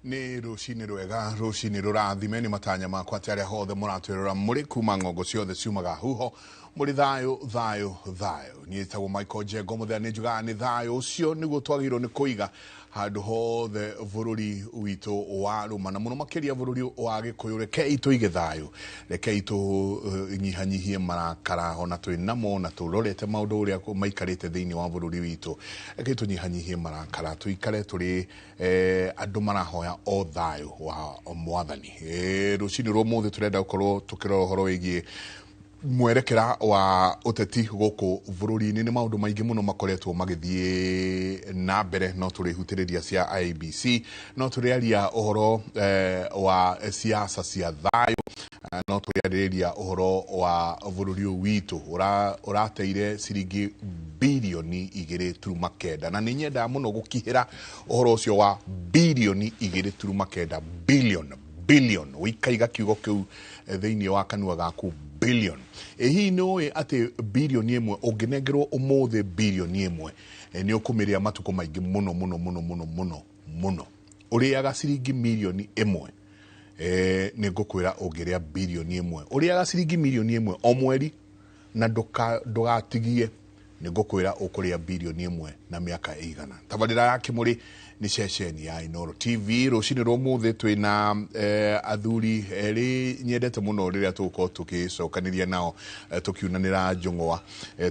Ni rucini rwega rucini rurathime ni matanya makwa ati aria hothe muratwirora muri kuma ngongo ciothe ciumaga huho muri thayo ni tagwo Michael Jengo muthea ni njuga ni thayo ucio niguo twagirwo ni kuiga handu hothe bururi witu wa rumana muno makiria bururi wa Gikuyu rekei tuige thayo rekei tu nyihanyihie marakara hona twi namo na turorete maundu uria maikarite thiini wa bururi witu rekei tu nyihanyihie marakara tuikare turi andu marahoya o thayo wa mwathani rucini rwo muthe turenda gukorwo tukirora horo wigie mwerekera wa ũteti gũkũ bũrũri-inĩ ni maundu maingi muno makoretwo magithie na mbere no turihutiriria cia IBC no turiaria uhoro wa siasa cia thayo no turiaria uhoro wa bũrũri witu urateire ciringi bilioni 2.9 na ni nyenda muno gukihira uhoro ucio wa bilioni 2.9 billion wikaiga kiugo kiu thiini wa kanua gaku billion hi noe ati bilioni imwe unginengerwo umuthe bilioni imwe ni ukumiria matuko maingi muno uriaga ciringi milioni imwe ni ngukwira ungiria bilioni imwe uriaga ciringi milioni imwe o mweri na ndugatigie ni ngukwira ukuria bilioni imwe na miaka igana tabarira yake muri ni ceceni ya Inoro TV rucini rwo muthe twina athuri eri nyendete muno riria tuko tukicokaniria nao tukiunanira njungwa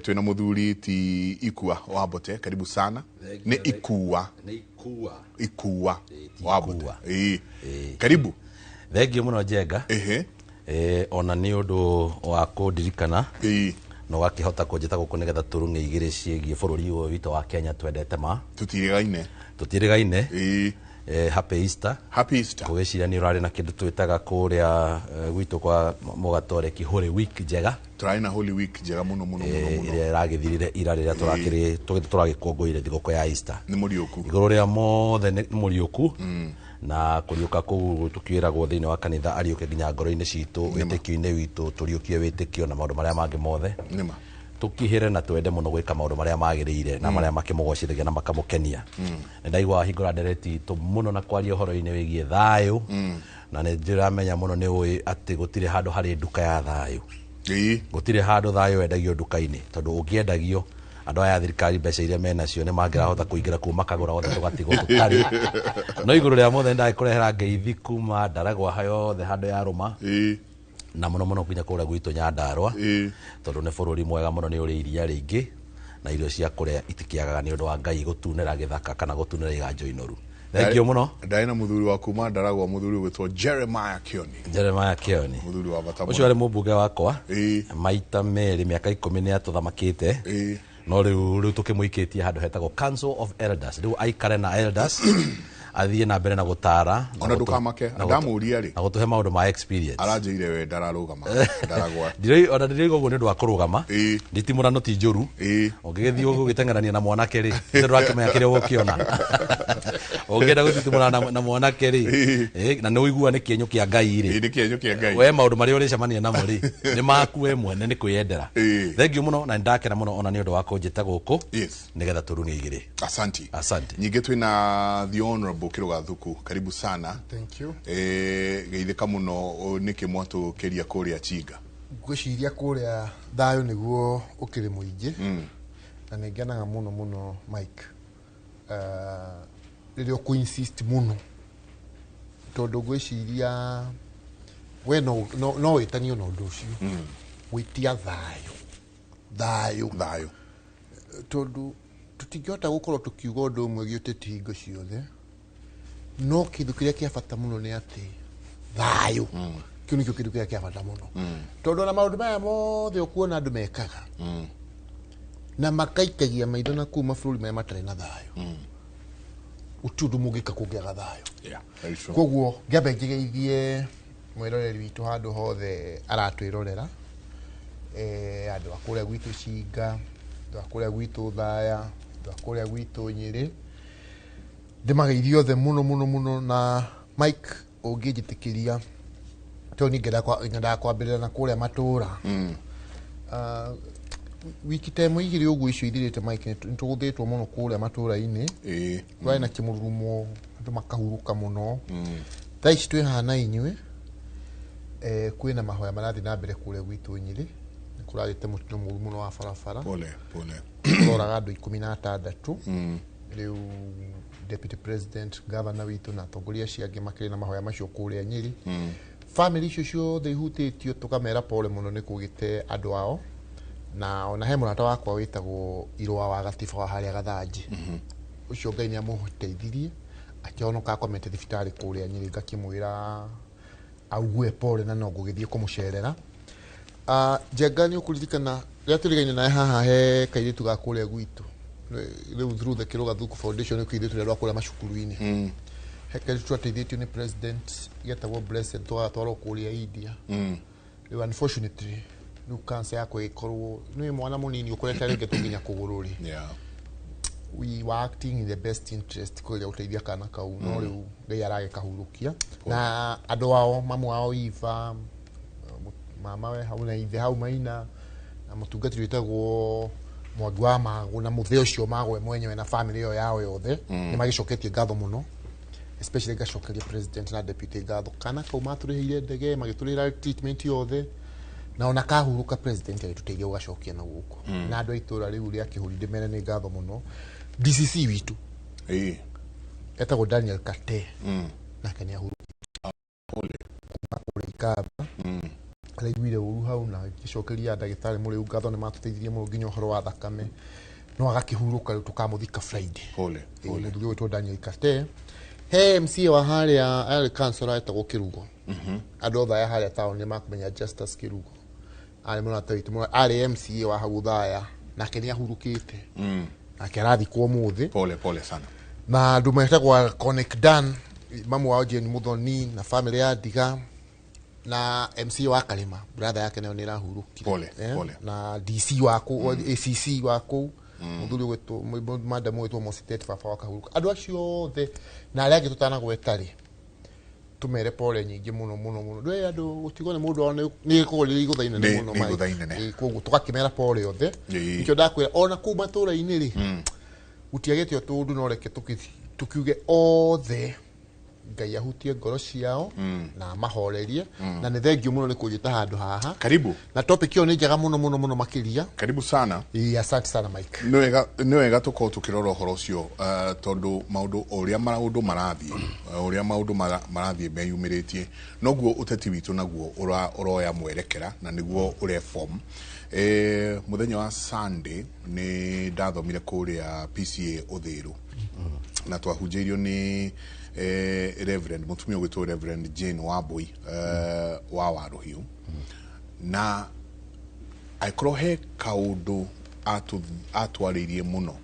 twina muthuri ti Ikua wa Bote karibu sana ni Ikua wa Bote karibu thengio muno Jenga ona ni undu wa kundirikana no gakihota kunjita guku nigetha turunge igiri ciegie bururi witu wa Kenya twendete ma tutirigaine happy Easter gwiciria ni urari na kindu twitaga kuria gwitu kwa mugatoreki Holy Week Njega turaina Holy Week Njega muno iria iragithirire ira riria turagikongoire thigoko ya Easter ni muriuku iguru ria mothe ni muriuku na kuriuka ku tukiragwo thiini wa kanitha ariuke nginya ngoro-ini citu witikio-ini witu turiukie witikio na maundu maria mangi mothe nima tukihire na twende muno gwika maundu maria magirire na maria makimugocithagia na makamukenia ndaigwa hingura ndereti tu muno na kwaria uhoro-ini wigie thayo na ni ndiramenya muno ni ui ati gutire handu hari nduka ya thayo gutire handu thayo endagio nduka-ini tondu ungiendagio andu aya thirikari mbeca iria menacio ni mangirahota kuingira kuma kagura wothe tugatigo tutari no iguru ria mothe ndai kurehera ngeithi kuma Ndaragwa hayothe handu ya ruma na muno kunya kuria gwitu Nyandarua tondu ni bururi mwega muno ni uri iria ringi na irio cia kuria itikiagaga ni undu wa Ngai gutunira githaka kana gutunira iganjo inoru thengio muno ndai na muthuri wa kuma Ndaragwa muthuri witwa Jeremiah Kioni muthuri wa bata ucio ari mubunge wakwa maita meri miaka 10 ni atuthamakite no riu tukimuikitie handu hetagwo Council of Elders riu aikare na elders athie na mbere na gutara ona ndukamake ndamuria ri na gutuhe maundu ma experience aranjire we ndararugama Ndaragwa ona ndirigo guo ni ndu akurugama nditimura no ti njuru ungigithii ugu gitengerania na mwanake ri ndurakimenya kiria ukiona ungenda gutitimura na mwanake ri na ni uigua ni kienyo kia Ngai ri ni kienyo kia Ngai we maundu maria uricemania namo ri ni maku we mwene ni kwiyendera thengio muno na ndakena muno ona ni undu wa kunjita guku nigetha turunge igiri asante nyingi twina the honorable Kiruga Thuku karibu sana thank you geithika muno niki mwatu keria kuria Chinga gwiciria kuria thayo niguo ukiri muingi na ningenaga muno Mike ririo ku insist muno tondu gwiciria we no witani ona undu ucio witia thayo tondu tutingihota gukorwo tukiuga undu umwe giuteti hingo ciothe no kindu kiria kia bata muno ni ati thayo kiu nikio kindu kiria kia bata muno tondu na maundu maya mothe ukuona andu mekaga na makaikagia maitho na kuma bururi maya matari na thayo utundu mugika kungiaga thayo koguo ngiambe ngigeithie mwiroreri witu handu hothe aratwirorera andu akuria gwitu Chinga andu akuria gwitu Thaya andu akuria gwitu Nyeri ndimageithio othe muno na Mike ungijitikiria to ni ngenda kwambirira na kuria matura wiki temo igiri ugu icio ithirite Mike nituguthetwo muno kuria matura-ini kwai na kimururumo andu makahuruka muno thaici twi hana inywe kwina mahoya marathi na mbere kuria gwitu Nyeri kurarite mutino muru muno wa farafara pole roraga andu 16 riu deputy president governor witu na atongoria ciangi makiri na mahoya macio kuria Nyeri family icio ciothe ihutitio tukamera pole muno ni kugite andu ao na ona he murata wakwa witagwo Irwa wa Gatiba wa haria Gathanji ucio Ngai ni amuteithirie akionoka akomete thibitari kuria Nyeri ngakimwira augue pole na no ngugithie kumucerera Njenga ni ukuririkana ria turigaine nae haha he kairitu ga kuria gwitu riu through the Kiroga Thuku Foundation ni kairitu ria kuria macukuru-ini he kairitu ateithitio ni president getagwo Blessed twatwarwo kuria India riu unfortunately nu cancer yako ikorwo ni mwana munini ukoreta rege tunginya kugururi we were acting in the best interest kuria uteithia kana kau no riu Ngai arage kahurukia na andu ao mamu ao Iva mama we hauna ithe hau maina na mutungati witagwo Mwangi wa Magu na muthe ucio Magwe mwenyewe na family yo yao yothe ni magicoketie ngatho muno especially gacokerie president na deputy ngatho kana kau maturihire ndege magiturira treatment yothe na ona kahuruka president alituteithia ugacokia na guko na andu aitura riu ria kihuri ndimene ni ngatho muno DCC witu etagwo Daniel Kate na kania huru ikaba araiguire uru hau na gicokeria ndagitari muri ngatho ni matuteithirie muno nginya horo wa thakame no agakihuruka riu tukamuthika Friday pole ndugu wetu Daniel Kate he MC wa haria ari councilor etagwo Kirugo andu othe ya haria town ni makumenya Justice Kirugo ari muno atawiti muno ari MC wa hau thaya na kenia hurukite na kerathi kwa muthi pole sana na andu metagwo Connect Dan mamu wao Jane Muthoni na family ya Diga na MC wa Kalima brother yake nayo nira huruki pole na DC wako ACC wako muthuri wetu madam wetu Mositete baba wakahuruka andu acio the na arĩa tutana gwetari tumere pole nyingi muno ndwe andu gutigo ni mundu ona ni kugurira iguthaine muno mai koguo tukakimera pole yothe ikyo ndakwira ona kuma tura-ini ri utiagete tundu no reke tukiuge othe Ngai ahutie ngoro ciao na mahorerie na ni thengio muno ni kujita handu haha karibu na topic yo ni njega muno makiria karibu sana asante sana Mike ni wega tuko tukirora horo ucio tondu maundu uria maundu marathie meyumiritie noguo uteti witu naguo uroya mwerekera na niguo reform muthenya wa Sunday ni ndathomire kuria PCA Uthiru na twahunjirio ni Reverend mutumia gwitwo Reverend Jane Wambui wa Waruhiu na aikorwo he kaundu atwaririe muno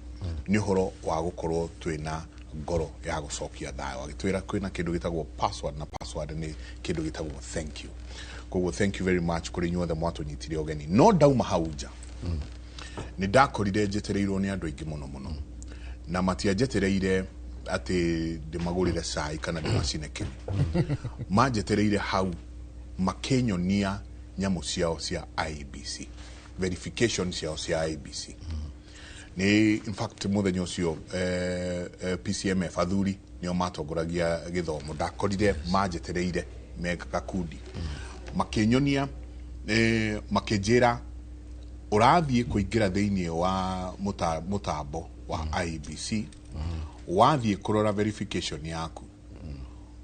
ni horo wa gukorwo twina ngoro ya gucokia thayo agitwira kwina kindu gitagwo password na password ni kindu gitagwo thank you koguo thank you very much kuri nyuothe mwatunyitire ogeni no dauma hauja ni ndakorire njetereirwo ni andu aingi muno na matianjetereire ati ndimagurire cai kana ndimacine kini manjetereire hau makenyonia nyamu ciao cia IBC verification ciao cia IBC ni in fact muthenya ucio PCMF athuri nio matongoragia githomo ndakorire manjetereire mega gakundi makenyonia makenjira urathie kuingira thiini wa mutambo wa IBC wathie kurora verification yaku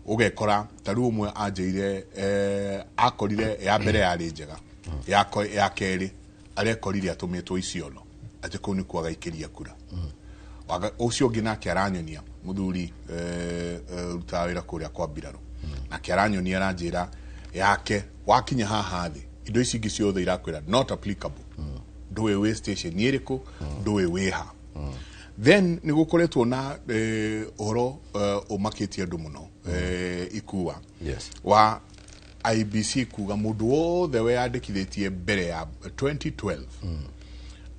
ugekora taru umwe anjeire akorire ya mbere yari njega ya keri arekorire atumitwo Isiolo ati kuni kwagaikiria kura ucio ungi nake aranyonia muthuri rutawira kuria kwa Mbiraro nake aranyonia aranjira yake wakinya haha thi indo ici ingi ciothe irakwira not applicable nduwe we station iriku nduwe wiha then ni gukoretwo na horo umakitie andu muno ikua wa IBC kuga mundu wothe we yandikithitie mbere ya 2012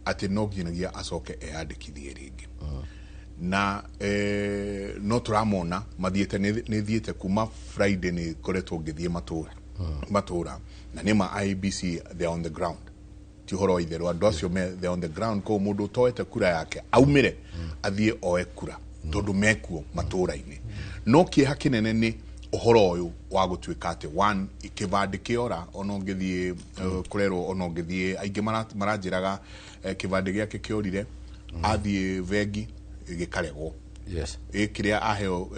ati no nginagia acoke eyandikithie ringi na no turamona mathiete ni thiete kuma Friday ni koretwo ngithie matura na nima IBC they on the ground ti horo itherũ andũ acio me they on the ground ko mũndũ ũtoete kura yake aumire athiĩ oe kura tondũ mekuo matũra-inĩ no kĩeha kĩnene nĩ ũhoro ũyũ wa gũtuĩka atĩ one kĩbandĩ kĩora ona ũngĩthiĩ kũrerwo ona ũngĩthiĩ aingĩ maranjĩraga kĩbandĩ gĩake kĩorire athiĩ vengi gĩkaregwo kĩrĩa aheo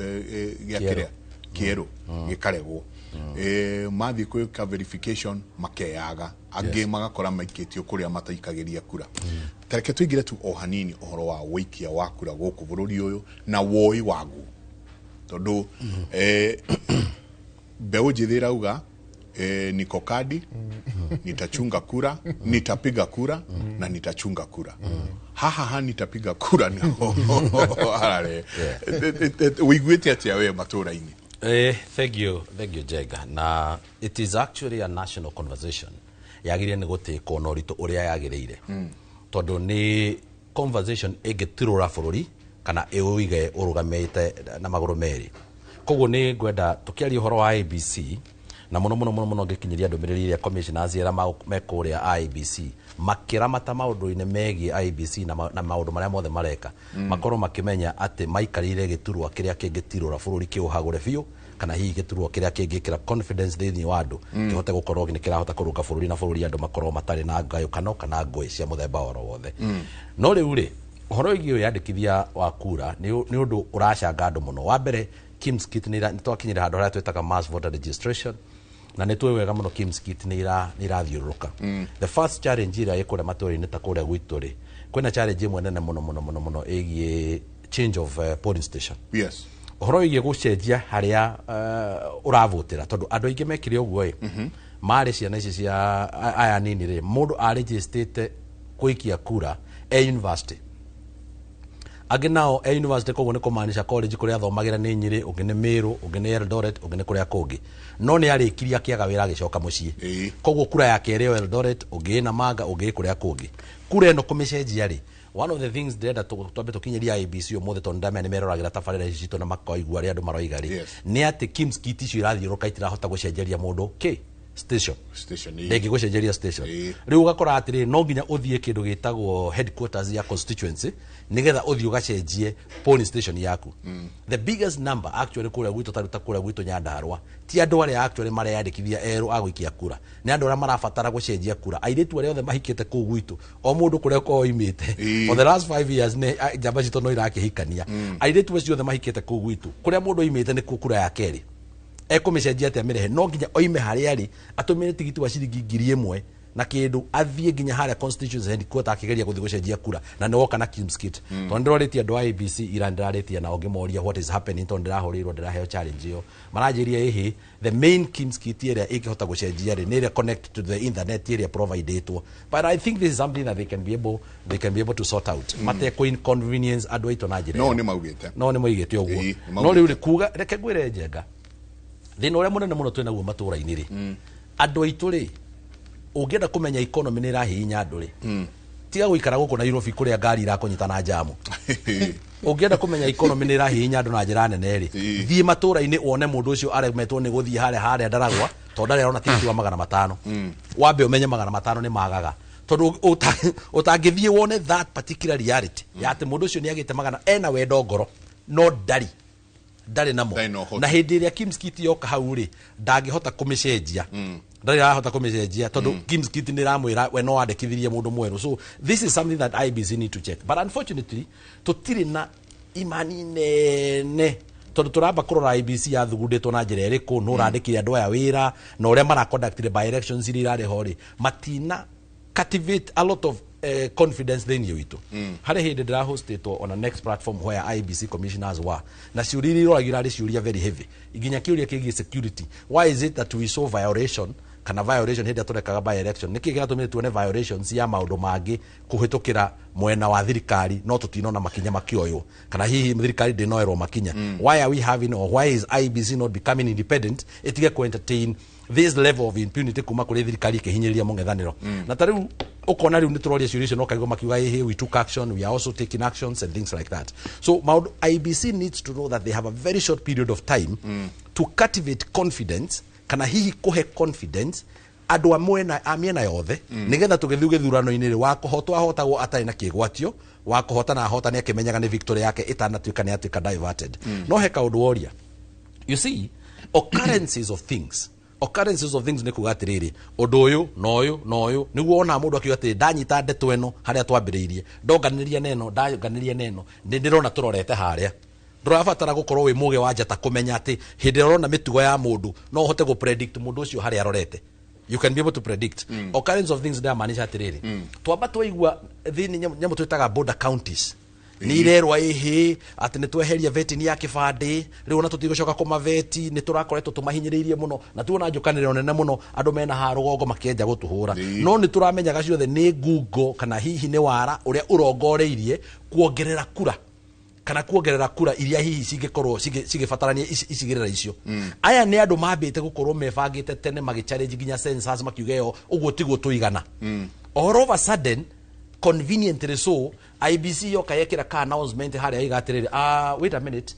gĩa kĩerũ gĩkaregwo mathiĩ kwĩka verification makeyaga angĩ magakora maikĩtio kũrĩa mataikagĩria kura tareke tũingĩre tu o hanini ũhoro wa wĩikia wa kura gũkũ bũrũri ũyũ na woi waguo tondũ mbeũ njĩthĩ irauga niko kadi nitachunga kura nitapiga kura na nitachunga kura haha nitapiga kura ni harare wiguĩte atĩa we matũra-inĩ thank you Jenga na it is actually a national conversation yagĩrĩire nĩ gũtĩkwo na ũritũ ũrĩa yagĩrĩire tondũ nĩ conversation ĩngĩtirũra bũrũri kana ĩũige ũrũgamĩte na magũrũ merĩ koguo nĩ ngwenda tũkĩaria ũhoro wa IEBC na mũno ngĩkinyĩria ndũmĩrĩri iria commissioners arĩa mekũrĩa IEBC makĩramata maũndũ-inĩ megiĩ IEBC na maũndũ marĩa mothe mareka makorwo makĩmenya atĩ maikarĩire gĩturwa kĩrĩa kĩngĩtirũra bũrũri kĩũhagũre biũ kana hihi gĩturwa kĩrĩa kĩngĩkĩra confidence thĩinĩ wa andũ kĩhote gũkorwo nĩ kĩrahota kũrũka bũrũri na bũrũri andũ makorwo matarĩ na ngayũkano kana ngũĩ cia mũthemba oro wothe no rĩu rĩ ũhoro wĩgiĩ wĩyandĩkithia wa kura nĩ ũndũ ũracanga andũ mũno wa mbere Kimskit nĩ twakinyĩra handũ harĩa twĩtaga mass voter registration na nĩ twĩ wega mũno Kimskit nĩ irathiũrũrũka the first challenge ĩrĩa ĩkũrĩa matũra-inĩ ta kũrĩa gwitũ rĩ kwĩna challenge ĩmwe nene mũno ĩgiĩ change of polling station ũhoro wĩgiĩ gũcenjia harĩa ũravũtĩra tondũ andũ aingĩ mekire ũguo marĩ ciana ici cia aya nini rĩ mũndũ arĩgĩstĩte gũikia kura university angĩ nao university koguo nĩ kũmaanisha college kũrĩa athomagĩra nĩ Nyĩrĩ ũngĩ nĩ Mĩrũ ũngĩ nĩ Eldoret ũngĩ nĩ kũrĩa kũngĩ no nĩ arĩkirie akĩaga wĩra agĩcoka mũciĩ koguo kura yake ĩrĩ Eldoret ũngĩ na Manga ũngĩ kũrĩa kũngĩ kura ĩno kũmĩcenjia rĩ one of the things ndĩrenda twambe tũkinyĩria IEBC ũmũthĩ tondũ ndamenya nĩ meroragĩra tabarĩra ici citũ na makaigua arĩa andũ maroiga rĩ nĩ atĩ Kimskit icio irathiũrũka itirahota gũcenjeria mũndũ station ndĩngĩ gũcenjeria station rĩu ũgakora atĩrĩ no nginya ũthiĩ kĩndũ gĩtagwo headquarters ya constituency nigetha ũthiĩ ũgacenjie polling station yaku the biggest number actually kũrĩa gwitũ taruta kũrĩa gwitũ Nyandarua ti andũ arĩa actually mareyandĩkithia erũ agũikia kura nĩ andũ arĩa marabatara gũcenjia kura airĩtu arĩa othe mahikĩte kũu gwitũ o mũndũ kũrĩa kwao oimĩte for the last 5 years nĩ njamba citũ no irakĩhikania airĩtu acio othe mahikĩte kũu gwitũ kũrĩa mũndũ oimĩte nĩ kura yake ĩrĩ ekũmĩcenjia atĩa mĩrehe no nginya oime harĩa arĩ atũmĩre tigiti wa ciringi 1,000 na kĩndũ athiĩ nginya harĩa constituency headquarters akĩgeria gũthiĩ gũcenjia kura na nĩ woka na Kimskit tondũ ndĩrorĩtie andũ a IEBC ira ndĩrarĩtie na ũngĩ moria what is happening tondũ ndĩrahũrĩirwo ndĩraheo challenge ĩyo maranjĩria ĩhĩ the main Kimskit ĩrĩa ĩkĩhota gũcenjia rĩ nĩ ĩrĩa connect to the internet ĩrĩa providetwo but I think this is something that they can be able to sort out matekũ inconvenience andũ aitũ na njĩra no nĩ moigĩte ũguo no rĩu kuga reke ngwĩre Njenga thĩna ũrĩa mũnene mũno twĩ naguo matũra-inĩ rĩ andũ aitũ rĩ ũngĩenda kũmenya economy nĩ ĩrahihinya andũ rĩ tiga gũikara gũkũ Nairobi kũrĩa ngari irakũnyita na jamu ũngĩenda kũmenya economy nĩ ĩrahihinya andũ na njĩra nene rĩ thiĩ matũra-inĩ wone mũndũ ũcio aremetwo nĩ gũthiĩ harĩa Ndaragwa tondũ ndarĩ arona tigiti wa 500 wambe ũmenye 500 nĩ magaga tondũ ũtangĩthiĩ wone that particular reality ya atĩ mũndũ ũcio nĩ agĩte 100 ena wendo ngoro no ndarĩ namo na hĩndĩ ĩrĩa Kimskit yoka hau rĩ ndangĩhota kũmĩcenjia ndarĩ arahota kũmĩcenjia tondũ Kimskit nĩ ramwĩra we no wandĩkithirie mũndũ mwerũ so this is something that IEBC need to check but unfortunately tũtirĩ na imani nene tondũ tũramba kũrora IEBC yathugundĩtwo na njĩra ĩrĩkũ no ũrandĩkire andũ aya wĩra na ũrĩa maraconductire by elections iria irareho rĩ matina cultivate a lot of confidence thĩinĩ witũ harĩ hĩndĩ ndĩrahostĩtwo on a next platform where IEBC commissioners were na ciũria iria iroragĩra arĩ ciũria very heavy nginya kĩũria kĩgiĩ security why is it that we saw violation kana violation hĩndĩ tũrekaga by election nĩkĩ gĩatũmire tuone violations ya maũndũ mangĩ kũhĩtũkĩra mwena wa thirikari no tũtinona makinya makĩoywo kana hihi thirikari ndĩnoerwo makinya why are we having or why is IEBC not becoming independent itige ku entertain this level of impunity kuma kũrĩ thirikari ĩkĩhinyĩrĩria mũng'ethanĩro na ta rĩu ukona rĩu nĩ tũroria ciũria icio no kaigua makiuga hey we took action we are also taking actions and things like that so IEBC needs to know that they have a very short period of time to cultivate confidence kana hihi kũhe confidence andũ amĩena yothe nigetha tũgĩthiĩ gĩthurano-inĩ wa kũhotwo ahotagwo atarĩ na kĩgwatio wa kũhotana ahotani akĩmenyaga nĩ victory yake itanatuĩka nĩ atuĩka diverted no he kaũndũ woria you see occurrences of things nĩ kuga atĩrĩrĩ ũndũ ũyũ na ũyũ nĩguo ona mũndũ akiuga atĩ ndanyita ndeto ĩno harĩa twambĩrĩirie ndonganĩria neno ndĩrona tũrorete harĩa ndũrabatara gũkorwo wĩ mũge wa njata kũmenya atĩ hĩndĩ ĩrĩa ũrona mĩtugo ya mũndũ no ũhote gũ-predict mũndũ ũcio harĩa arorete. You can be able to predict. Occurrence of things ndĩramaanisha atĩrĩrĩ twamba twaigua thĩinĩ nyamũ twĩtaga border counties nĩ irerwa ĩhĩ atĩ nĩ tweheria vetting ya kĩbandĩ rĩu ona tũtigũcoka kũmaveti nĩ tũrakoretwo tũmahinyĩrĩirie mũno na tuona njũkanĩrĩro nene mũno andũ mena ha rũgongo makĩenja gũtũhũra no nĩ tũramenyaga ciothe nĩ ngungo kana hihi nĩ wara ũrĩa ũrongoreirie kuongerera kura kana kuongerera kura iria hihi cingĩkorwo cigĩbatarania icigĩrĩra icio aya nĩ andũ mambĩte gũkorwo mebangĩte tene magĩchallenge nginya census makiuga yo ũguo tiguo tũigana all of a sudden conveniently so IBC yoka yekĩra ka announcement harĩa igatĩrĩrĩ wait a minute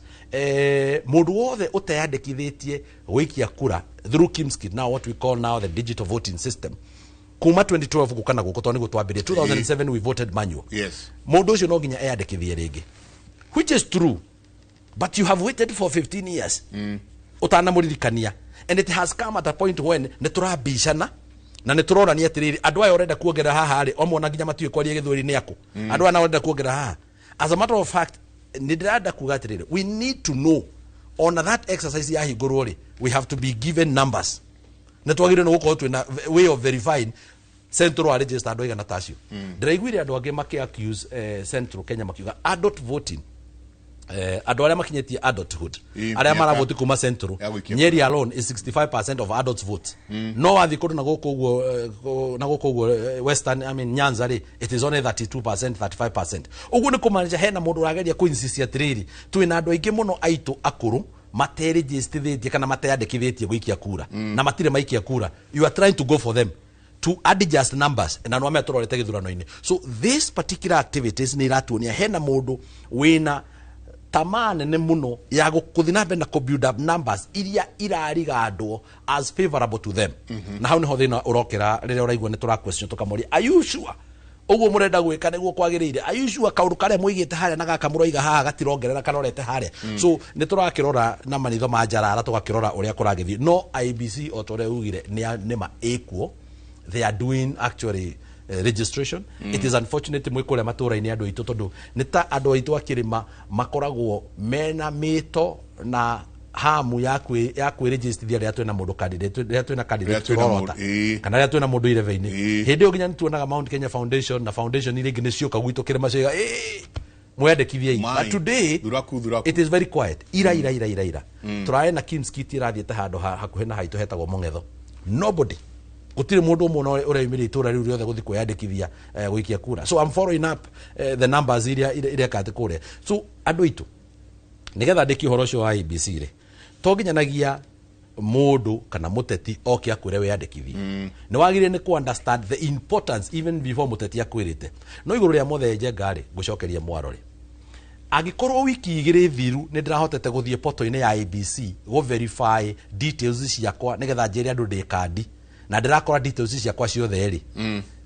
mũndũ wothe ũteyandĩkithĩtie gũikia kura through Kimski now what we call now the digital voting system kuma 2012 gũkana gũkũ tondũ nĩguo twambĩrĩrie 2007 we voted manual mũndũ ũcio no nginya eyandĩkithie rĩngĩ which is true but you have waited for 15 years ũtanamũririkania and it has come at a point when nĩ tũrambicana na nĩ tũrorania atĩrĩrĩ andũ aya ũrenda kuongerera haha rĩ omona nginya matiũĩ kwaria gĩthweri-inĩ aku andũ aya na ũrenda kuongerera haha as a matter of fact nĩ ndĩrenda kuga atĩrĩrĩ we need to know on that exercise ya hingũrwo rĩ we have to be given numbers nĩ twagĩrĩirwo nĩ gũkorwo twĩna way of verifying central register andũ aigana tacio ndĩraiguire andũ angĩ makĩ-accuse central Kenya makiuga adult voting andũ arĩa makinyĩtie adulthood arĩa maravoti kuma central Nyeri alone is 65% of adults vote no wathiĩ kũndũ na gũkũ ũguo western I mean Nyanza rĩ it is only 32% 35% ũguo nĩ kũmaanisha hena mũndũ ũrageria kũinsist atĩrĩrĩ twĩna andũ aingĩ mũno aitũ akũrũ materĩgĩstithĩtie kana mateyandĩkithĩtie gũikia kura na matirĩ maikia kura you are trying to go for them to adjust numbers na no ametũrorete gĩthurano-inĩ so this particular activities nĩ iratuonia hena mũndũ wĩna tamaa nene muno ya gũkũthi na mbere na build up numbers iria irarigandwo as favorable to them na hau niho thĩna ũrokera rĩrĩa ũraigua nĩ tũra question tũkamoria are you sure ũguo mũrenda gwĩka nĩguo kwagĩrĩire are you sure kaũndũ karĩa mũigĩte harĩa na gaka mũroiga haha gatirongerera karorete harĩa so nĩ tũrakĩrora na manitho ma njarara tũgakĩrora ũrĩa kũragĩthiĩ no IBC o ta ũrĩa ugire nĩma ĩkuo they are doing actually registration it is unfortunate mwĩkũrĩa matũra-inĩ andũ aitũ tondũ nĩ ta andũ aitũ akĩrĩma makoragwo mena mĩto na hamu ya kwĩregistithia rĩrĩa twĩna mũndũ candidate rĩrĩa twĩna candidate tũrorota kana rĩrĩa twĩna mũndũ ireve-inĩ hĩndĩ ĩyo nginya nĩ tuonaga Mount Kenya Foundation na foundation iria ingĩ nĩ cioka gwitũ kĩrĩma ciga mwendekithiei but today it is very quiet ira tũrae na Kimski irathiĩte handũ hakuhĩ na haitũ hetagwo Mũng'etho nobody gũtirĩ mũndũ ũmwe ũreyumĩria itũra rĩu rĩothe gũthiĩ kwĩyandĩkithia gũikia kura so I'm following up the numbers iria kati kũrĩa so andũ aitũ nĩgetha ndĩkie ũhoro ũcio wa IBC rĩ to nginyanagia mũndũ kana mũteti oke akwĩre wĩyandĩkithie nĩ wagĩrĩire nĩ ku understand the importance even before mũteti akwĩrĩte no igũrũ rĩa mothe njenga rĩ ngũcokeria mwaro rĩ angĩkorwo wiki igĩrĩ thiru nĩ ndĩrahotete gũthiĩ portal-inĩ ya IBC go verify details ciakwa nĩgetha njĩre andũ ndĩ kandi na ndirakora details ciakwa ciothe rĩ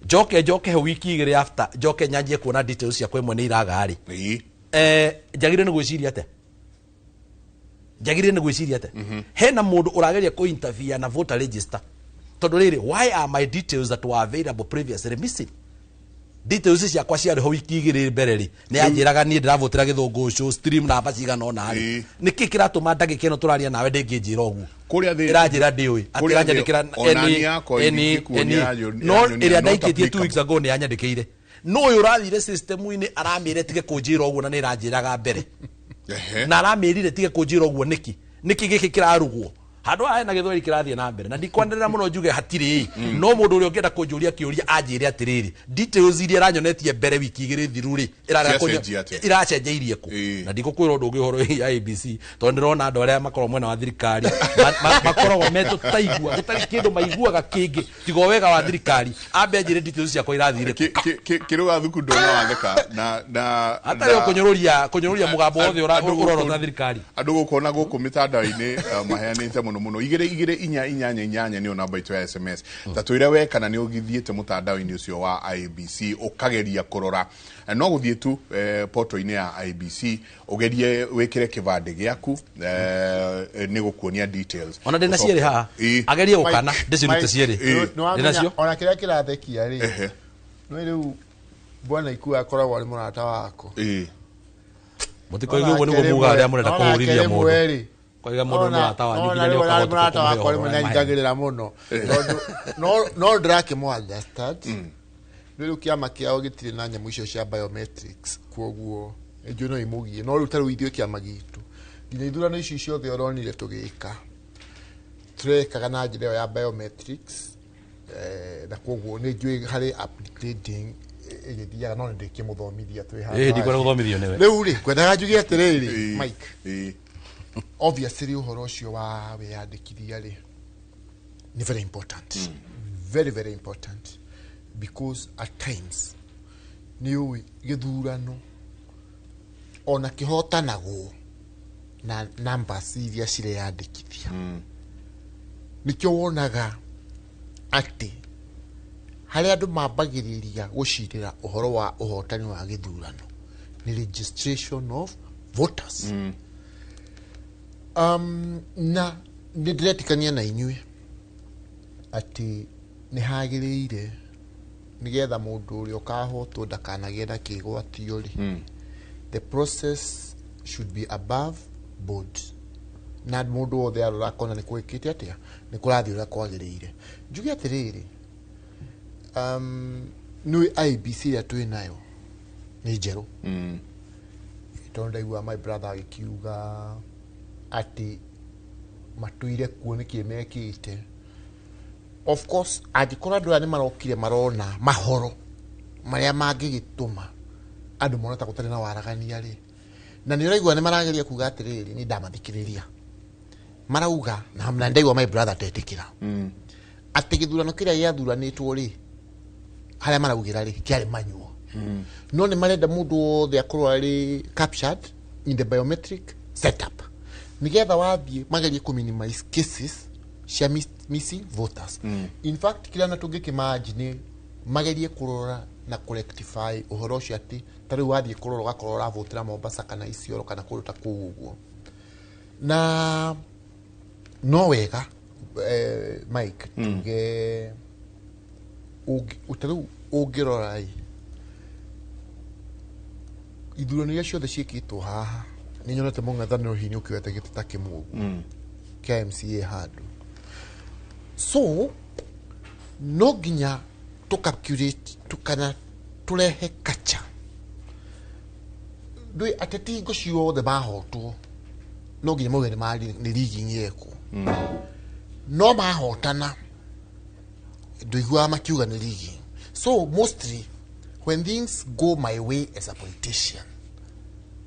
njoke he wiki igĩrĩ after njoke nyanjie kuona details ciakwa imwe nĩ iraga rĩ njagĩrĩire nĩ gwĩciria atĩa hena mũndũ ũrageria kũ interfere na voter register tondũ rĩrĩ why are my details that were available previously missing details ciakwa ciarĩ ho wiki igĩrĩ mbere rĩ nĩ yanjĩraga niĩ ndĩravotera gĩthũngũ show stream namba cigana ona rĩ nĩkĩ kĩratũma ndagĩka ĩno tũraria nawe ndĩngĩnjĩra ũguo ĩranjĩra ndĩũĩ atĩ iranyandĩkĩra no ĩrĩa ndaikĩtie 2 weeks ago nĩ yanyandĩkĩire no ũyũ ũrathire system-inĩ aramĩre tige kũnjĩra ũguo na nĩ ĩranjĩraga mbere na aramĩrire tige kũnjĩra ũguo nĩkĩ gĩkĩ kĩrarugwo handũ aya na gĩthweri kĩrathiĩ na mbere na ndikwanĩrĩra mũno njuge hatirĩ no mũndũ ũrĩa ũngĩenda kũnjũria kĩũria anjĩre atĩrĩrĩ details iria aranyonetie mbere wiki igĩrĩ thiru rĩ iracenjeirie kũ na ndikũkwĩra ũndũ ũngĩ ũhoro wa IBC tondũ ndĩrona andũ arĩa makoragwo mwena wa thirikari makoragwo metũtaigua gũtarĩ kĩndũ maiguaga kĩngĩ tiga wega wa thirikari ambe anjĩre details ciakwa irathire kĩrũga thuku ndona watheka na hatarĩ kũnyũrũria mũgambo wothe ũrorota thirikari andũ gũkona gũkũ mĩtandao-inĩ maheanĩte mũno muno 224 niyo namba itu ya SMS tatwire we kana ni ugithiete mutandao-ini ucio wa IBC ukageria kurora no guthie tu portal-ini ya IBC ugerie wikire kibande giaku ni gukuonia details ona ndina ciere ha agerie gukana ndicirute ciere ndinacio ona kiria kirathekia ri no riu bwana ikua akoragwo ari murata wako mutiko igwo ni gubuga aria murenda kuhuriria mundu koiga mundu no atawa nginya ni murata wako ari munengagirira muno no drake mo understand riu kiama kiao gitire na nyamu icio cia biometrics kuoguo ejo no imugie no riu taru ithio kiama gitu nginya ithurano icio ciothe oronire tugika turekaga na njira ya biometrics na kuoguo ni njui hari updating egithiaga no ndike muthomithia twi ha ndikora guthomithio newe riu ri kwendaga njugie atiriri Mike obviously uhoro ucio wa wiyandikithia ri ni very important very very important because at times ni githurano ona kihotanagwo na numbers iria cireyandikithia nikyo wonaga ati hari andu mambagiriria gucirira uhoro wa uhotani wa githurano ni registration of voters na ndiretikania na inyue ati ni hagiriire nigetha mundu uri ukahotwo ndakanagie na kigwatio ri the process should be above board na mundu wothe arora kona ni kwikite atia ni kurathi ura kwagiriire njugi atiriri nui IBC ya twinayo ni jeru tonda igua my brother akiuga ati matuire kuone kiemekite of course agikora ndu ani marokire marona mahoro maria mangigituma andu monata gutari na waragania ri na ni uraigua ni marageria kuga atiriri ni ndamathikiriria marauga na mnandaigua my brother tetikira ati githurano kiria yathuranitwo ri haria maraugira ri kiari manyuo no ni marenda mundu wothe akorwo ari captured in the biometric setup nigetha wathie magerie kuminimize cases cia missing voters in fact kila na tungikimagine magerie kurora na rectify uhoro ucio ati tari wathie kurora gakorora votera Mombasa kana Isiolo kana kuruta kuuguo na no wega Mike tuge utaru ungirora ithurano iria ciothe ciikitwo haha ni nyonete mung'ethaniro hiini ukiwete giti ta kimugu kia MCA handu so no ginya to calculate tukana turehe kacha dui ateti ngo ciothe mahotwo no ginya mugeni mari ni ligi nyeko no mahotana nduigua makiuga ni ligi so mostly when things go my way as a politician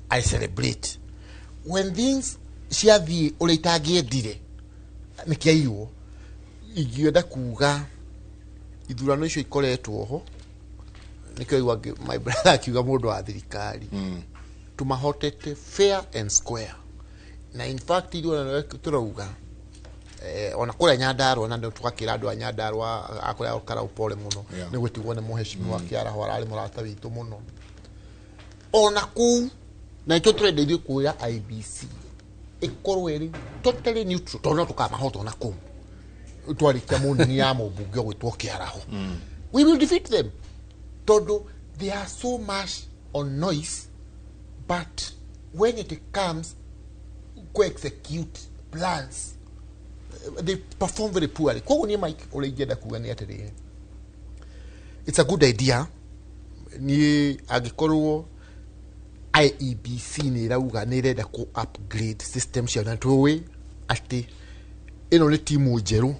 I celebrate when things ciathie uri itagiendire nikiaiwo igienda kuga ithurano icio ikoretwo ho nikioigwa my brother akiuga mundu wa thirikari tumahotete fair and square na in fact ithurano turauga ona kura Nyandarua na ndio tukakira andu a Nyandarua akoya ukara upole muno ni gwitigwo ni muheshimiwa kiara ho arari murata witu muno ona ku na ito trade ithio kuya IBC ikorwo iri totally neutral tono tukamahoto na kum twarikia munini ya mubunge gwitwo kiara ho we will defeat them todo they are so much on noise but when it comes to execute plans they perform very poorly. Kwa ni Mike uliigenda kuga ni atiri it's a good idea ni agikorwo IEBC ni rauga ni renda ku upgrade system cia na tuwe ati ino ni timu njeru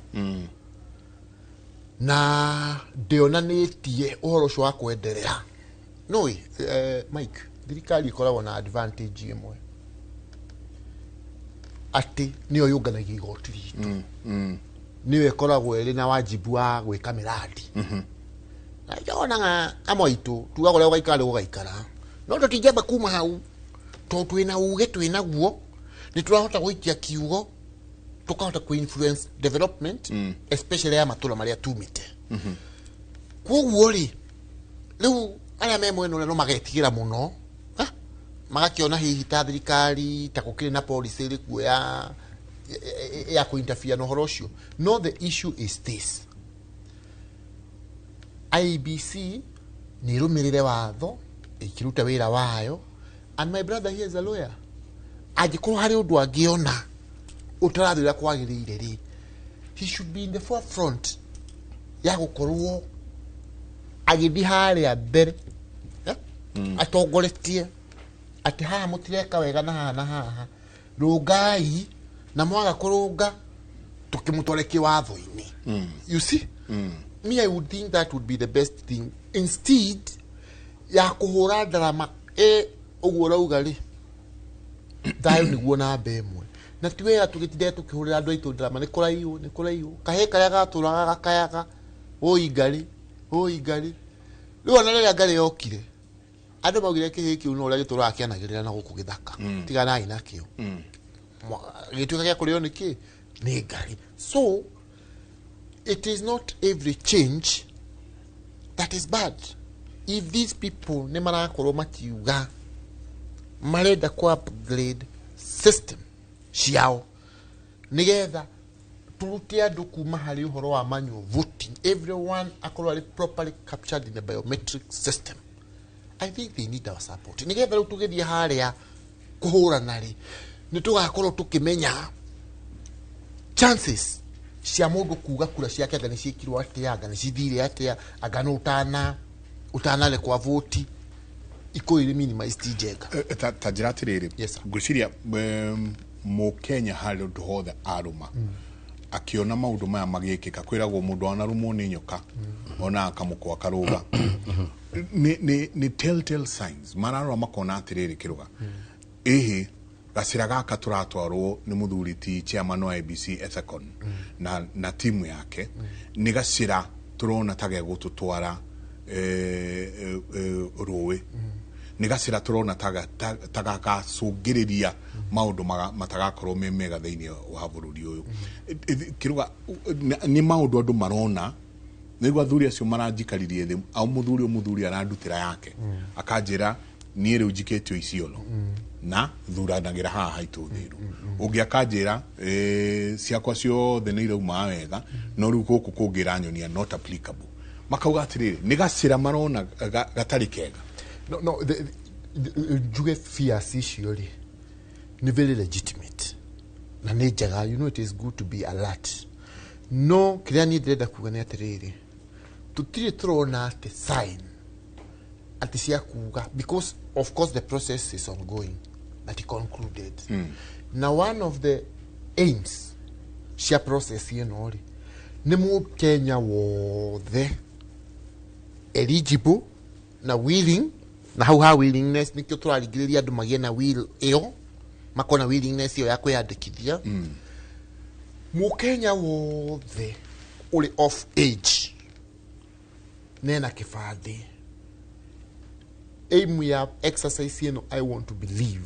na ndionanitie uhoro ucio wa kwenderea no Mike thirikari ikoragwo na advantage imwe ati niyo yunganagia igoti ritu niyo ikoragwo iri na wajibu wa gwika miradi na yona amoitu tugakora ugaikara ugaikara no tutijamba kuma hau to twina uge twina guo ni turahota gwikia kiugo tukahota ku influence development especially ya matũra marĩa tumĩte koguo rĩ rĩu arĩa me mwena ũrĩa no magetigĩra mũno magakiona hihi ta thirikari ta gũkĩrĩ na policy ĩrĩ kuo ya kũ-interfere na ũhoro ũcio. No, the issue is this: IEBC nĩ ĩrũmĩrĩre watho ĩkĩruta wĩra wayo, and my brother here is a lawyer. Angĩkorwo harĩ ũndũ angĩona ũtarathĩra kwagĩrĩire rĩ, he should be in the forefront ya gũkorwo agĩthiĩ harĩa mbere atongoretie atĩ haha mũtireka wega na haha na haha, rũngai na mwaga kũrũnga tũkĩmũtware kĩwatho-inĩ. You see? Me, I would think that would be the best thing, instead ya kũhũra ndarama ũguo rauga rĩ thayũ nĩguo namba ĩmwe, na ti wega tũgĩtindĩre tũkĩhũrĩra andũ aitũ ndarama. Nĩ kũraihu kahĩĩ karĩa gatũraga gakayaga ũi ngari rĩu ona rĩrĩa Ngarĩ yokire andũ maugire kĩhĩĩ kĩu no ũrĩa gĩtũraga kĩanagĩrĩra na gũkũ gĩthaka tiganai nakĩo gĩtuĩka gĩa kũrĩo nĩkĩ nĩ Ngarĩ. So it is not every change that is bad. If these people nĩ marakorwo makiuga marenda ku upgrade system ciao nigetha turute andũ kuma harĩ ũhoro wa manual voting, everyone akorwo arĩ properly captured in the biometric system, I think they need our support. Nigetha rĩu tũgĩthiĩ harĩa kũhũrana rĩ nĩ tũgakorwo tũkĩmenya chances cia mũndũ kuga kura ciake anga nĩ ciĩkirwo atĩa, anga nĩ cithire atĩa, anga no ũtanarekwa voti iko iri minimized njega. Ta njĩra atĩrĩrĩ, ngwĩciria Mũkenya harĩ ũndũ hothe arũma akiona maũndũ maya magĩkĩka, kwĩragwo mũndũ anarũmwo nĩ nyoka ona akamũkwa karũga nĩ telltale signs mararora makona atĩrĩrĩ kĩrũga ĩhĩ gacĩra gaka tũratwarwo nĩ mũthuri ti chairman wa IEBC Electoral na timu yake nĩ gacĩra tũrona ta gĩa gũtũtwara rũĩ, nĩ gacĩra tũrona ta gacũngĩrĩria maũndũ matagakorwo me mega thĩinĩ wa bũrũri ũyũ. Kĩrũga nĩ maũndũ andũ marona nĩguo athuri acio maranjikaririe thĩ, au mũthuri arandutĩra yake akanjĩra niĩ rĩu njikĩtio Isiolo na thuranagĩra haha haitũ thĩru, ũngĩ akanjĩra ciakwa ciothe nĩ irauma wega no rĩu gũkũ kũngĩ iranyonia not applicable. Makauga atĩrĩrĩ nĩ gacĩra marona gatarĩ kega. No, njuge fears icio rĩ nĩ very legitimate na nĩ njega, you know, it is good to be alert. No, kĩrĩa niĩ ndĩrenda kuga nĩ atĩrĩrĩ, tũtirĩ tũrona atĩ sign atĩ cia kuga, because of course the process is ongoing that it concluded. Now one of the aims cia process ĩno rĩ nĩ Mũkenya wothe eligible na willing, na hau ha willingness nikio tũrarigĩrĩria andũ magĩe na will ĩyo, makona willingness ĩyo ya kwĩyandĩkithia. Mũkenya wothe ũrĩ off age nena kĩbandĩ, aim ya exercise ĩno I want to believe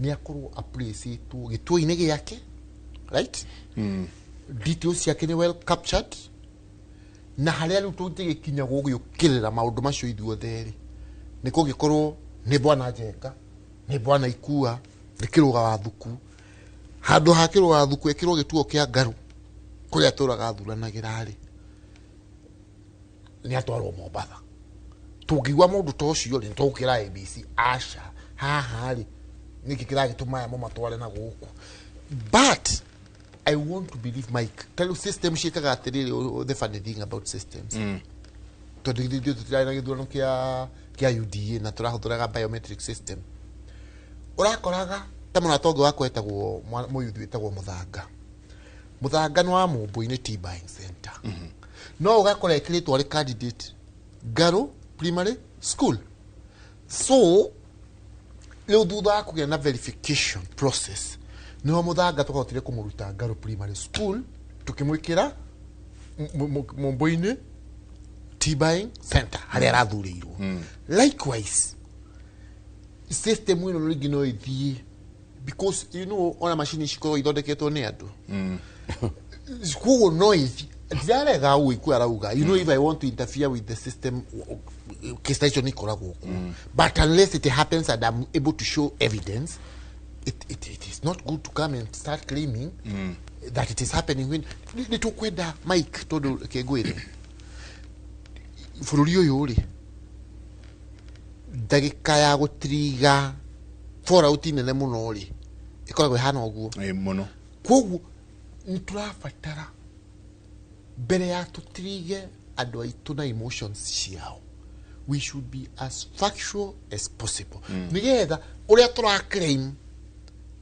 nĩ akorwo appreciatwo gĩtũi-inĩ gĩake, right? Details ciake nĩ well captured, na harĩa rĩu tũngĩgĩkinya gũgĩũkĩrĩra maũndũ macio ithuothe rĩ nĩ kũngĩkorwo nĩ Bwana Njenga, nĩ Bwana Ikua, nĩ Kĩrũga wa Thuku, handũ ha Kĩrũga wa Thuku ĩkĩrwo gĩtuo kĩa Ngaru kũrĩa tũraga thuranagĩra rĩ nĩ atwarwo Mombatha. Tũngĩigua mũndũ ta ũcio rĩ tũgũkĩra IEBC aca haha rĩ nĩkĩ kĩragĩtũma aya mamatware na gũkũ. But I want to believe Mike, tell system ciĩkaga atĩrĩrĩ, the funny thing about systems tondũ ithuĩ tũtirarĩ na gĩthurano kĩa UDA na tũrahũthĩraga biometric system. Ũrakoraga ta mũnatongo wakwa etagwo mũyuthi wĩtagwo Mũthanga nĩ wa Mũmbũ-inĩ tea buying center, no ũgakora ekĩrĩtwo arĩ candidate Ngaru primary school. So rĩu thutha wa kũgĩa na verification process nĩho Mũthanga tũkahotire kũmũruta Ngaru primary school tũkĩmwĩkĩra Mũmbũ-inĩ tea buying center harĩa arathurĩirwo. Likewise system ĩno rĩngĩ no ĩthiĩ because you know ona machine ciko ithondeketwo ni andu kuo noise ndiarega uiku arauga you know if I want to interfere with the system kestation ikoragwo but unless it happens and I'm able to show evidence it is not good to come and start claiming that it is happening when nitukwenda Mike todo kegwire bũrũri ũyũ ri ndagĩka ya gũtriga fallout nene mũno ri ikoragwo hana ũguo mũno koguo nitũrabatara mbere ya tũtrige andũ aitũ na emotions ciao we should be as factual as possible nigetha ũrĩa tũraclaim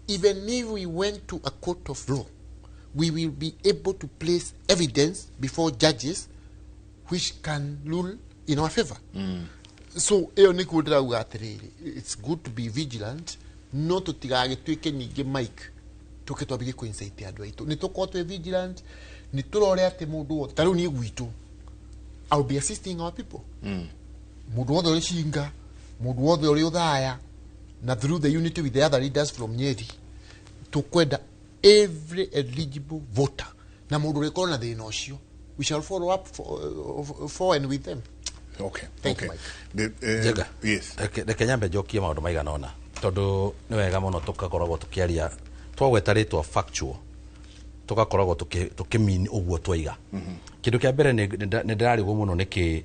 even if we went to a court of law we will be able to place evidence before judges which can rule in our favor. So eyo ni kudra ugatiriri it's good to be vigilant not to tigage twike nyingi Mike tukitwabige kuinsight andu aitu ni tuko twe vigilant ni turore ati mundu wo taru ni gwitu I'll be assisting our people mundu wothe uri shinga mundu wothe uri uthaya na through the unity with the other leaders from Nyeri tukwenda every eligible voter na mundu uri kona thina ucio we shall follow up for and with them. Okay. Thank you, Mike. Jega. Yes. Reke nyambe njokie maundu maigana ona tondu ni wega muno tugakoragwo tukiaria twagwetaritwo factual tugakoragwo tukimini uguo twaiga kindu kia mbere ni ndirarigwo muno niki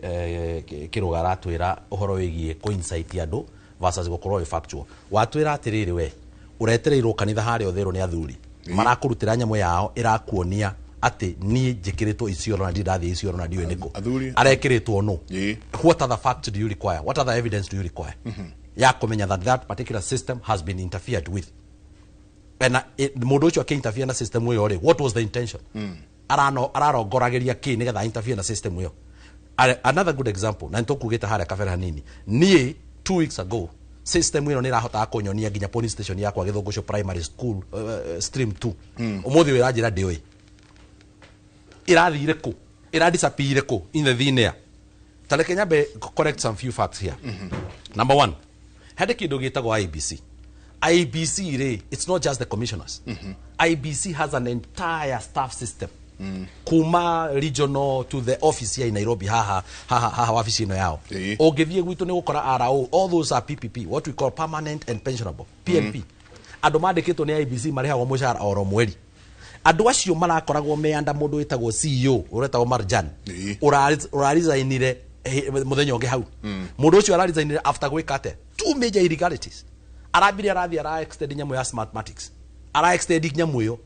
kiruga ratwira uhoro wigie coincide andu versus gukorwo factual watwira atiriri we uretereirwo kanitha haria otherwo ni athuri marakurutira nyamu yao irakuonia ati ni jikiritwo icio na ndirathi icio na ndiwe niko arekiritwo no what other facts do you require what other evidence do you require ya kumenya that particular system has been interfered with and mundu ucio interfere na system uyo ri what was the intention ararongorageria ki nigetha interfere na system uyo another good example na ntukugita haria kabera hanini nie 2 weeks ago system ino ni rahota kunyonia ginya police station yakwa Githungusho primary school stream 2 umuthi wira njira ndioi irathire ku iradisappear ku in the thine tareke nyambe correct some few facts here number 1 hade kindu gitagwo IBC re it's not just the commissioners IBC has an entire staff system kuma regional to the office here in Nairobi haha office ino yao ogethie gwitu ni gukora RO all those are PPP what we call permanent and pensionable PNP andu mandikitwo ni IBC marihagwo mushara oro mweri andu acio marakoragwo meanda mundu witagwo CEO uretagwo Marjan urarizainire muthenya ungi hau mundu ucio ararizainire after gwikate 2 major irregularities arabiri arathi ara extend nyamu ya smartmatics ara extend nyamu yo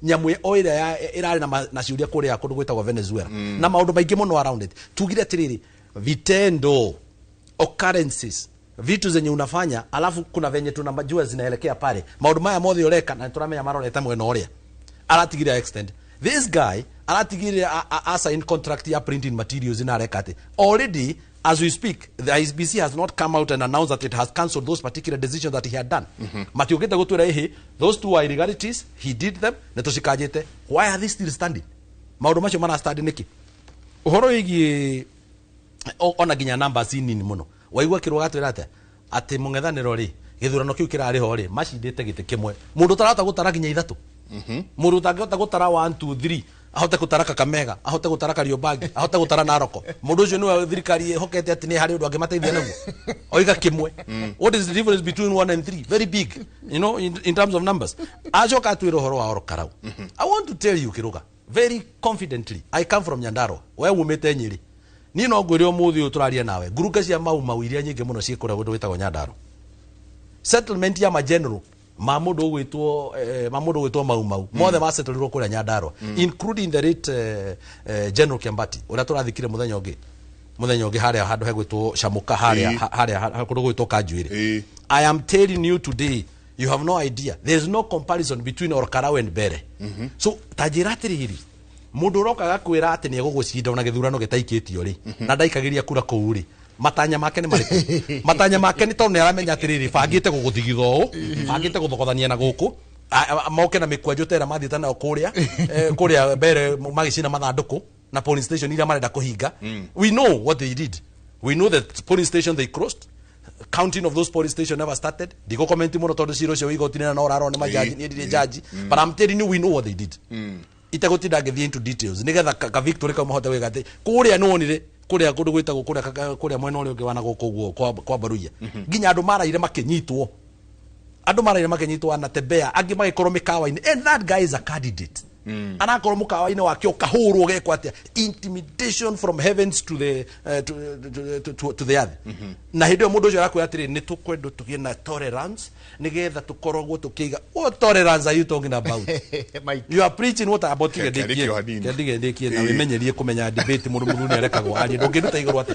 oira irari na ciuria kuria kundu gwitagwo Venezuela na maundu maingi muno around it tugire tiriri vitendo occurrences vitu zenye unafanya alafu kuna venye tunajua zinaelekea pale maundu maya mothe ureka na turamenya maroreta mwena uria aratigira extend this guy aratigira assign contract ya printing materials in arekate already as we speak the IBC has not come out and announced that it has cancelled those particular decisions that he had done matiogeta gutwira ehe those two are irregularities he did them netoshikajete why are they still standing maundu macio mana standing niki uhoro wigi ona ginya numbers nini muno waigwa kiruga twira ati mungethaniro ri githurano kiu kirari ho ri macindite gite kimwe mundu tarata gutara ginya ithatu mundu tangihota gutara 1 2 3 ahote gutara Kakamega ahote gutara Kariobangi ahote gutara Naroko mundu ucio niwe thirikari hokete ati ni hari undu angimateithia naguo oiga kimwe what is the difference between 1 and 3 very big you know in terms of numbers ajoka atwira horo wa orokarau I want to tell you kiruga very confidently I come from Nyandarua we umete Nyeri ni no ngwire umuthi uturaria nawe nguruka cia mau iria nyingi muno ciikura gundu witagwo Nyandarua settlement ya mageneral mamundu gwitwo mau mothe masettlirwo kuria Nyandarua including the late General Kiambati uria turathikire muthenya ungi haria handu hegwitwo Shamuka haria kundu gwitwo Kanjuire I am telling you today you have no idea there is no comparison between Orkarau and Bere so tajiratiriri mundu roka gakwira ati ni egugushinda ona githurano gitaikitio ri na ndaikagiria kura kuu ri matanya make ni mariku matanya make ni tondu ni aramenya atiriri bangite guguthigitho bangite guthokothania na guku moke na mikwanjo tera mathita na kuria Bere magicina mathanduku na police station ira marenda kuhinga we know what they did we know that police station they crossed counting of those police stations never started. Diko comment muno tondu ciro cio igotine na oraro ne majaji ni ndire jaji. But I'm telling you, we know what they did. Itagotinda ngithi into details. Nigetha ka Victory ka mahote wega ati kuria nonire kuria kundu gwitagwo kuria mwena uri ungi wana gukuguo kwa Baruia. Nginya andu maraire makinyitwo. Andu maraire makinyitwo anatembea angi magikorwo mikawa-ini. And that guy is a candidate. Anakorwo mukawa-ini wake ukahurwo gekwa atia intimidation from heavens to the to the earth. Na hindu mundu ucio arakwira atiri ni tukwenda tugie na tolerance nigetha tukorogwo tukiiga. What tolerance are you talking about? You are preaching what about kigendekie na wimenyerie kumenya debate mundu ni arekagwo ari ndungiruta iguru ati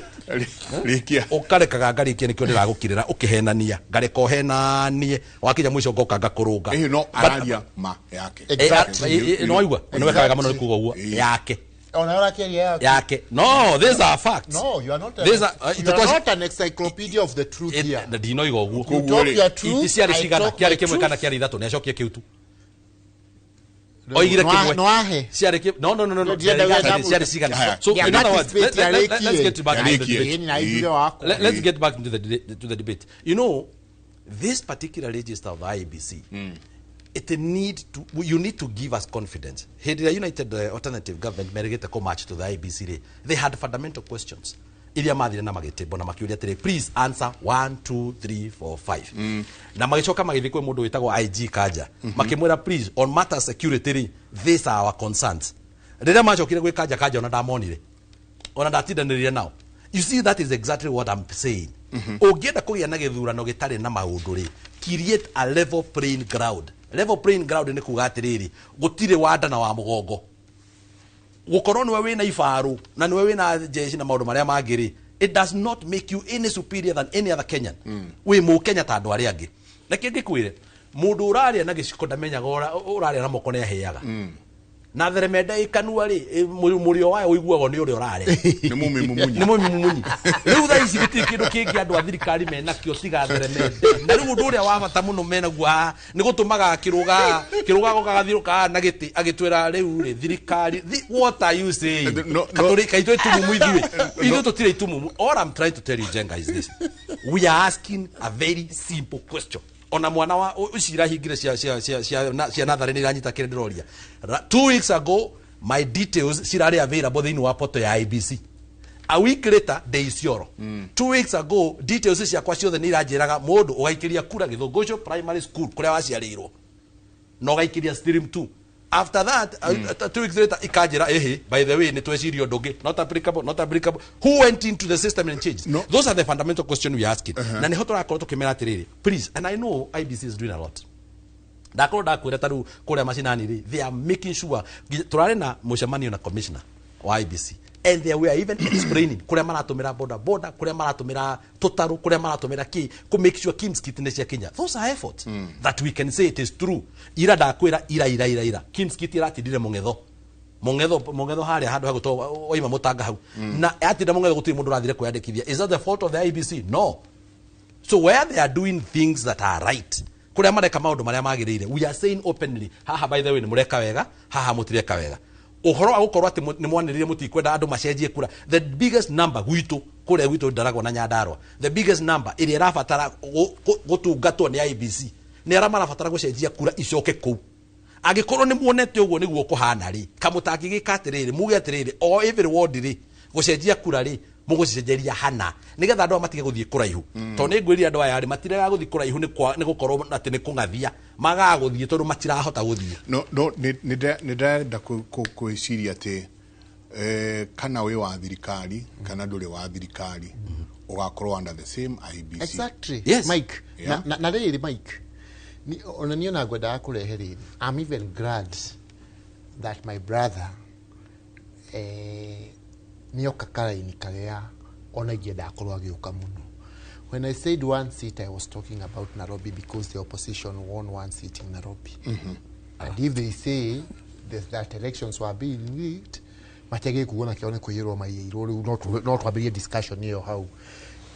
rikia ukarekaga ngarikia nikio ndiragukirira ukihenania ngareka uhenanie wakinya mwisho ngoka ngakurunga no araria ma yake exactly no igwa no wekaga muno kuga uguo yake yake. No, these are facts. No, you are not. These are you are not an encyclopedia of the truth here. The dino igo uguo. You talk your truth. Iti ciari cigana kiari kimwe kana kiari ithatu ni acokie kiu tu. Oigire kimwe. No ahe. Ciari kimwe. No. Ciari cigana. So in other words, let's get back to the debate. Let's get back to the debate. You know, this particular register of the IEBC, you need to give us confidence. Had the United Alternative Government merigete ko match to the IEBC, they had fundamental questions. Iria mathire na magetebo na makiuria tire, please answer 1 2 3 4 5. Na magicoka magithi kwe mundu witagwo IG Kanja. Makimwira please on matter security, these are our concerns. Rĩrĩa macokire gwĩ Kanja ona ndamonire. Ona ndatindanĩrire nao. You see, that is exactly what I'm saying. Ũngĩenda kũgĩa na gĩthurano gĩtarĩ na maũndũ rĩ, create a level playing ground. Level playing ground ni kuga atiriri gutire wanda na wa mugongo gukorwo niwe wina ifaru na niwe wina jeshi na maundu maria mangiri. It does not make you any superior than any other Kenyan. We mu Kenya ta andu aria angi na kingi kwire mundu uraria na giciko ndamenyaga uraria na moko ne aheaga na theremenda ikanua ri murio wayo uiguago ni uria urare ni mumumunyi riu tha ici giti kindu kingi andu a thirikari mena kio tiga theremenda na riu undu uria wa bata muno mena gwa ni gutumaga kiruga gokagathiruka na giti agitwira riu ri thirikari. What are you saying? Katorika itwe tumumu ithu tutire tumumu. All I'm trying to tell you, Jenga, is this: we are asking a very simple question. Ona mwana wa ucira hingire cia nathari ni ranyita kire ndiroria. 2 weeks ago my details cirari available thini wa portal ya IBC. A week later they isioro. 2 weeks ago details ciakwa ciothe ni iranjiraga mundu ugaikiria kura Githungucio primary school kuria waciarirwo no ugaikiria stream 2. After that 2 weeks later ikanjira by the way ni twecirio ndungi not applicable. Who went into the system and changed? No. Those are the fundamental questions we are asking. Na niho turakorwo tukimera atiriri, please, and I know IBC is doing a lot. Ndakorwo ndakwira taru kuria macinani ri, they are making sure turare na mucemanio na commissioner wa IBC, and they were even explaining kuria maratumira boda kuria maratumira tutaru kuria maratumira ki to make sure Kim's Kit cia Kenya. Those are efforts that we can say it is true. Ira ndakwira ira Kim's Kit iratindire mongetho haria handu haguto oima mutanga hau na atinda mongetho gutiri mundu rathire kwandikithia. Is that the fault of the IBC? No. So where they are doing things that are right, kuria mareka maundu maria magirire, we are saying openly, haha by the way ni mureka wega, haha mutireka wega. Uhoro wa gukorwo ati ni mwanirire mutikwenda andu macenjie kura. The biggest number gwitu kuria gwitu Ndaragwa na Nyandarua, the biggest number iria rafatara gutungatwo ni IBC ni ara marafatara gucenjia kura icoke ku. Agikorwo ni muonete uguo niguo kuhana ri kamutangigika atiriri muge atiriri o every ward ri gucenjia kura ri mugucenjeria hana nigetha andu matige guthie kuraihu to ni ngwiri andu aya ri matirega guthie kuraihu ni gukorwo ati ni kungathia magaga guthie tondu matirahota guthie. No ni ndenda kuiciria ati kana we wa thirikari kana nduri wa thirikari ugakorwo under the same IBC. Exactly. Yes. Mike. Yeah. Na riri Mike. Ona niona ngwenda kurehe riri. I'm even glad that my brother nioka karaini karia ona ingenda akorwo agiuka muno. When I said one seat, I was talking about Nairobi because the opposition won one seat in Nairobi. And if they say that elections were being rigged, matege kuona kione kuyirwo maiyirwo not wabiri discussion here how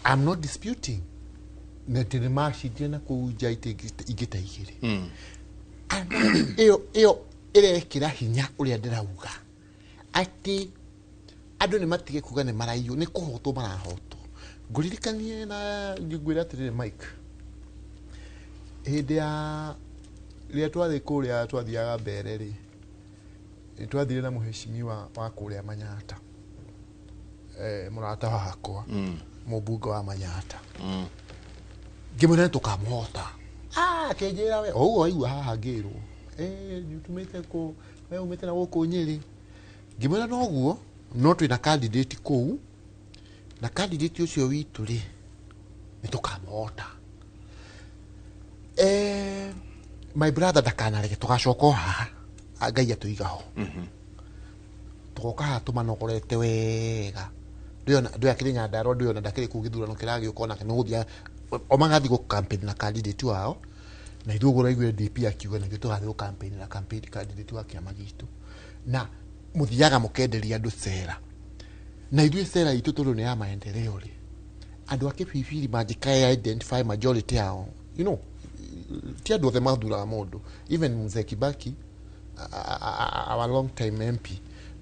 I'm not disputing. Netirimashi tena kuja igita igiri. Iyo irekira hinya uria ndirauga ati andu ni matige kuga ni maraiyo ni kuhotwo marahotwo nguririkanie na ngwira atiriri Mike hĩndĩ ya rĩrĩa twathi kũrĩa twathiaga mbere rĩ twathire na mũheshimiwa wa kũrĩa Manyata mũrata wakwa mũmbunge wa Manyata ngĩmwĩra tũkamũhota akĩnjĩra we ũguo waigua haha ngĩrwo nĩũtumĩte kũ we umĩte na gũkũ Nyĩrĩ ngĩmwĩra noguo no twĩna candidate kũu na candidate ũcio witũ rĩ nĩtũkamũhota my brother ndakanareke tũgacoka haha Ngai atũiga ho tũgoka haha tũmanogorete wega ndio akĩrĩ Nyandarua ndio na ndakĩrĩ kũ gĩthurano kĩragĩũka onake no gũthia omagathi go campaign na candidate wao na ithuĩ ũguo raigua DP akiuga na tũgathiĩ go campaign na candidate wa kĩama gitũ na mũthiaga mũkenderia andũ cera na ithuĩ cera itũ tondũ nĩ ya maendeleo rĩ andũ a Kĩbibiri mangĩkae identify majority yao you know ti andũ othe mathuraga mũndũ even Mzee Kibaki our long time MP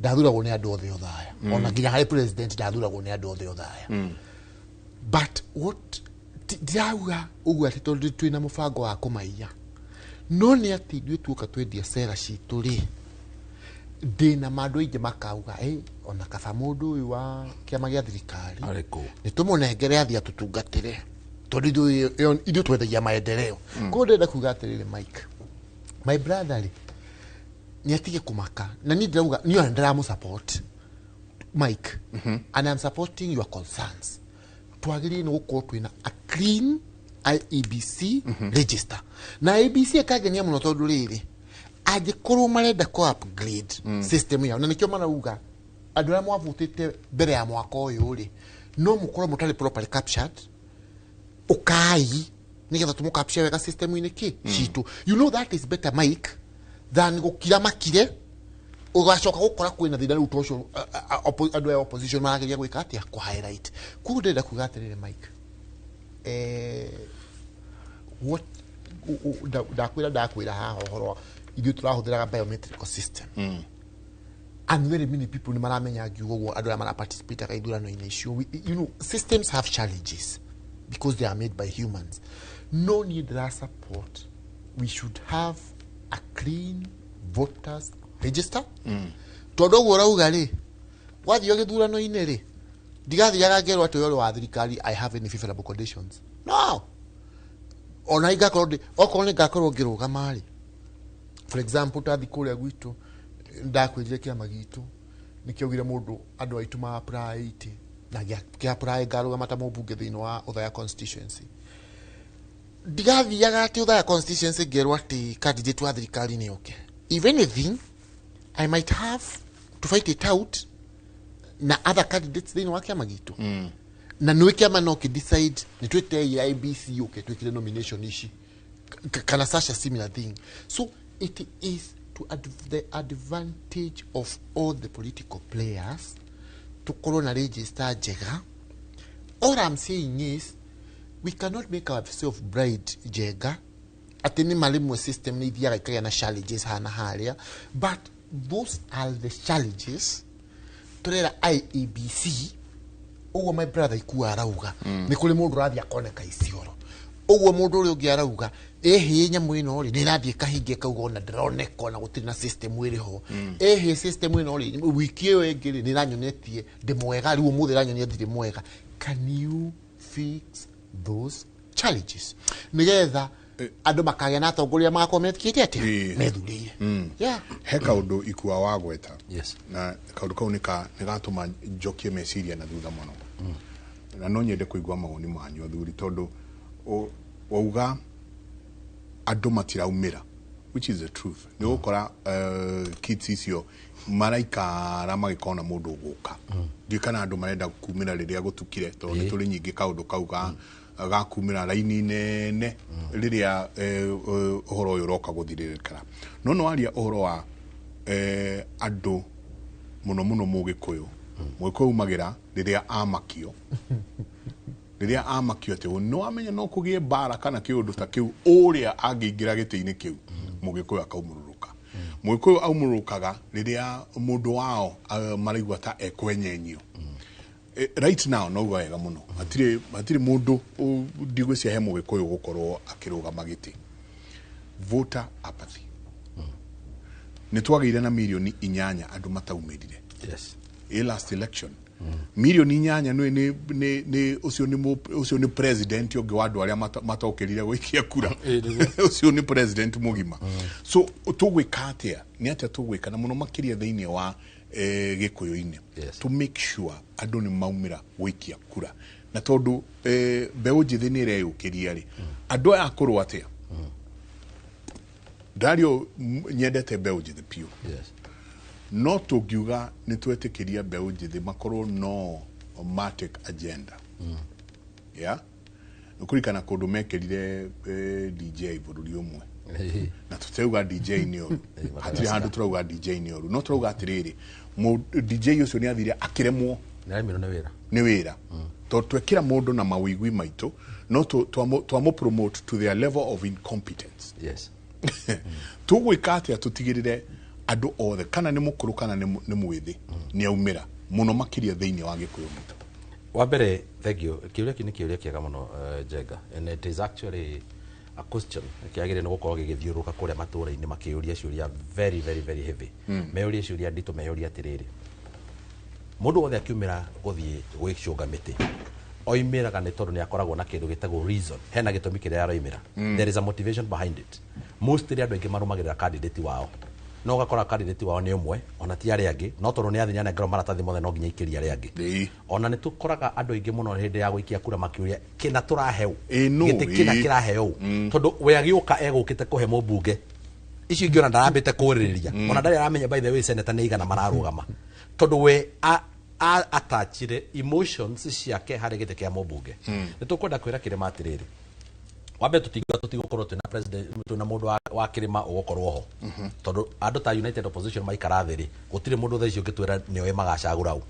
ndathuragwo nĩ andũ othe othaya ona nginya harĩ president ndathuragwo nĩ andũ othe othaya but what ndiauga ũguo atĩ tondũ twĩna mũbango wa kũmaiya no nĩ atĩ ithuĩ tuoka twendia cera citũ rĩ ndĩna mandũ aingĩ makauga ona kaba mũndũ ũyũ wa kĩama gĩa thirikari nĩtũmũnengere athi atũtungatĩre tondũ ithuĩ twendagia maendeleo koguo ndĩrenda kuga atĩrĩrĩ Mike my brother rĩ nĩatige kũmaka na niĩ ndĩrauga niĩ ona ndĩramũsupport Mike and I'm supporting your concerns twagĩrĩire nĩ gũkorwo twĩna a clean IEBC register na IEBC ĩkangenia mũno tondũ rĩrĩ angĩkorwo marenda kũ upgrade system yao na nĩkĩo marauga andũ arĩa mwavutĩte mbere ya mwaka ũyũ rĩ no mũkorwo mũtarĩ properly captured ũkai nĩgetha tũmũcapture wega system-inĩ citũ you know that is better Mike than gũkira makire ugacoka gũkora kwĩna thĩna rĩu tocio andũ a opposition marageria gwĩka atĩa kũ highlight kuo ndĩrenda kuga atĩrĩrĩ Mike what ndakwĩra haha ũhoro ithuĩ tũrahũthĩraga biometric system and very many people nĩ maramenya ngiuga ũguo andũ arĩa maraparticipate ithurano-inĩ icio you know systems have challenges because they are made by humans no need that support we should have a clean voters register tondũ ũguo ũrauga rĩ wathiĩ gĩthurano-inĩ rĩ ndigathiaga ngerwo atĩ ũyũ wa thirikari I have any favorable conditions no ona igakorwo okorwo nĩ ngakorwo ngĩrũgama rĩ for example tathi kũrĩa gwitũ ndakwĩrire kĩama gitũ nĩkĩaugire mũndũ andũ aitũ ma apply na gĩa apply ngarũgama ta mũmbunge thĩinĩ wa Othaya constituency ndigathiaga atĩ Othaya constituency ngerwo atĩ candidate wa thirikari nĩ oke if anything I might have to fight it out na other candidates thĩinĩ wa kĩama gitũ na nĩ kĩama no kĩ decide nĩ twĩte IBC okay twĩkire nomination ici kana such a similar thing so it is to the advantage of all the political players to corona register njega all I'm saying is we cannot make ourselves bride njega atĩ nĩ marimwe system nĩ ithiaga ikagĩa na challenges hana harĩa but those are the challenges turera IEBC ũguo my brother ikua arauga nĩ kũrĩ mũndũ ũrathiĩ akoneka icioro ũguo mũndũ ũrĩa ũngĩ arauga ĩhĩ nyamũ ĩno rĩ nĩrathiĩ kahinge kauga ona ndĩroneka ona gũtirĩ na system ĩrĩ ho ĩhĩ system ĩno rĩ wiki ĩyo ĩngĩ rĩ nĩranyonetie ndĩ mwega rĩu ũmũthĩ ranyonia ndirĩ mwega can you fix those challenges nĩgetha andũ makagĩa na atongoria magakorwo metĩkĩtie atĩ methurĩire he kaũndũ ikua wa gweta na kaũndũ kau nĩ gatũma njokie meciria na thutha mũno na no nyende kũigua mawoni manyu athuri tondũ wauga andũ matiraumĩra which is the truth nĩ gũkora kids icio maraikara magĩkona mũndũ ũgũka ndiũ kana andũ marenda kumĩra rĩrĩa gũtukire tondũ nĩ tũrĩ nyingĩ kaũndũ kau gakumĩra raini nene rĩrĩa ũhoro ũyũ ũroka gũthirĩrĩkara no no aria ũhoro wa andũ mũno mũno mũgĩkũyũ umagĩra rĩrĩa amakio atĩ no amenya no kũgĩe mbara kana kĩũndũ ta kĩu ũrĩa angĩingĩra gĩtĩ-inĩ kĩu mũgĩkũyũ akaumũrũrũka mũgĩkũyũ aumũrũrũkaga rĩrĩa mũndũ wao maraigua ta ekwenyenyio right now no wega muno hatire mundu ndigwĩcia he mũgĩkũyũ gũkorwo akĩrũgama gĩtĩ voter apathy nĩ twagĩire na milioni 8 andũ mataumirire yes last election milioni 8 nĩ ucio ni president ũngĩ wa andũ arĩa matokĩrire gũikia kura ucio ni president mũgima so tũgwĩka atĩa nĩ atĩa tũgwĩka na mũno makĩria thĩinĩ wa gĩkũyũ-inĩ to make sure andũ nĩ maumĩra gũikia kura na tondũ mbeũ njĩthĩ nĩ ĩreyũkĩria rĩ andũ aya akũrũ atĩa Dario nyendete mbeũ njĩthĩ piũ no tũngiuga nĩ twetĩkĩria mbeũ njĩthĩ makorwo no matic agenda yeah ũkũrikana kũndũ mekĩrire DJ bũrũri ũmwe na tũteuga DJ nĩ ũru hatirĩ handũ tũrauga DJ nĩ ũru no tũrauga atĩrĩrĩ DJ ũcio nĩ athire akĩremwo nĩ wĩra tondũ twekĩra mũndũ na mawĩigwi maitũ no twamũ promote to their level of incompetence yes tũgwĩka atĩa tũtigĩrĩre andũ othe kana nĩ mũkũrũ kana nĩ mwĩthĩ nĩ aumĩra mũno makĩria thĩinĩ wa gĩkũyũ gitũ wa mbere thank you kĩũria kĩ nĩ kĩũria kĩega mũno Jenga and it is actually a question kĩagĩrĩire nĩ gũkorwo gĩgĩthiũrũka kũrĩa matũũra-inĩ makĩũria ciũria very very very heavy meyũria ciũria nditũ meyũria atĩrĩrĩ mũndũ wothe akiumĩra gũthiĩ gwĩcũnga mĩtĩ oimĩraga nĩ tondũ nĩ akoragwo na kĩndũ gĩtagwo reason hena gĩtũmi kĩrĩa aroimĩra there is a motivation behind it mostly andũ aingĩ marũmagĩrĩra candidate wao no gakora candidate wao nĩ ũmwe ona ti arĩa angĩ no tondũ nĩ athinya nengero maratathi mothe no nginya ikĩria arĩa angĩ ona nĩ tũkoraga andũ aingĩ mũno hĩndĩ ya gũikia kura makĩũria kĩna tũraheo gĩtĩ kĩna kĩraheo tondũ we agĩũka egũkĩte kũhe mũmbunge icio ingĩ ona ndarambĩte kũrĩrĩria ona ndarĩ aramenya by the way senator nĩ igana mararũgama tondũ we attachire emotions ciake harĩ gĩtĩ kĩa mũmbunge nĩ tũkwenda kwĩra kĩrĩma atĩrĩrĩ wambe tũtigũkorwo twĩna president twĩna mũndũ wa kĩrĩma ũgũkorwo ho tondũ andũ ta United Opposition maikara thĩ rĩ gũtirĩ mũndũ thaa icio ũngĩtwĩra nĩoĩ magacagũra ũ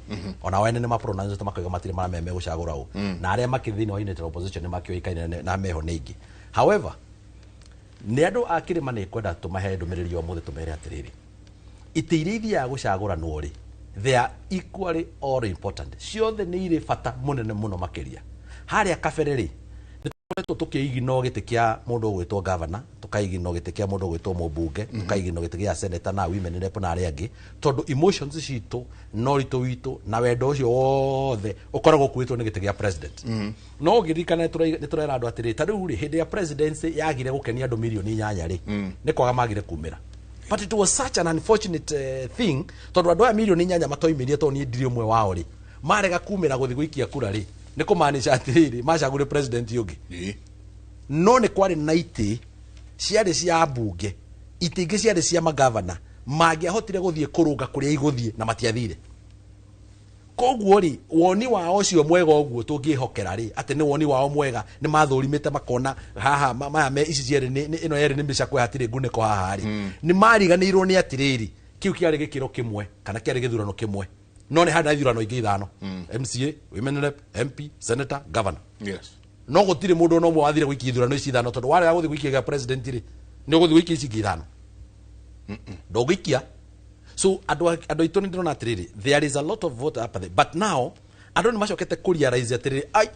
ona wene nĩ mapronounce makoiga matirĩ marameme gũcagũra ũ na arĩa makĩthĩinĩ wa United Opposition nĩ makĩoĩkaine na meho nĩ ingĩ however nĩ andũ a kĩrĩma nĩ kwenda tũmahe ndũmĩrĩri ũmũthĩ tũmere atĩrĩrĩ itĩ iria ithiaga gũcagũranwo rĩ they are equally all important ciothe nĩ irĩ bata mũnene mũno makĩria harĩa kabere rĩ tũkĩigino gĩtĩ kĩa mũndũ ũgwĩtwo governor tũkaigino gĩtĩ kĩa mũndũ ũgwĩtwo mũmbunge tũkaigino gĩtĩ kĩa senator na women rep na arĩa angĩ tondũ emotions citũ no ritũ witũ na wendo ũcio wothe ũkoragwo kuĩtwo nĩ gĩtĩ gĩa president no ũngĩririkana nĩ tũrera andũ atĩrĩ ta rĩu rĩ hĩndĩ ya presidency yagire gũkenia andũ milioni 8 rĩ nĩ kwaga magire kumĩra but it was such an unfortunate thing tondũ andũ aya milioni 8 matoimĩrie tondũ niĩ ndirĩ ũmwe wao rĩ marega kumĩra gũthiĩ gũikia kura rĩ nĩ kũmaanisha atĩrĩrĩ macagũre president ũngĩ no nĩ kwarĩ na itĩ ciarĩ cia mbunge itĩ ingĩ ciarĩ cia magavana mangĩahotire gũthiĩ kũrũnga kũrĩa igũthiĩ na matiathire koguo rĩ woni wao ũcio mwega ũguo tũngĩhokera rĩ atĩ nĩ woni wao mwega nĩ mathũrimĩte makona haha maya me ici cierĩ ĩno yerĩ nĩ mĩcakwe hatirĩ ngunĩko haha rĩ nĩ mariganĩirwo nĩ atĩrĩrĩ kĩu kĩarĩ gĩkĩro kĩmwe kana kĩarĩ gĩthurano kĩmwe no nĩ handa ithurano ingĩ ithano MCA women rep MP senator governor yes no gũtirĩ mũndũ no ũmwe wathire gũikia ithurano ici ithano tondũ warega gũthiĩ gũikia gĩa president rĩ nĩ ũgũthiĩ gũikia ici ingĩ ithano ndũgũikia so andũ aitũ nĩ ndĩrona atĩrĩrĩ there is a lot of voter apathy but now andũ nĩ macokete kũrealize atĩrĩrĩ ai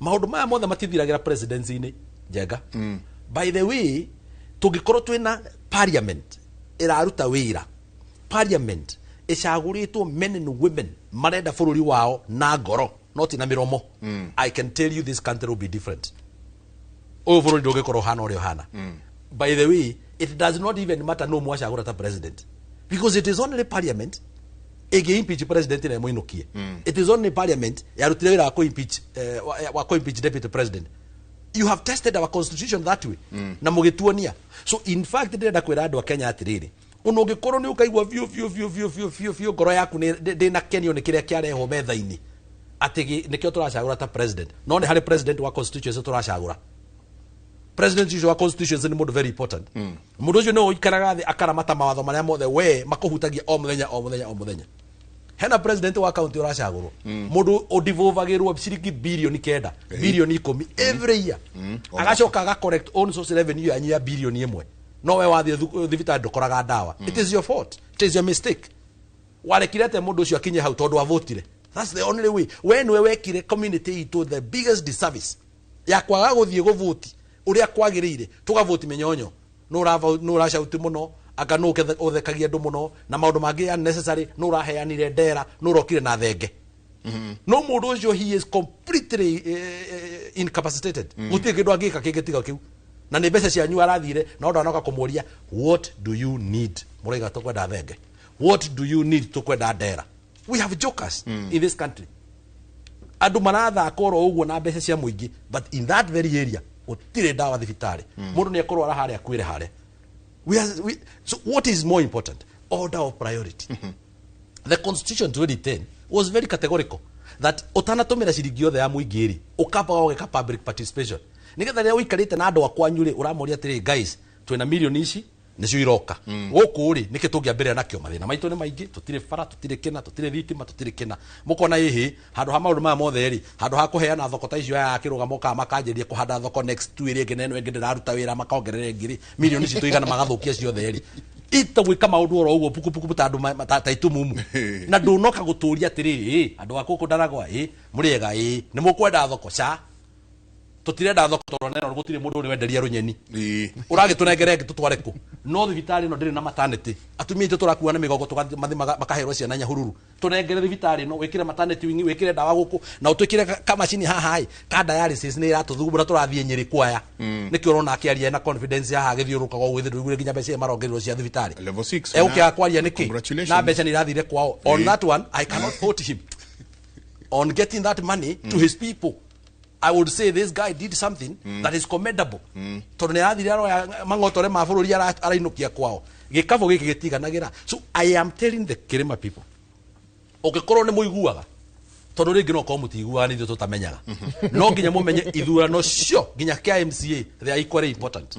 maũndũ maya mothe matithiragĩra presidency-inĩ Jenga by the way tũngĩkorwo twĩna parliament ĩraruta wĩra parliament ĩcagũrĩtwo men and women marenda bũrũri wao na ngoro not na mĩromo I can tell you this country will be different ũyũ bũrũri ndũngĩkorwo hana ũrĩa hana by the way it does not even matter no mwacagũra ta president because it is only parliament impeach president na mũinũkie it is only parliament yarutire wĩra wa kũ-impeach deputy president you have tested our constitution that way na mũgĩtuonia so in fact ndĩrenda kwĩra andũ a Kenya atĩrĩrĩ ũno ũngĩkorwo nĩ ũkaigua biũ ngoro yaku ndĩnakenio nĩ kĩrĩa kĩarehwo metha-inĩ atĩ nĩkĩo tũracagũra ta president no nĩ harĩ president wa constituency tũracagũra president usually wa constituency nĩ mũndũ very important mũndũ ũcio nĩ ũikaraga thĩ akaramata mawatho marĩa mothe we makũhutagia o mũthenya hena president wa county ũracagũrwo mũndũ ũdivovagĩrwo ciringi bilioni 9 bilioni 10 every year agacoka agacorrect own source revenue yanyu ya bilioni 1 no we wathiĩ thibitarĩ ndũkoraga ndawa it is your fault it is your mistake warekire atĩ mũndũ ũcio akinye hau tondũ avotire That's the only way. When we wekire community ito the biggest disservice ya kwaga guthie guvuti uria kwagirire tugavoti menyonyo no ra shout muno aka no uthekagia ndu muno na maundu mangi unnecessary no raheanire ndera no rokire na thenge no mundu ucio he is completely incapacitated gutie kindu angika kingetiga kiu na ni mbeca cianyu arathire na ndu anoka kumuria what do you need muriga tukwenda thenge what do you need tukwenda ndera. We have jokers in this country. Andu maratha akoro uguo na mbeca cia muingi but in that very area utire dawa thibitari mundu ni akorwo ara haria kwire haria. So what is more important? Order of priority. The Constitution 2010 was very categorical that utanatumira ciringi yothe ya muingi ri ukamba gogeka public participation. Nigetha ria wikarite na andu akwanyu ri uramoria atiri guys twina million ici nicio iroka guku ri niki tungiambire nakio mathina maitu ni maingi tutire bara tutire kina tutire thitima tutire kina mukona hihi handu ha maundu maya mothe ri handu ha kuheana thoko ta icio ya kirugamo ka makanjerie kuhanda thoko next tu iri ngi neno ngi ndiraruta wira makongerere ngiri million ici tuigana magathukia ciothe ri ita gwika maundu oro uguo puku tandu mataitu mumu na ndunoka guturia atiriri andu akuku ndaragwa muriega ni mukwenda thoko cha tutirenda thoko toroneno gutire mundu uri wenderia runyeni uragitunengerenge tutware ku no thibitari no ndiri na maternity atumia itu turakua na migogo tukathi makaherwo ciana nyahururu tunengere thibitari no wikire maternity wingi wikire dawa guku na utwikire kamacini haha ka dialysis ni iratuthugura turathie nyiri kwaya niki urona akiaria na confidence haha githiurukaga gwithiru igure ginya mbeca marongererwo cia thibitari level 6 ukia kwaria niki na mbeca ni irathire kwao on that one I cannot fault him on getting that money to his people. I would say this guy did something that is commendable. Torne athire aro mangotore ma bururi arainukia kwao. Gikabo giki gitiganagira. So I am telling the Kirima people. Ogikorwo ni muiguaga. Tondu ringi no ko mutiguaga ni tutamenyaga. No nginya mumenye ithurano cio nginya kia MCA they are equally important.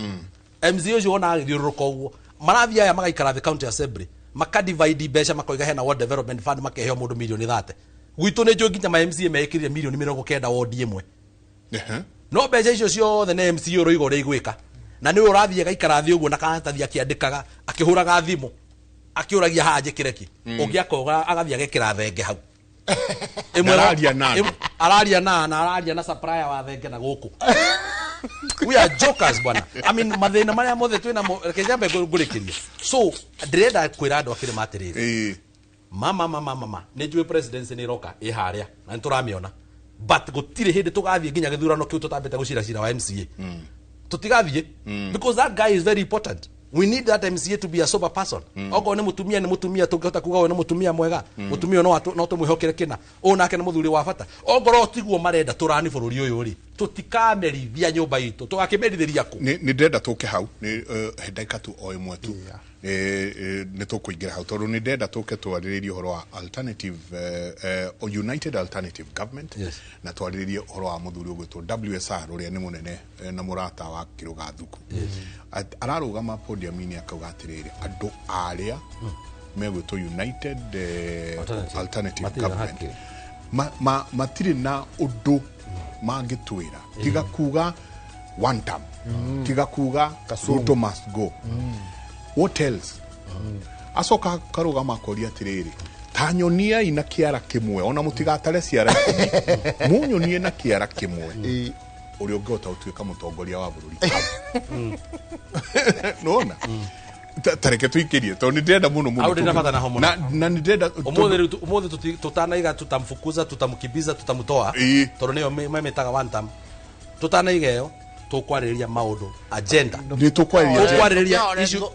MCA ucio ona agithiuruka uguo. Marathia aya magaikara the county assembly. Makadivide mbeca makoiga hena world development fund makeheo mundu milioni 30. Gwitu ni jo nginya ma MCA mekirire milioni 90 wodi imwe. No mbeca icio ciothe na MC oro igore igwika na ni urathie gaikara thi uguo na karatathi akiandikaga akihuraga thimu akiuragia haje kireki ungiakoga agathia agekira thenge hau araria na supplier wa thenge na guku we are jokers bwana. I mean mathina maria mothe twina kejambe ngurikiria so ndirenda kwira andu akiri matiriri mama ni njue presidency ni roka iharia na nturamiona but gutire hindi tugathie nginya githurano kiu tutambete gucira wa MCA tutigathie because that guy is very important. We need that MCA to be a sober person. Ogo ni mutumia tungihota kuga we ni mutumia mwega mutumia no tumwihokere kina onake ni muthuri wa bata ogoro tiguo marenda turani bururi uyu ri tutikamerithia nyumba itu tugakimerithiria ku ni ndenda tuke hau ni hendeka tu o imwe tu ni tukuingira hau tondu ni ndenda tuke twariririe horo wa alternative united alternative government na twariririe horo wa muthuri ugwitwo WSR uria ni munene na murata wa kiruga thuku ararugama podium-ini akauga atiriri andu aria megwitwo united alternative government matiri na undu mangitwira tiga kuga one term tiga kuga Ruto must go. What else? Asoka karugama koria atiriri tanyonia ina kiara kimwe ona mutigatare ciara munyonie na kiara kimwe uri ungota utuika mutongoria wa bururi nona tareke tuikirie to ni ndenda muno na ni ndenda umothe tutanaiga tutamfukuza tutamkibiza tutamutoa tondu niyo memetaga one time tutanaiga yo tukwariria maundu agenda tukwariria issue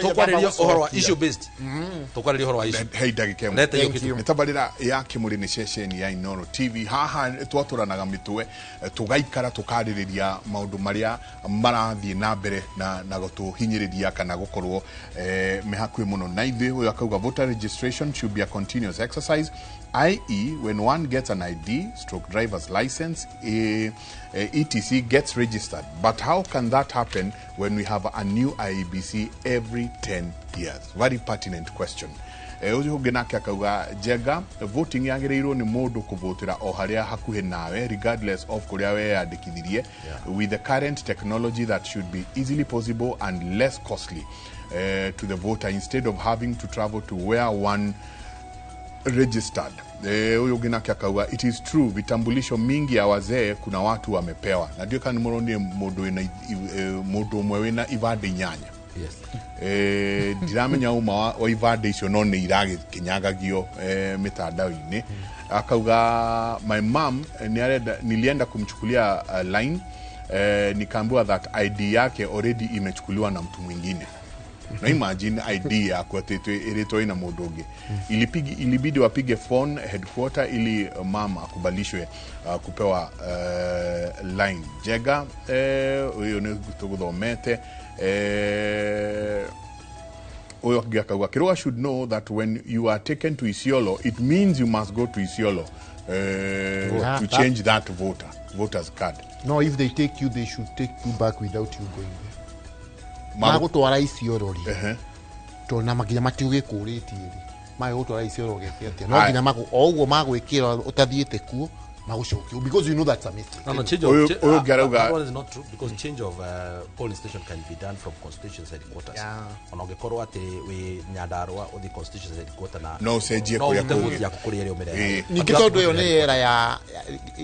tukwariria uhoro wa issue based tukwariria uhoro wa issue hey dagike nitabarira ya kimuri ni session ya Inoro TV haha twaturanaga mitwe tugaikara tukaririria maundu maria marathie na mbere na gutuhinyiriria kana gukorwo mehakwe muno na ithe uyu akauga voter registration should be a continuous exercise, i.e. when one gets an ID / driver's license etc. gets registered. But how can that happen when we have a new IEBC every 10 years? Very pertinent question. Uyu ginake akauga jega voting yagirirwo ni mundu kuvotera o haria hakuhe nawe regardless of kuria we yandikithirie with the current technology that should be easily possible and less costly to the voter instead of having to travel to where one registered. Huyo ginaki akauga it is true vitambulisho mingi ya wazee kuna watu wamepewa. Na ndio kana muronie mundu umwe wina ibande nyanya. Yes. Ndiramenya uma wa ibande icio no ni irage kinyagagio mitandao-ini. Akauga my mom nilienda kumchukulia line nikaambiwa that ID yake already imechukuliwa na mtu mwingine. Na imagine ID yako ilitoa ina mundu ungi. Ilibidi wapige phone headquarter ili mama akubalishwe kupewa line. Jega uyo ni tuguthomete uyo gakawa Kirwa should know that when you are taken to Isiolo it means you must go to Isiolo to change that voter's card. No, if they take you, they should take you back without you going there. Mago to ara Isiolo ri. To na maginya matiuge kuriti ri. Mago to ara Isiolo geketia. No ginya mago oguo mago ikira utathiete kuo magushoki because you know that's a mistake. No, change of that one is not true because change of polling station can be done from constituency headquarters. Yeah. Onogekorwo ati we Nyandarua or the constituency headquarters na no seje kuria kuria ri umere. Nikitondo yo ne era ya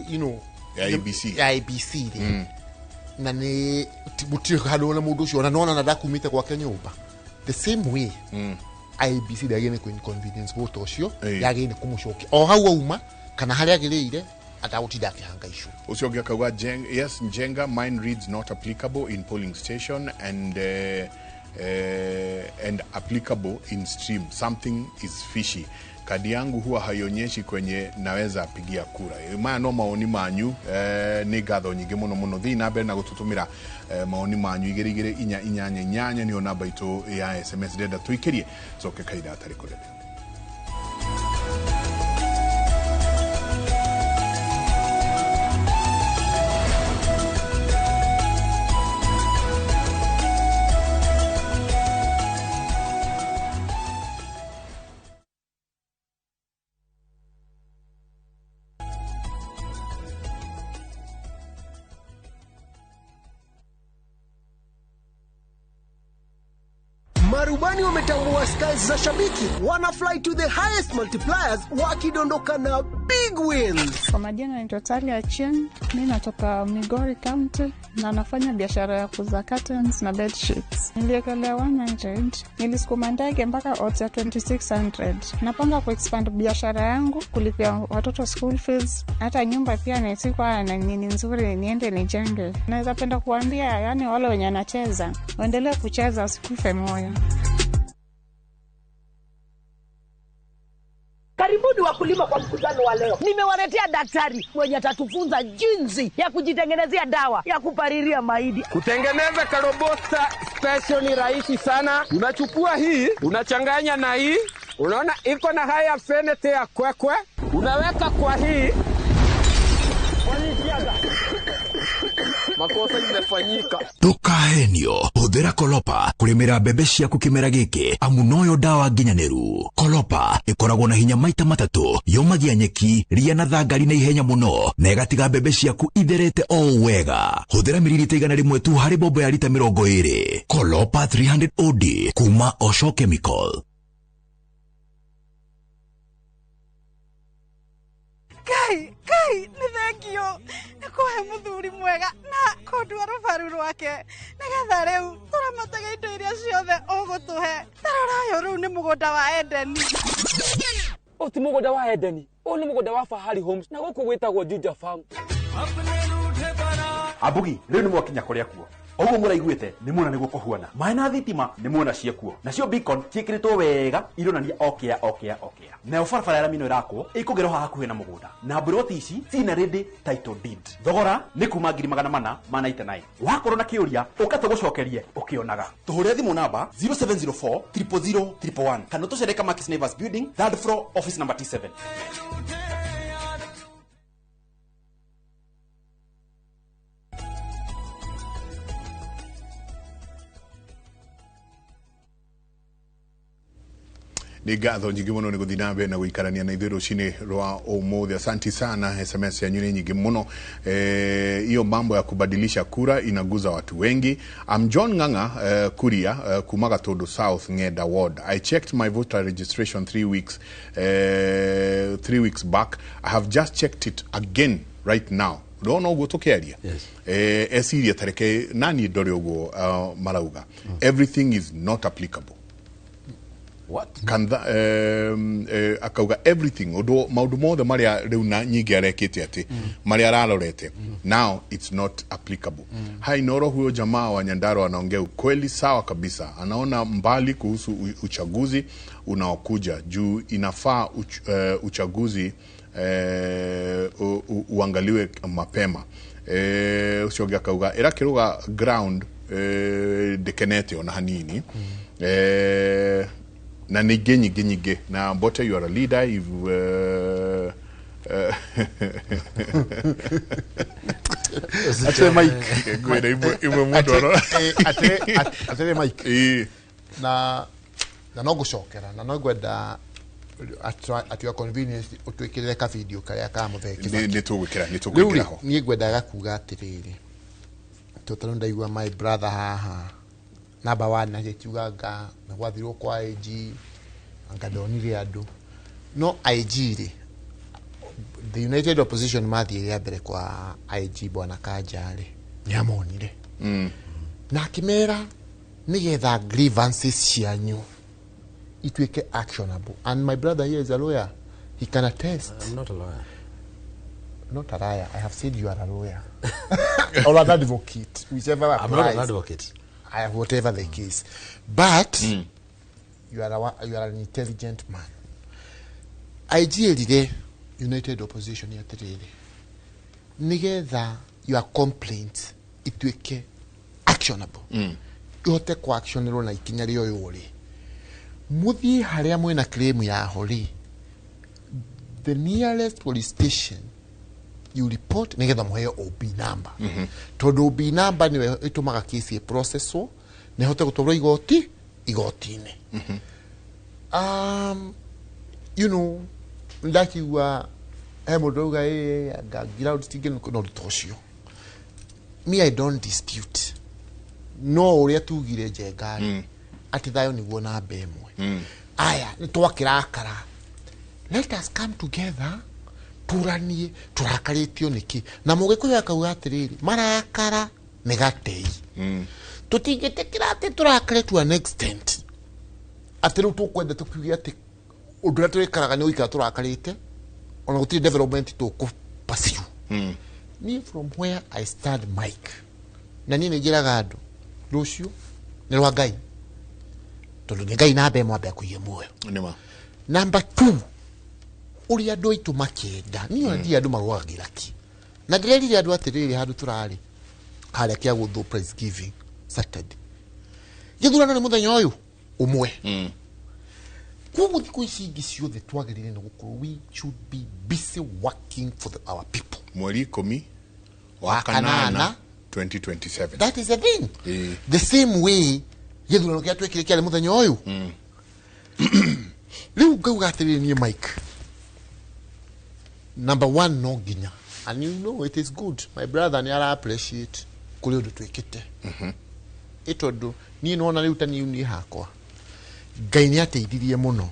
you know ya ABC. Ya ABC ri. Na ni tibutio halo na mundu ucio na nona na dakumite gwake nyumba. The same way. IBC ndagene ku inconvenience vote ucio yagene kumushoki. O hau uma kana haria agirire atautinda akihanga icio. Ucio gakawa yes Njenga mine reads not applicable in polling station and applicable in stream. Something is fishy. Kadi yangu huwa haionyeshi kwenye naweza pigia kura. Maya no maoni manyu ni gatho nyingi muno thi na mbere na gututumira maoni manyu igere inyanya ni ona baito ya SMS deda tuikirie soke kaida atari kurebe. Marubani wametambua skills za shabiki, wana fly to the highest multipliers wakidondoka na big wins. Kwa majina naitwa Talia Chen, mimi natoka Migori County na nafanya biashara ya kuuza curtains na bed sheets. Niliekelea 100, nilisukuma ndege mpaka odds ya 2600. Napanga kuexpand biashara yangu, kulipia watoto school fees, hata nyumba pia nisikuwa na nini nzuri niende nijenge. Naweza penda kuambia yani wale wenye wanacheza, waendelee kucheza usikufe moyo. Karibuni wakulima kwa mkutano wa leo. Nimewaletea daktari mwenye atatufunza jinsi ya kujitengenezea dawa ya kupariria mahindi. Kutengeneza karobota special ni rahisi sana. Unachukua hii, unachanganya na hii. Unaona iko na haya fenete ya kwekwe. Unaweka kwa hii. Makosa imefanyika. Tukahenio huthira Kolopa kurimira mbembe ciaku kimera giki amu noyo dawa nginyaniru. Kolopa ikoragwo na hinya maita matatu, yomagia nyeki, ria na thangari na ihenya muno na igatiga mbembe ciaku itherete o wega. Huthira mililita 100 tu hari bombo ya lita 20. Kolopa 300 OD kuma Osho Chemical. Kai, ni thank you. Nikuhe muthuri mwega na kodwa rufaru rwake. Nigetha riu turamataga indo iria ciothe ugutuhe. Tarora yo riu ni mugunda wa Edeni. O ti mugunda wa Edeni. O ni mugunda wa Fahari Homes na guku gwitagwo Juja Farm. Abugi, riu ni mwakinya kuria kuo. Oguo muraiguite ni muona niguo kuhuana. Mai na thitima ni muona ciekuo. Nacio beacon ciikiritwo wega ironania okea. Na barabara ya ramino irako ikugero hakuhe na mugunda. Na broti ici cina ready title deed. Thogora ni kuma 499. Wakorwo na kiuria ukate gucokerie ukionaga. Tuhure thimu namba 0704 000 kana tucereka Markis Neighbors Building 3rd floor office number T7. ni ngatho nyingi muno ni guthina mbe na guikarania na ithiru cini rwa umuthi. Asante sana, SMS yanyu ni nyingi muno. Hiyo mambo ya kubadilisha kura inaguza watu wengi. I'm John Nganga Kuria kumaga Todo South Ngeda Ward. I checked my voter registration 3 weeks back. I have just checked it again right now. Don't know what area. Yes. Esiria tareke nani dore ugo marauga. Everything is not applicable. What? Akauga everything odo maundu mothe maria riu na nyingi arekete ati maria ararorete now it's not applicable. Hai noro huyo jamaa wa Nyandarua anaongea ukweli sawa kabisa. Anaona mbali kuhusu uchaguzi unaokuja juu inafaa uchaguzi uangaliwe mapema. Usioga kauga irakiruga ground dekenete ona hanini. Na nyingi na Mbote, you are a leader. Ate Mike kwenda ibo mudo no ate Mike na no gucokera na no gwenda at your convenience utwikirire ka video karia ka mutheki ni tugwikira ho ni gwenda gakuga atiriri totoro ndaigua my brother haha namba 1 na gĩkiuga na gwathirwo kwa IG angadonire andu no IG ri the United Opposition mathire mbere kwa IG bwana Kanjari nyamonire na kimera nigetha grievances cianyu itwike actionable. And my brother here is a lawyer, he can attest. I'm not a lawyer. Not a liar. I have said you are a lawyer or an advocate, whichever applies. I'm not an advocate. Whatever the case, but you are an intelligent man. Ideally, United Opposition ya tiriri nigetha your complaint itwike actionable. Yote kwa actionable na ikinya rio yori muthi haria mwena claim ya hori the nearest police station you report nigetha muheo OB number. Todo OB number niwe itumaga case processwo ne hote gutwarwo igoti-ini. You know, ndakiwa mundu ngagira utige no ritocio. Me, I don't dispute. No uria tugire njengari ati thayo niguo na mbemwe. Aya ni twakirakara. Let us come together turanie turakaritio niki na mugikuyu akauga atiriri marakara megatei tutingitikira ati turakare to an extent ati riu tukwenda tukiugia ati undu twikaraga ni uikara turakarite ona gutiri development tuku pursue. Me from where I stand, Mike, na ni ngiraga andu rucio ni rwa Ngai tondu ni Ngai na mbemwe ambe kuiye muoyo. Number 2, uri andu aitu makenda ni ndi andu marwagira ki na ndirerire andu atiriri handu turari haria kia guthu prize giving Saturday githurano ni muthenya uyu umwe kugu thiku ici ingi ciothe twagirire ni gukorwo we should be busy working for our people. Mweri 10 wa kanana 2027. That is the thing. The same way githurano kia twekire kia muthenya uyu riu ngauga atiriri ni Mike. Number 1, no ginya. And you know it is good. My brother ni ara appreciate kule undu twikite. Itondo ni nona riu tani ni hakwa. Ngai ni ateithirie muno.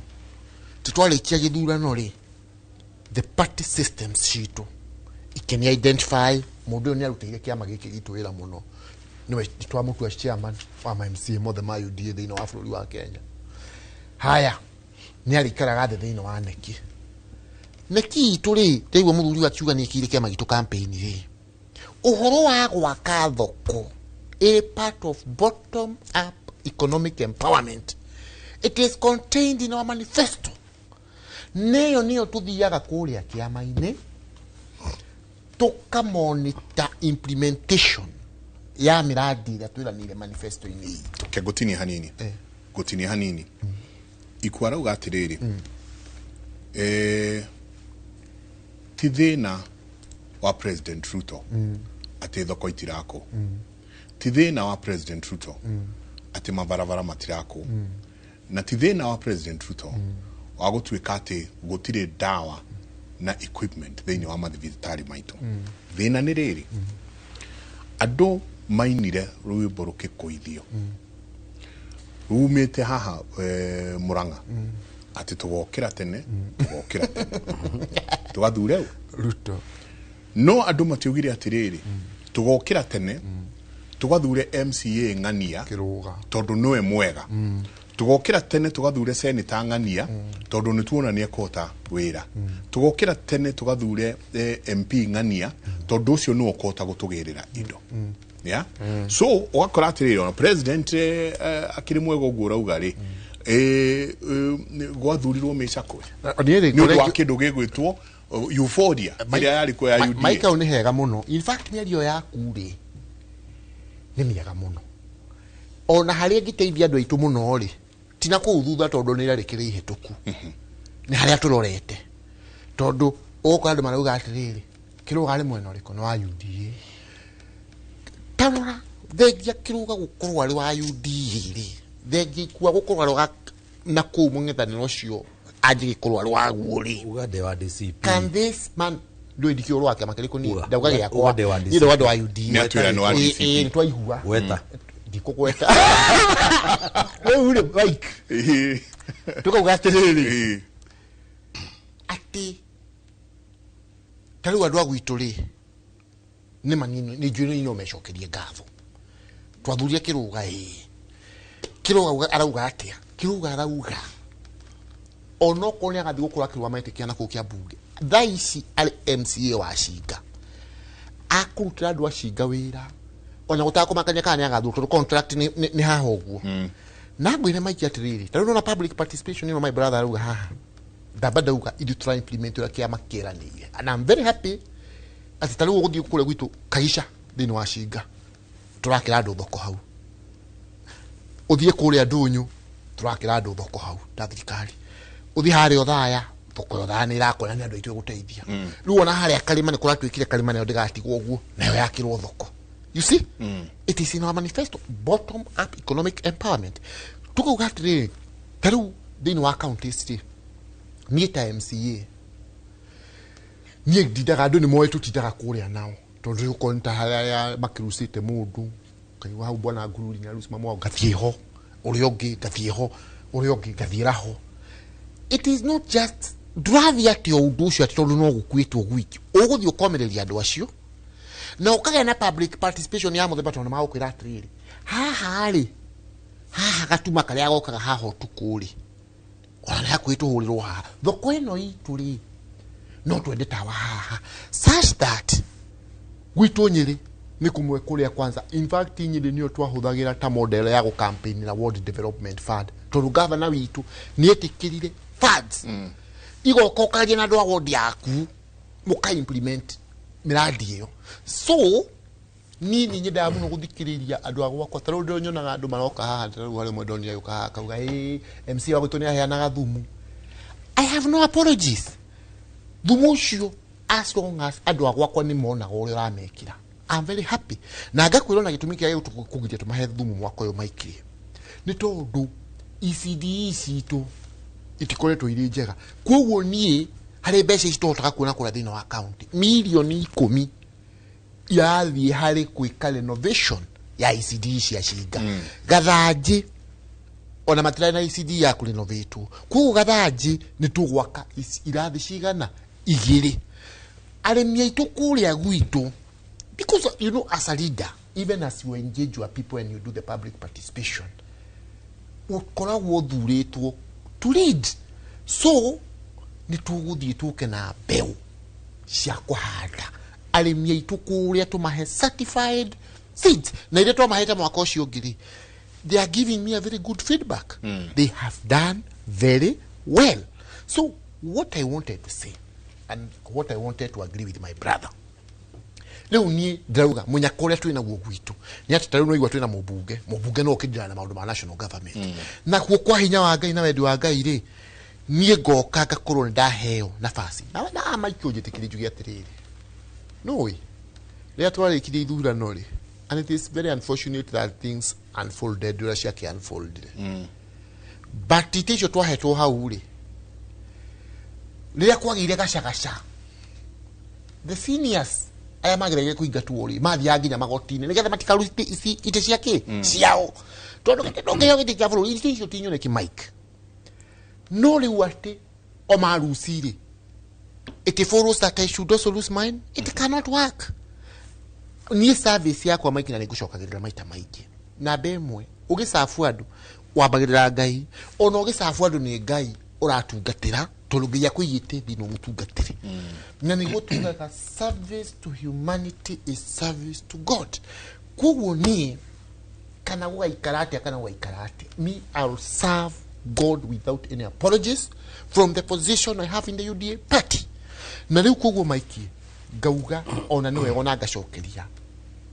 Tutwarikia githurano ri the party systems citu ikeni identify mundu ni arutire kiama giki gitu wira muno. Niwe twamutu as chairman wa MCA mothe ma UDA thina wa bururi wa Kenya. Haya ni arikaraga thina wa neki. Neki turi tegwa muthuri akiuga ni kire kiama gitu campaign ri uhoro wa gwaka thoko a part of bottom up economic empowerment. It is contained in our manifesto. Niyo tuthiaga kuria kiama-ini tuka monitor implementation ya miradi ira twiranire manifesto-ini. Ke gutini hanini gutini hanini ikwara ugatiriri tithina wa President Ruto ati thoko itirako tithina wa President Ruto ati mabarabara matirako na ti thina wa President Ruto wa gutuika ati gutire dawa na equipment thini wa mathibitarĩ maitũ thina nĩ rĩrĩ andũ mainire rwĩmbo rũkĩkũithio rumĩte haha Murang'a ati tugokĩra tene tugathure Ruto no andũ matiugire atirĩrĩ tugokĩra tene tugathure MCA ng'ania tondu niwe mwega tugokĩra tene tugathure senator ng'ania tondu nituona ni ekota wĩra tugokĩra tene tugathure MP ng'ania tondu ucio ni okota gutugirira indo yeah so wakora atirĩrĩ ona president akiri mwega ũguo rauga rĩ gwathurirwo mĩcakwe ni ũndũ wa kĩndũ gĩgwĩtwo euphoria ĩrĩa yarĩ kwa ya UDA Michael nĩ hega mũno in fact mĩario yaku rĩ nĩ mĩega mũno ona harĩa ngĩteithia andũ aitũ mũno rĩ tina kũu thutha tondũ nĩ rĩarĩkĩrĩ ihĩtũku nĩ harĩa tũrorete tondũ ũgũkora andũ marauga atĩrĩrĩ kĩrũga arĩ mwena ũrĩkũ nĩ wa UDA tarora thengia kĩrũga gũkorwo arĩ wa UDA rĩ thengia ikua gũkorwo arĩ na kũu mũng'ethanĩro ũcio anjĩ gĩkorwo arĩ waguo rĩ ugande wa DCP can this man ndå ndikio rwa kĩama kĩrĩkũ ni ndauga gĩakwa nĩ wandũ wa UDA nĩ atwĩra nĩ wa DCP nĩ twaigua weta ndikũgweta rĩu rĩ like tũkauga atĩrĩrĩ atĩ tarĩu andũ a gwitũ rĩ nĩ manini nĩ njũĩ no mecokerie ngatho twathuria kĩrũga kĩrũga arauga atĩa kĩrũga arauga ona okorwo nĩ agathiĩ gũkorwo akĩrũga maĩtĩkia na kũu kĩa mbunge thaa ici arĩ MCA wa Cinga akũrutĩra andũ a Cinga wĩra ona gũtakũmakania kana nĩ agathurwo tondũ contract nĩ haha ũguo na ngwĩre maiki atĩrĩrĩ tarĩu na public participation ĩno my brother arauga haha ndamba ndauga ithuĩ tũra implement ũrĩa kĩama kĩeranĩire and I'm very happy atĩ tarĩu ũgũthiĩ kũrĩa gwitũ Kagisha thĩinĩ wa Cinga tũrakĩra andũ thoko hau ũthiĩ kũrĩa Ndũnyũ tũrakĩra andũ thoko hau ta thirikari uthi harĩa Othaya thoko ya Othaya nĩ ĩrakora nĩ andũ aitũ gũteithia rĩu ona harĩa Karima nĩ kũratuĩkire Karima nayo ndĩgatigwo ũguo nayo yakirwo thoko you see it is in our manifesto bottom up economic empowerment tukauga atĩrĩrĩ tarĩu thĩinĩ wa counties rĩ niĩ ta MCA niĩ ndindaga andũ nĩ moĩ tũtindaga kũrĩa nao tondũ rĩu ũkorwo nĩ ta harĩa makĩrucĩte mũndũ kaigua hau bwana ngururi na ruci mamwe ngathiĩ ho ũrĩa ũngĩ ngathiĩ ho ũrĩa ũngĩ ngathiĩra ho it is not just dravi ati ũndũ ũcio ati tondũ no gũkuĩtwo gwiki ũgũthiĩ ũkomereria andũ acio na ũkagĩa na public participation ya mũthemba tondũ magũkwĩra atĩrĩrĩ haha rĩ haha gatuma karĩa gokaga haha ũtukũ rĩ ona nĩ hakuhĩ tũhũrĩrwo haha thoko ĩno itũ rĩ no twende tawa haha such that gwitũ Nyĩrĩ nĩ kũmwe kũrĩa kwanza in fact Nyĩrĩ nĩyo twahũthagĩra ta model ya gũcampaign na World Development Fund tondũ governor witũ nĩ etĩkĩrire funds igoka ũkaria na andũ a ward yaku mũka implement miradi ĩyo so nini nyenda mũno gũthikĩrĩria andũ a gwakwa tarĩu ndĩronyonaga andũ maroka haha tarĩu harĩ mũndũ ndonire yuka haha kauga MC wa gwitũ nĩ aheanaga thumu I have no apologies thumu ũcio as long as andũ a gwakwa nĩ monaga ũrĩa ũramekĩra I'm very happy na ngakwĩrwo na gĩtũmi kĩa kũgiria tũmahe thumu mwaka ũyũ maikire nĩ tondũ ECD citũ itikoretwo irĩ njega kwoguo niĩ harĩ mbeca ici tũhotaga kuona kũrĩa thĩinĩ wa county mirioni 10 irathiĩ harĩ gwĩka renovation ya ECD cia Cinga gathanjĩ ona matirĩ na ECD ya kũrenovate kwoguo gathanjĩ nĩ tũgwaka irathi cigana 2 arĩmi aitũ kũrĩa gwitũ because you know as a leader even as you engage your people and you do the public participation ukoragwo thurĩtwo to lead so nĩ tũgũthiĩ tũke na mbeũ cia kũhanda arĩmi aitũ kũrĩa tũmahe certified seeds na iria twamahete mwaka ũcio ũngĩ they are giving me a very good feedback they have done very well so what I wanted to say and what I wanted to agree with my brother rĩu niĩ ndĩrauga mũnyaka ũrĩa twĩna guo gwitũ nĩ atĩ tarĩu no igua twĩna mũmbunge no ũkĩnjĩra na maũndũ ma national government na kuo kwa hinya wa Ngai na wendi wa Ngai rĩ niĩ ngoka ngakorwo nĩ ndaheo nafasi na maiki ũnjĩtĩkĩrie njuge atĩrĩrĩ no rĩrĩa twarĩkirie ithurano rĩ and it is very unfortunate that things unfolded ũrĩa ciakĩ unfolded but itecio twahetwo hau ri riria kwagire gacagaca the seniors aya magereire kuingatwo ri mathia nginya magotini nigetha matikaru ite ciake ciao tondu ngeyo giti kia bũrũri icio tinyoneki Mike no riu ati o maruciri it follows that I should also lose mine. It cannot work. Ni service yakwa Mike na nigucokagirira maita maingi na bemwe ugisafu andu wabagirira ngai ona ugisafu andu ni ngai uratungatira tolugia kwiyite thino mutungatire na niguo tugaga service to humanity is service to God. Kuguo ni kana waikarate kana waikarate me I'll serve God without any apologies from the position I have in the UDA party. Na riu kuguo Mike gauga ona niwe ona gacokeria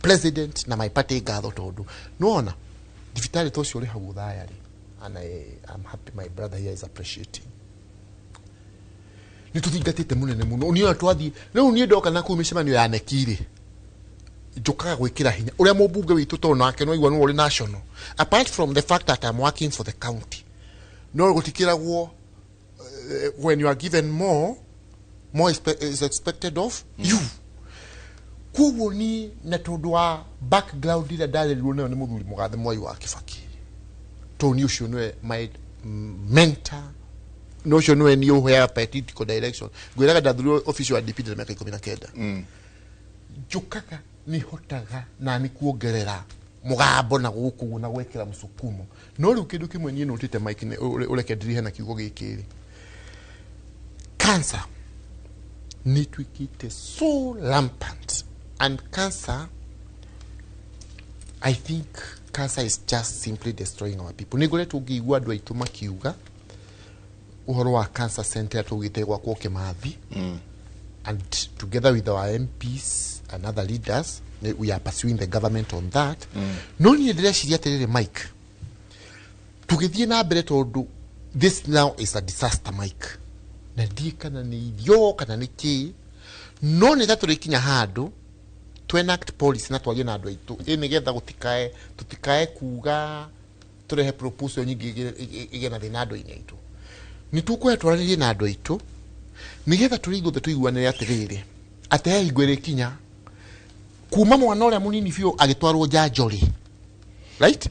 president na my party gatho tondu no divitari tocio ri hau thaya ri and I'm happy my brother here is appreciating ni tuthingatite munene muno ni atwathi riu ni ndoka na kumishemanio ya nekire njukaga gwikira hinya uria mubunge witu to nake no igwa no uri national apart from the fact that I'm working for the county no gutikiragwo when you are given more is expected of you. Kuguo ni na tondu wa background ira ndarerirwo nayo ni muthuri mugathe Mwai wa Kibaki to ni ucio nwe my mentor no ucio nwe ni uhoya political direction gwiraga ndathuro office wa DP na miaka 19 njukaga ni hotaga na ni kuongerera mugambo na guku na gwekera musukumo no riu kindu kimwe ni notite Mike ne ureke ndirihe na kiugo gikiri cancer nitwikite so rampant and cancer I think cancer is just simply destroying our people nigore tungigwa andu aitu makiuga uhoro wa cancer center tugite gwa kwa Kimathi and together with our MPs and other leaders we are pursuing the government on that no ni ndire ciria terere Mike tugithie na mbere tondu this now is a disaster Mike na ndie kana ni irio kana ni ki no ni tatu rikinya handu to enact policy na twagie na andu aitu nigetha tutikae kuga turehe proposal nyingi igena thina andu ini aitu ni tukwetwaranirie na andu aitu nigetha turiguthe tuiguanire atiriri ate igwere kinya kuma mwana uria munini biu agitwarwo njanjori right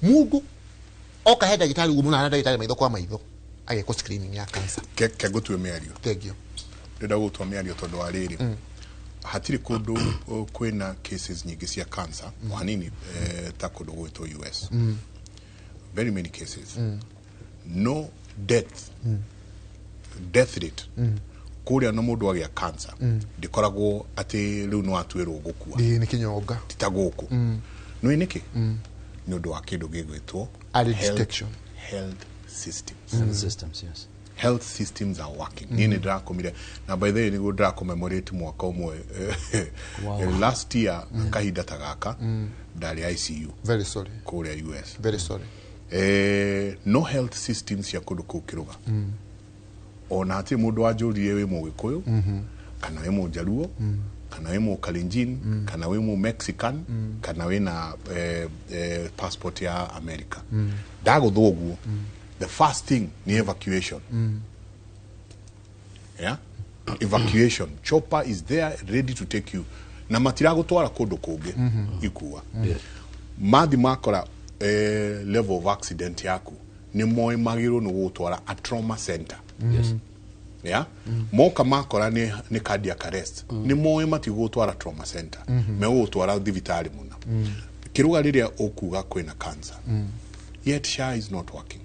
Mungu oka heda gitari gumuna na ndagitari maitho kwa maitho ageko screening ya cancer ke gutwe miario thank you ndenda gutwa miario tondu wa riri hatiri kundu kwina cases nyingi cia cancer hanini ta kundu gwitwo US very many cases no death rate kuria no mundu agia cancer ndikoragwo ati riu no atwirwo gukua ni kinyonga titaguku no iniki ni undu wa kindu gigwitwo early detection health systems yes health systems are working nini drakomire na by the way ni go commemorate mwaka umwe last year kahinda tagaka ndari ICU very sorry kuria US very sorry no health systems ya kundu kukiruga ona ati mundu ajuriye we mugikuyu kana we mujaruo kana we mu Kalenjin kana we mu Mexican kana we na passport ya America daguthoguo the first thing ni evacuation yeah evacuation chopper is there ready to take you na matirago twara kundu kungi ikuwa mathi makora level of accident yaku ni moy magiro no gutwara a trauma center yes yeah moka makora ni cardiac arrest ni moy mati gutwara trauma center me gutwara thibitari muna kiruga riria okuga kwina cancer yet SHA is not working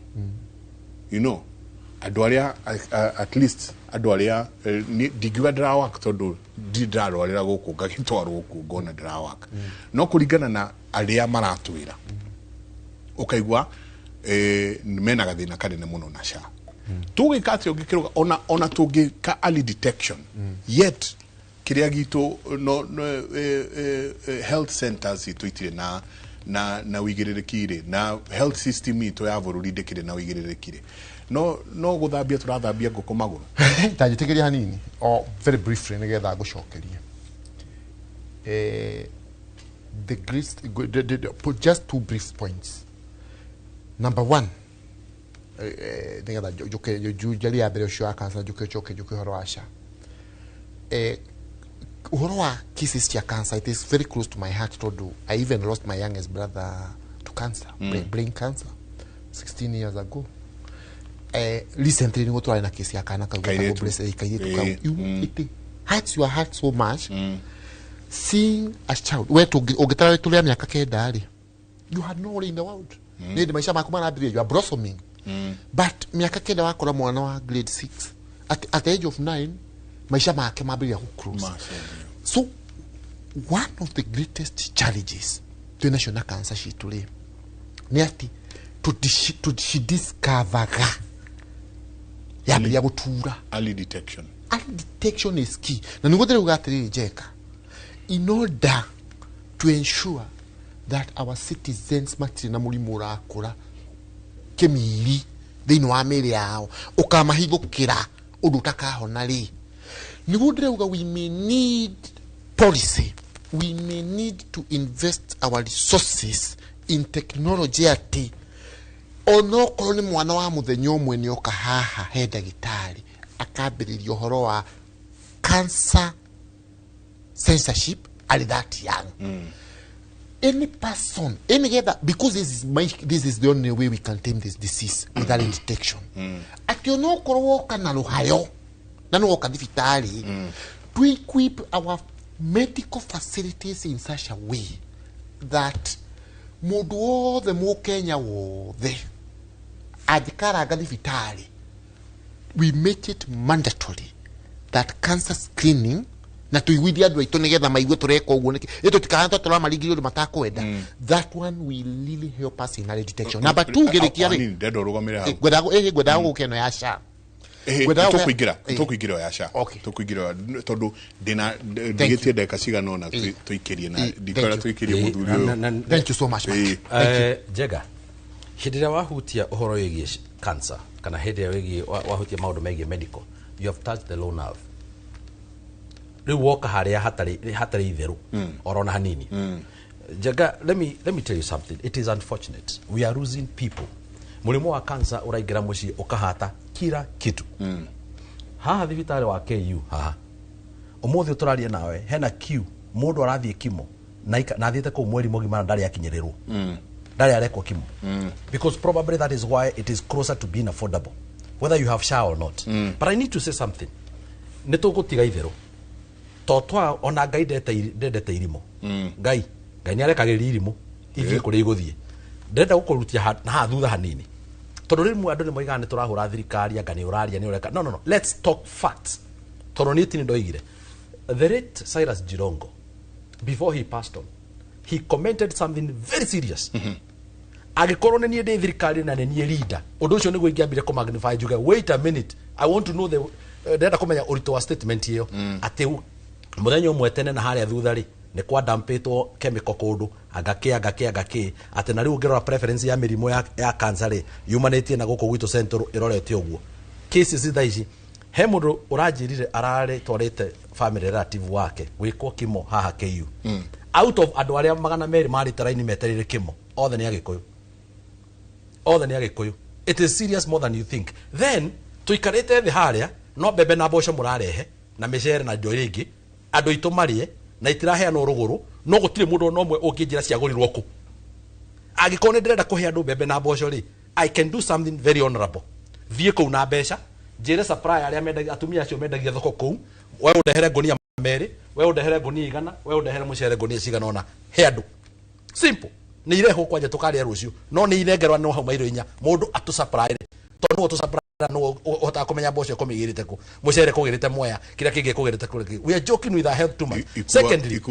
you know adoria at least adoria digwa drawak todo didaro alira goku gagitwaro goku gona drawak no kuringana na aria maratwira ukaigwa mena gathina kanene muno na SHA tugikatri ugikiruga ona tugika early detection yet kiria gitu no health centers itwitire na wigiririkire na health system ito ya bururi ndikire na wigiririkire no guthambia turathambia nguko maguru tajitikiria hanini o very briefly nigetha gucokeria put just two brief points. Number one, nigetha njuke njari ya mbere ucio wa cancer njuke horo wa SHA uhoro wa cases ya cancer, it is very close to my heart tondu I even lost my youngest brother to cancer, brain cancer 16 years ago. Recently ningo twari na case ya kana kairetu it hurts your heart so much seeing a child wetu ugitara tulia miaka kenda ri you had no worry in the world ni maisha maku marambire you are blossoming but miaka kenda wakora mwana wa grade 6 at the age of 9 maisha make mambire ku close. So one of the greatest challenges to national cancer shitule ni ati to discover ya gutura early detection. Early detection is key. Na ningotere ugatiri jeka in order to ensure that our citizens matiri na mulimu urakura kemiri thini wa miri yao ukamahithukira undu utakahona ri ningotere uga we may need policy, we may need to invest our resources in technology ati ono koroni mwana wa muthenya umwe ni oka haha he ndagitari akambiririo horo wa cancer censorship at that young. Any person, because this is the only way we can tame this disease with early detection. Ati ono koroka na ruhayo na no kadifitari to equip our medical facilities in such a way that mundu wothe mu Kenya wothe adikara gadifitari, we make it mandatory that cancer screening na tuigwithia andu aitu nigetha maigwe tureka uguo niki eto tikahanta tora marigiro matakwenda that one will really help us in early detection. Number 2 gerikia ri ndendo rugamire hau gwetha gukeno ya SHA tukuigira ya SHA tukuigira tondu dina ndigitie ndeka cigana ona tuikirie na ndikora tuikirie muthuri. Thank you so much. Jega hidira wahutia uhoro yegie cancer kana hidira yegie wahutia maundu megie medical, you have touched the low nerve. Riu woka haria hatari itheru orona hanini. Jega, let me tell you something. It is unfortunate we are losing people. Mulimo wa cancer uraigira muci ukahata kila kitu. Haha thibitari wa KU haha umuthi turaria nawe hena queue mundu arathie kimo na athiete ku mweri mogima ndari yakinyirirwo ndari arekwo kimo because probably that is why it is closer to being affordable whether you have SHA or not. But I need to say something. Nitugutiga itheru totwa ona ngai ndete irimo ngai ni arekagirira irimo ithie kuri iguthie ndenda gukurutia na thutha hanini tondu rimu andu ni moiga ni turahura thirikari anga ni uraria ni ureka no let's talk facts tondu ni tini ndoigire the late Cyrus Jirongo before he passed on he commented something very serious agikorwo ni ndi thirikari na ni leader undu ucio ni gwingiambire ko magnify juga wait a minute I want to know the ndenda kumenya urito wa statement hiyo ati muthenya umwe tene na haria thutha ri ni kwa dampetwo chemical kundu agake ati na riu ngirora preference ya mirimo ya cancer ri yumanetie na guko gwitu central irorete uguo cases thaici he mundu uranjirire arare twarite family relative wake gwikwo kimo haha KU out of andu aria 200 mari taraini meterire kimo othe ni agikuyu it is serious more than you think. Then tuikarite thi haria no bebe na mboco murarehe na micere na ndio ingi andu itu marie na itiraheana uruguru no gutire mundu no mwe ukinjira ciagurirwo ku agikone ndirenda kuhe andu bebe na mboco ri I can do something very honorable thie ku na mbeca njire supply aria mendagia atumia acio mendagia thoko ku we undehere ngonia meri we undehere ngonia igana we undehere mucere ngonia cigana ona he andu simple ni ireho kwanja tukaria rucio no ni irengerwa no hau mairo inya mundu atu supply tondu atu supply no ota kumenya mboco kumigirite ku mucere kugirite moya kira kingi kugirite kuri we are joking with our health too much. Secondly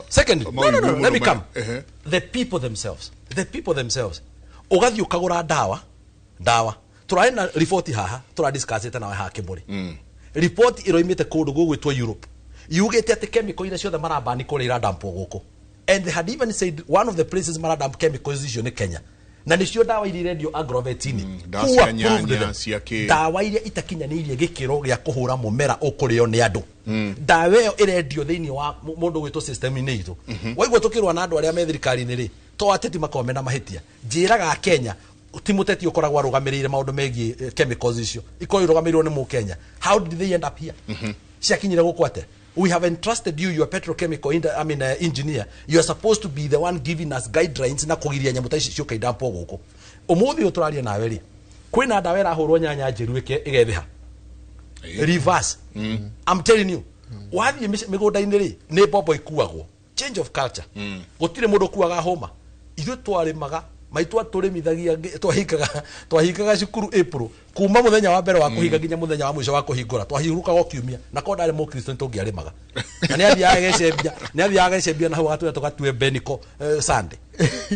secondly no let me come the people themselves ugathi ukagura dawa turaina report haha tura discuss ita nawe ha kiburi report iroimite kundu gugwitwa Europe yugite ati chemical ira ciothe marabani kuri ira dampo guku and they had even said one of the places maradamp chemicals icio ni Kenya na nicio dawa iria irendio agrovetini dawa iria itakinyanirie gikiro gia kuhura mumera ukurio ni andu dawa iyo irendio thiini wa mundu gwitwo system ini itu waigwa tukirwa na andu aria me thirikari ni ri to ateti makome na mahitia njiraga Kenya ti muteti ukoragwo arugamirire maundu megie chemicals icio iko irugamirwo ni mu Kenya. How did they end up here? Ciakinyire gukwate. We have entrusted you, your petrochemical engineer. You are supposed to be the one giving us guidelines na kugiria nyamuta ici cio kaidampo guku. Umuthi uturaria nawe ri. Kwina ndawa irahurwo nyanya njiru igethiha. Reverse. I'm telling you. Wathi migunda-ini ri ni bobo ikuagwo. Change of culture. Gutire mundu kuaga homa. Ithu twarimaga maitu aturemithagia twahikaga cukuru April kuma muthenya wa mbere wa kuhinga nginya muthenya wa mwisho wa kuhingura twahirukaga kiumia na ko ndari mu Kristo ntungiarimaga na ni athiaga gecebia na hau gatwe tugatue beniko Sunday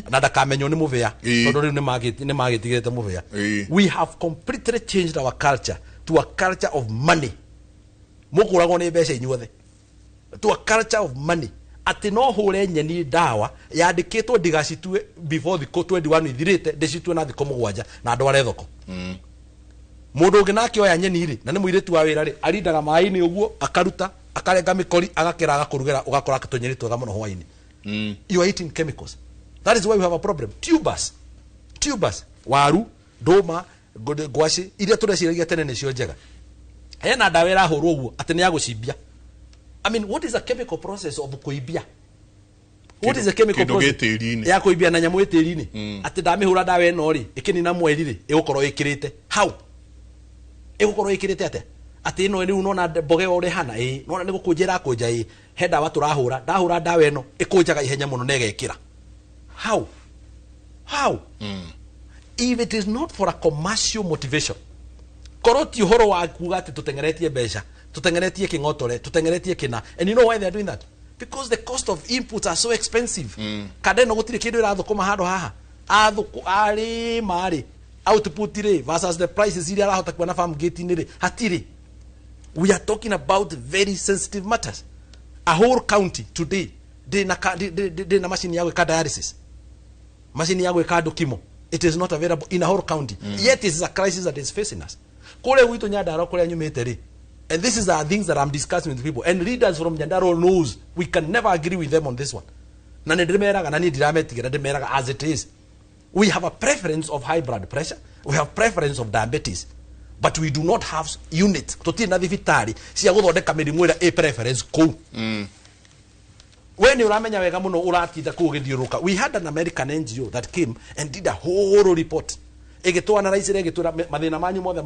na ndakamenyo ni muvia tondu riu ni magitigite muvia. We have completely changed our culture to a culture of money. Mukuragwo ni mbeca inyuothe to a culture of money. Ati no hure nyeni dawa yandikitwo ndigacitue before the 21 ithirite ndicitue na thiko mugwanja na ndware thoko. Mundu ungi nake oya nyeni ri na ni muiritu wa wira ri arindaga mai-ini uguo akaruta akarenga mikori agakira agakurugera ugakora tunyeri twega muno hwaini. You are eating chemicals. That is why we have a problem. Tubers waru nduma ngwaci iria tureciragia tene nicio njega hena ndawa irahurwo uguo ati ni ya gucibia. I mean, what is a chemical process of kuibia? What is a chemical process ya kuibia na nyamu etiri-ini? Ati ndamihura ndawa eno ri ikinina mweri ri igukorwo ikirite. How? Igukorwo ikirite ate? Ati eno riu nona mboge ore hana nona ni gukunjira kunja he ndawa turahura ndahura ndawa eno ikunjaga ihenya muno na igekira. How? If it is not for a commercial motivation, koroti uhoro wa kuga ati tutengeretie mbeca tutengeretie kingotore tutengeretie kina, and you know why they are doing that? Because the cost of inputs are so expensive. Kadeno gutire kindu irathukuma handu haha ari mari output ri versus the prices iria arahota kuona farm gate ni ri hatiri. We are talking about very sensitive matters. A whole county today de na machine ya gwika dialysis, machine ya gwika ndukimo, it is not available in a whole county. Yet it is a crisis that is facing us. Kule witu Nyandaro kule nyumete ri. And this is the things that I'm discussing with people. And leaders from Nyandaro knows we can never agree with them on this one. As it is. We have a preference of high blood pressure. We have preference of diabetes. But we do not have units. A preference ko. When you ramenya wega muno uratida kugithiuruka. We had an American NGO that came and did a whole report. Egeto analyze egetura mathina manyu mothe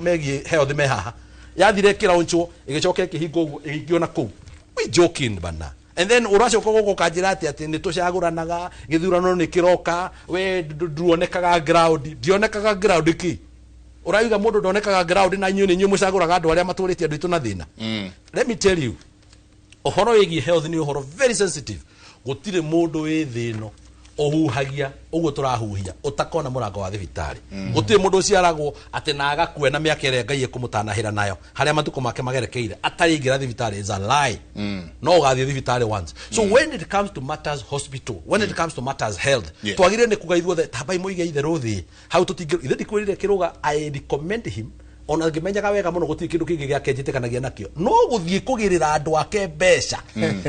megie health mehaha yathire kirauncho egecoke kihingo uguo egiona ku. We joking bana. And then uracoka guko kanjira ati ni tucaguranaga githurano ni kiroka we nduonekaga ground dionekaga ground ki uraiga mundu ndonekaga ground na nyune nyu mucaguraga andu aria maturitie andu itu na thina. Let me tell you, ohoro egi health ni ohoro very sensitive. Gutire mundu wi thino ohuhagia uguo turahuhia utakona murango wa thibitari. Gutire mundu uciaragwo ati na agakue na miaka ire Ngai ekumutanahira nayo haria matuko make magerekeire atari ingira thibitari is a lie. No gathie thibitari once. So when it comes to matters hospital, when it comes to matters health, twagire ni kugaithwo the tabai muige itherũ thi how tutingire ithe dikwirire kiruga. I recommend him ona ngimenyaga wega muno gutiri kindu kingi giake njitikanagia nakio no guthie kugirira andu ake mbeca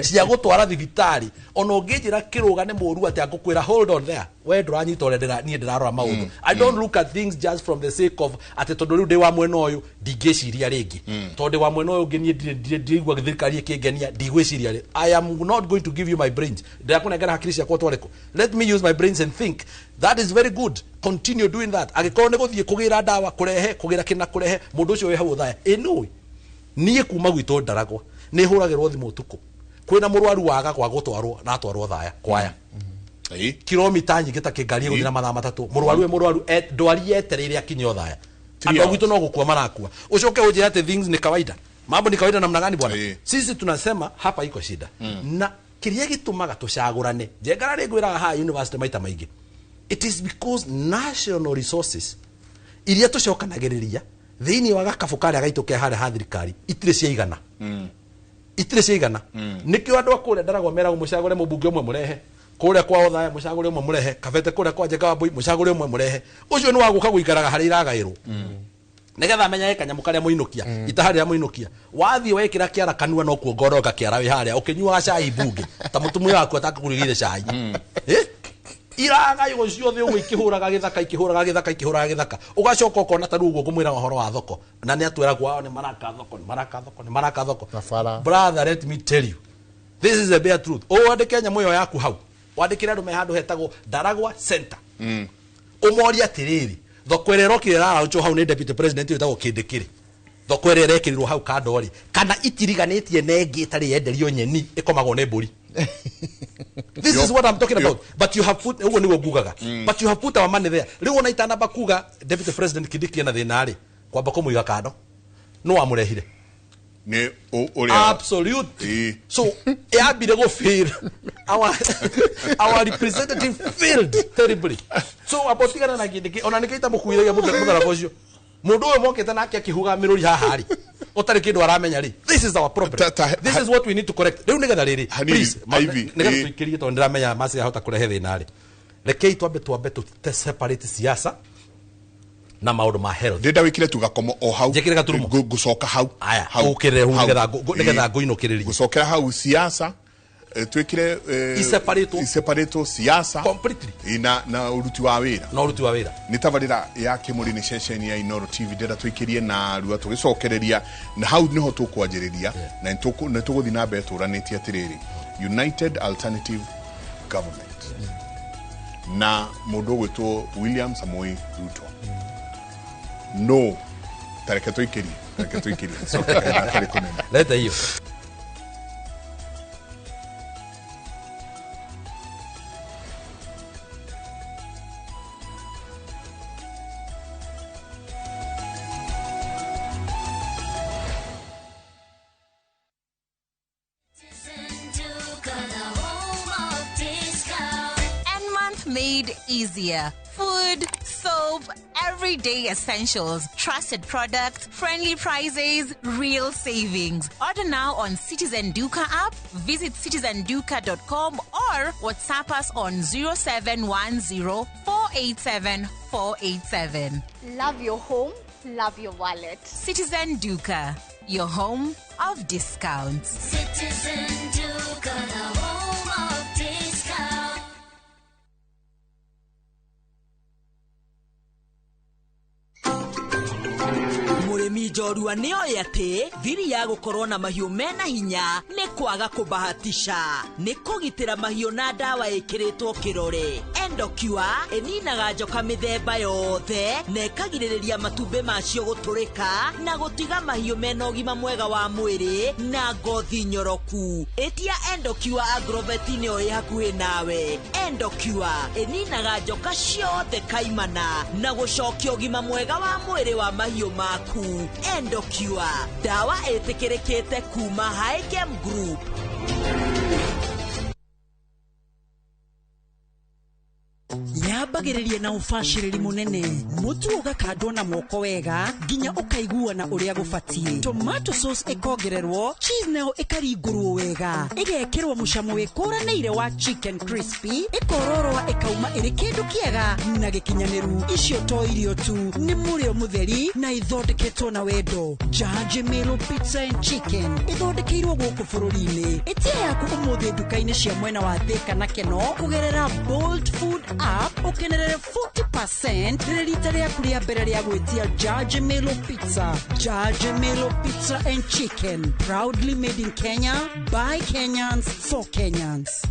cia gutwara thibitari ona unginjira kiruga ni muru ati akukwira hold on there we nduranyita urendera nie ndirarora maundu. I don't look at things just from the sake of ati tondu riu ndi wa mwena uyu ndingiciria ringi tondu wa mwena uyu nginie ndirigwa thirikari ikingenia ndigwiciria ri. I am not going to give you my brains ndakunengera hakiri ciakwa twareko. Let me use my brains and think. That is very good. Continue doing that. Agikorwo ni guthie kugira ndawa kugira kina kurehe mundu ucio we hau thaya no nie kuma gwitu ndaragwa ni huragirwo thimu utuku kwina murwaru waga kwa gutwarwo na atwarwo thaya kwaya kilomita nyingi ta kingari guthira mathaa matatu murwaru ndwari yetereire akinyo thaya andu gwitu no gukua marakua ucoke uje ati things ni kawaida mambo ni kawaida namna gani bwana? Sisi tunasema hapa iko shida na kiria gitumaga tucagurane jengara rigwira ha university maita maingi. It is because national resources iria tucokanagiriria thiini wa gakabu karia gaituke hare ha thirikari itire ciaigana. Itire ciaigana nikio andu akure ndaragwo meragwo mucagure mubunge umwe murehe kuria kwa othaya mucagure umwe murehe kabete kuria kwa Njenga wa Mbui mucagure umwe murehe ucio ni waguka guikaraga hari iragairwo nigetha menya kanyamu karia muinukia itaharira muinukia wathie wekira kiara kanua no kuongoroka kiara wi haria ukinyua cai bunge ta mutumia waku atakugurigire cai iraga yugo ciothe ugu ikihuraga githaka ugacoka ukona ta rugo ngumwira uhoro wa thoko na ni atwera kwao ni maraka thoko brother, let me tell you, this is the bare truth. Wandike nyamũ ĩyo yaku hau wandikire andu me handu hetagwo Ndaragwa Center umoria atiriri thoko ĩrĩa ĩrokire raraunjwo hau ni deputy president wĩtagwo Kindikiri thoko ĩrĩa ĩrekĩrirwo hau kandori kana itiriganĩtie na ĩngĩ ĩtarĩ yenderio nyeni ĩkomagwo nĩ mbũri. This is what I'm talking about. But you have put but you have put our money there. Riu ona itana bakuga deputy president Kindiki na thinari kwamba kumuiga kando no amurehire ne absolutely. So yabire go fail our representative failed terribly. So abotigana na Kindiki ona nikaita mukuire mugara bocio mundu we mokete nake akihuga miruri hahari otari kindu aramenya ri. This is our problem. This is what we need to correct. Riu nigetha riri please nigetha tuikirie to ndiramenya masi ahota kurehe thina ri rekei twambe to separate siasa na maundu ma health. Ndenda wikire tugakomo o hau njekire turumo gucoka hau ukire hu nigetha nguinukiririe gucokera hau siasa twikire iseparato siasa completely na uruti wa wira ni tabarira ya kimuri ni session ya Inoro TV ndenda twikirie na ruwa tugicokereria na hau niho tukwanjiriria na tuguthi na mbere turanitie atiriri United Alternative Government na mundu gwitwo William Samoei Ruto no tareke twikirie so leta hiyo made easier. Food, soap, everyday essentials, trusted products, friendly prices, real savings. Order now on Citizen Duka app, visit citizenduka.com or WhatsApp us on 0710 487 487. Love your home, love your wallet. Citizen Duka, your home of discounts. Citizen Duka, the home of discounts. Murimi jorua nioya ati thiri ya gukorwo na mahiu mena hinya ni kwaga kubahatisha ni kugitira mahiu na dawa ikiritwo kirore. Endocure eninaga njoka mithemba yothe na ikagiririria matumbe macio guturika na gutiga mahiu mena ugima mwega wa mwiri na ngothi nyoroku. Etia Endocure Agrovet nio yakuhi nawe. Endocure eninaga njoka ciothe kaimana na gucokia ugima mwega wa mwiri wa mahiu maku. Endocure, dawa etekerekete kuma Haigem Group. Yabagiririe na ufashiriri munene mutu ugakandwo na moko wega ginya ukaigua na uria gufatie. Tomato sauce ikongererwo, cheese nayo ikaringurwo wega, igekirwo mucamo wikuraneire wa chicken crispy, ikororwa ikauma iri kindu kiega na gikinyaniru. Icio to irio tu, ni murio mutheri na ithondeketwo na wendo. Jaji Melo Pizza and Chicken ithondekeirwo guku bururi-ini. Itia yaku umuthi duka-ini cia mwena wa Thika na Keno kugerera Bold Food app ukenerere 40% rita riaku ria mbere ria gwitia Jaji Melo Pizza. Jaji Melo Pizza and Chicken, proudly made in Kenya by Kenyans for Kenyans.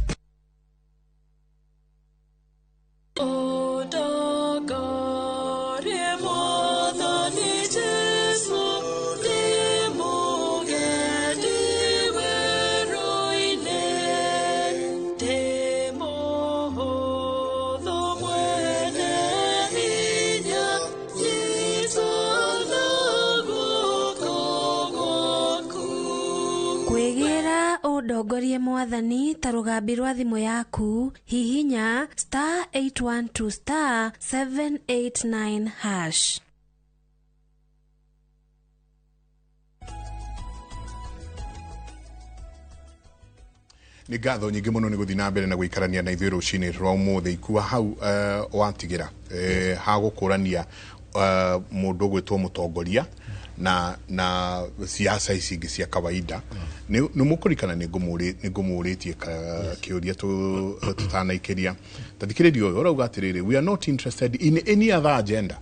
Ndongorie mwathani ta rugambi rwa thimu yaku hihinya *812 *789#. ni ngatho nyingi muno ni guthi na mbere na guikarania na ithuĩ rũcinĩ rwa ũmũthĩ ikua hau watigira ha gukurania mundu gwitwo mutongoria na siasa ici ingi cia kawaida ni mukurikana ni ngumuritie kiuria tutanaikiria tathikiririo uyu urauga atiriri we are not interested in any other agenda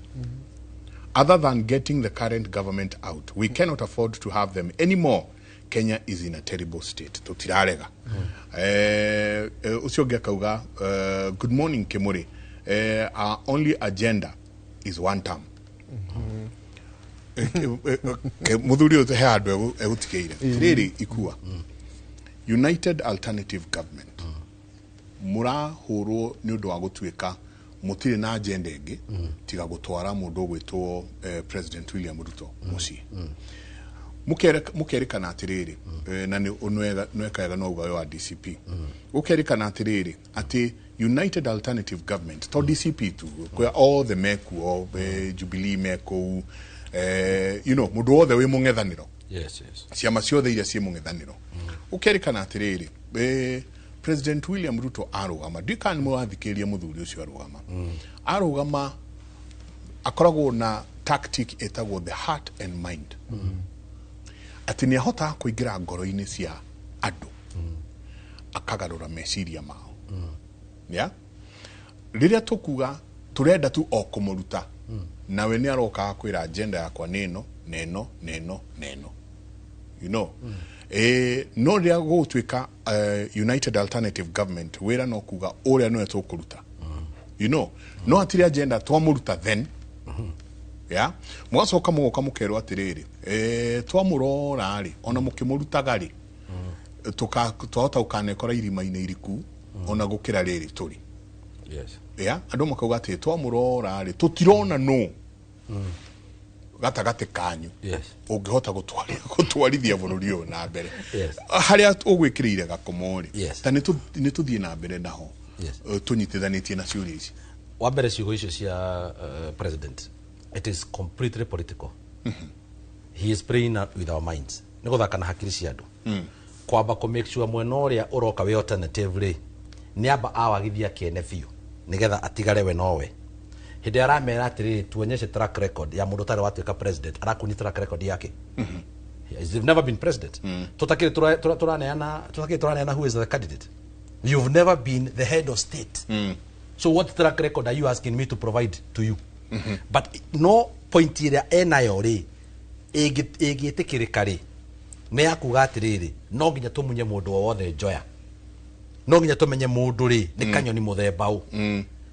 other than getting the current government out. We cannot afford to have them anymore. Kenya is in a terrible state. Tutirarega. Ucio ngekauga good morning Kimuri. Our only agenda is one term. Muthuri uze handu egutikeire. Riri ikua. United Alternative Government. Murahurwo ni undu wa gutuika mutire na agenda ingi tiga gutwara mundu gwitwo President William Ruto muci. Mukerekana atiriri na ni nwekaga no ugayo wa DCP. Ukerekana atiriri ati United Alternative Government to DCP tu kwa all the meku of Jubilee meku mundu othe wi mungethaniro. Yes. Ciama ciothe iria ci mungethaniro. Ukerekana atiriri President William Ruto arugama dikani murathikiria muthuri ucio arugama arugama akoragwo na tactic etagwo the heart and mind ati ni ahota kuingira ngoro-ini cia andu akagarura meciria mao riria tukuga turenda tu okumuruta nawe ni aroka akwira agenda yakwa neno no ria gutwika United Alternative Government wira no kuga uria no etukuruta no atiri agenda twamuruta then mwacoka mugoka mukerwo atiriri twamurora ri ona mukimurutaga ri twahota ukanekora irima-ini iriku ona gukira riri turi andu makauga ati twamurora ri tutirona no gatagate kanyu ungihota gutwarithia bururi uyu na mbere haria ugwikirire gakomori ta ni tuthie na mbere naho tunyitithanitie na ciuria ici wa mbere ciugo icio cia president it is completely political. He is playing with our minds ni guthaka na hakiri cia andu kwamba ku make sure mwena uria uroka we alternatively ni amba awagithia kiene biu nigetha atigare we nowe hindi aramera atiri tuonyeshe track record ya mundu tare watuika president arakuni track record yake You've never been president tutakire turaneana who is the candidate. You've never been the head of state so what track record are you asking me to provide to you but no point iria enayo ri egitikirika ri ni akuga atiriri no nginya tumunye mundu wothe njoya no nginya tumenye mundu ri ni kanyoni muthemba u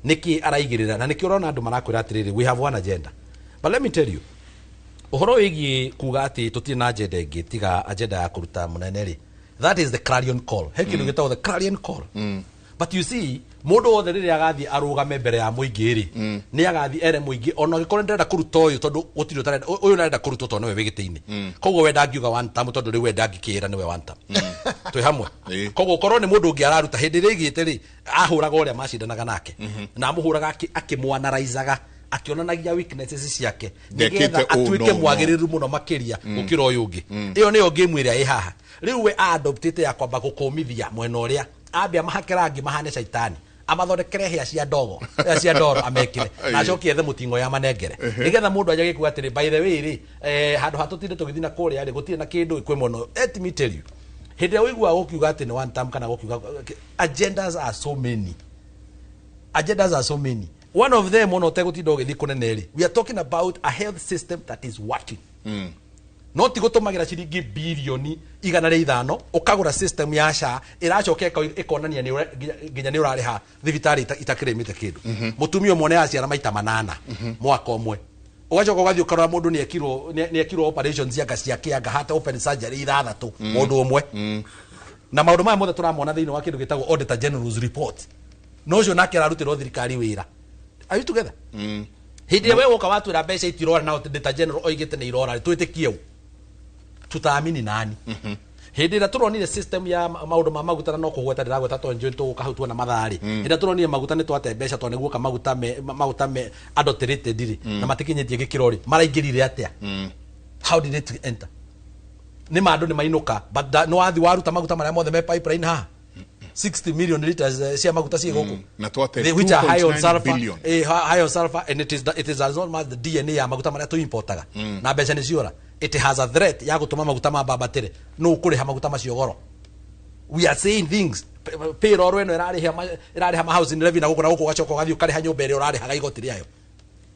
niki araigirira na niki urona andu marakwira atiriri we have one agenda but let me tell you uhoro wigi kuga ati tutire na agenda ingi tiga agenda ya kuruta munene ri that is the clarion call hekindu gitawo the clarion call but you see mundu wothe riri agathi arugame mbere ya muingi ri ni agathi ere muingi ona gikore ndenda kuruta uyu tondu gutiri utarenda uyu narenda kuruta tondu we wigitini koguo we ndangiuga one time tondu ri we ndangikira ni we one time twi hamwe koguo korwo ni mundu ungi araruta hindi ri igite ri ahuraga uria macindanaga nake na amuhuraga akimwanaraizaga akionanagia weaknesses ciake nigetha atuike mwagiriru muno makiria gukira uyu ungi iyo niyo game iria i haha riu we adoptete ya kwamba gukomithia mwena uria ambia mahakerangi mahane shaitani amathondekere hia cia ndogo cia ndoro amekire na acokie ethe mutingo ya manengere nigetha mundu aje gikuga atiri by the way ri handu hatutinde tugithina kuria ri gutire na kindu ikwe muno let me tell you hindi wigua gukiuga ati ni one time kana gukiuga agendas are so many one of them ono tegutinda ugithi kunene ri we are talking about a health system that is working no ti gutumagira ciringi bilioni 105 ukagura system ya SHA iracoka ikonania ni nginya ni urariha thibitari itakiremite kindu mutumio mone aciara maita 8 mwaka omwe ugacoka ugathi ukarora mundu ni ekirwo operations ciake anga hata open surgery 6 mundu omwe na maundu maya mothe turamona thiini wa kindu gitagwo Auditor General's report no cio nake ararutira thirikari wira are you together hindi we woka watu ra mbeca itirora na Auditor General oigite ni irora twitikie tutaamini nani hindi ira turonire system ya maundu ma maguta no kugweta ndiragweta to njo to kahutwa na mathari hindi turonire maguta ni twate mbeca to niguo ka maguta me adulterated ri na matikinyetie gikirori maraingirire atia how did it enter ni mandu ni mainuka but no athi waruta maguta maria mothe me pipeline ha 60 million liters cia maguta cia gũkũ na twate which are high on 2.9 sulfur billion. high on sulfur and it is as well as the DNA ya maguta maria tu importaga na mbeca nĩ ciora it has a threat ya gũtũma maguta mabambatĩre no ũkũrĩha maguta macio goro. We are saying things payroll eno ĩrarĩha ma housing levy na gũkũ na gũkũ gacoka gathiĩ ũkarĩha nyũmba ĩrĩa ũrarĩhaga igoti rĩayo.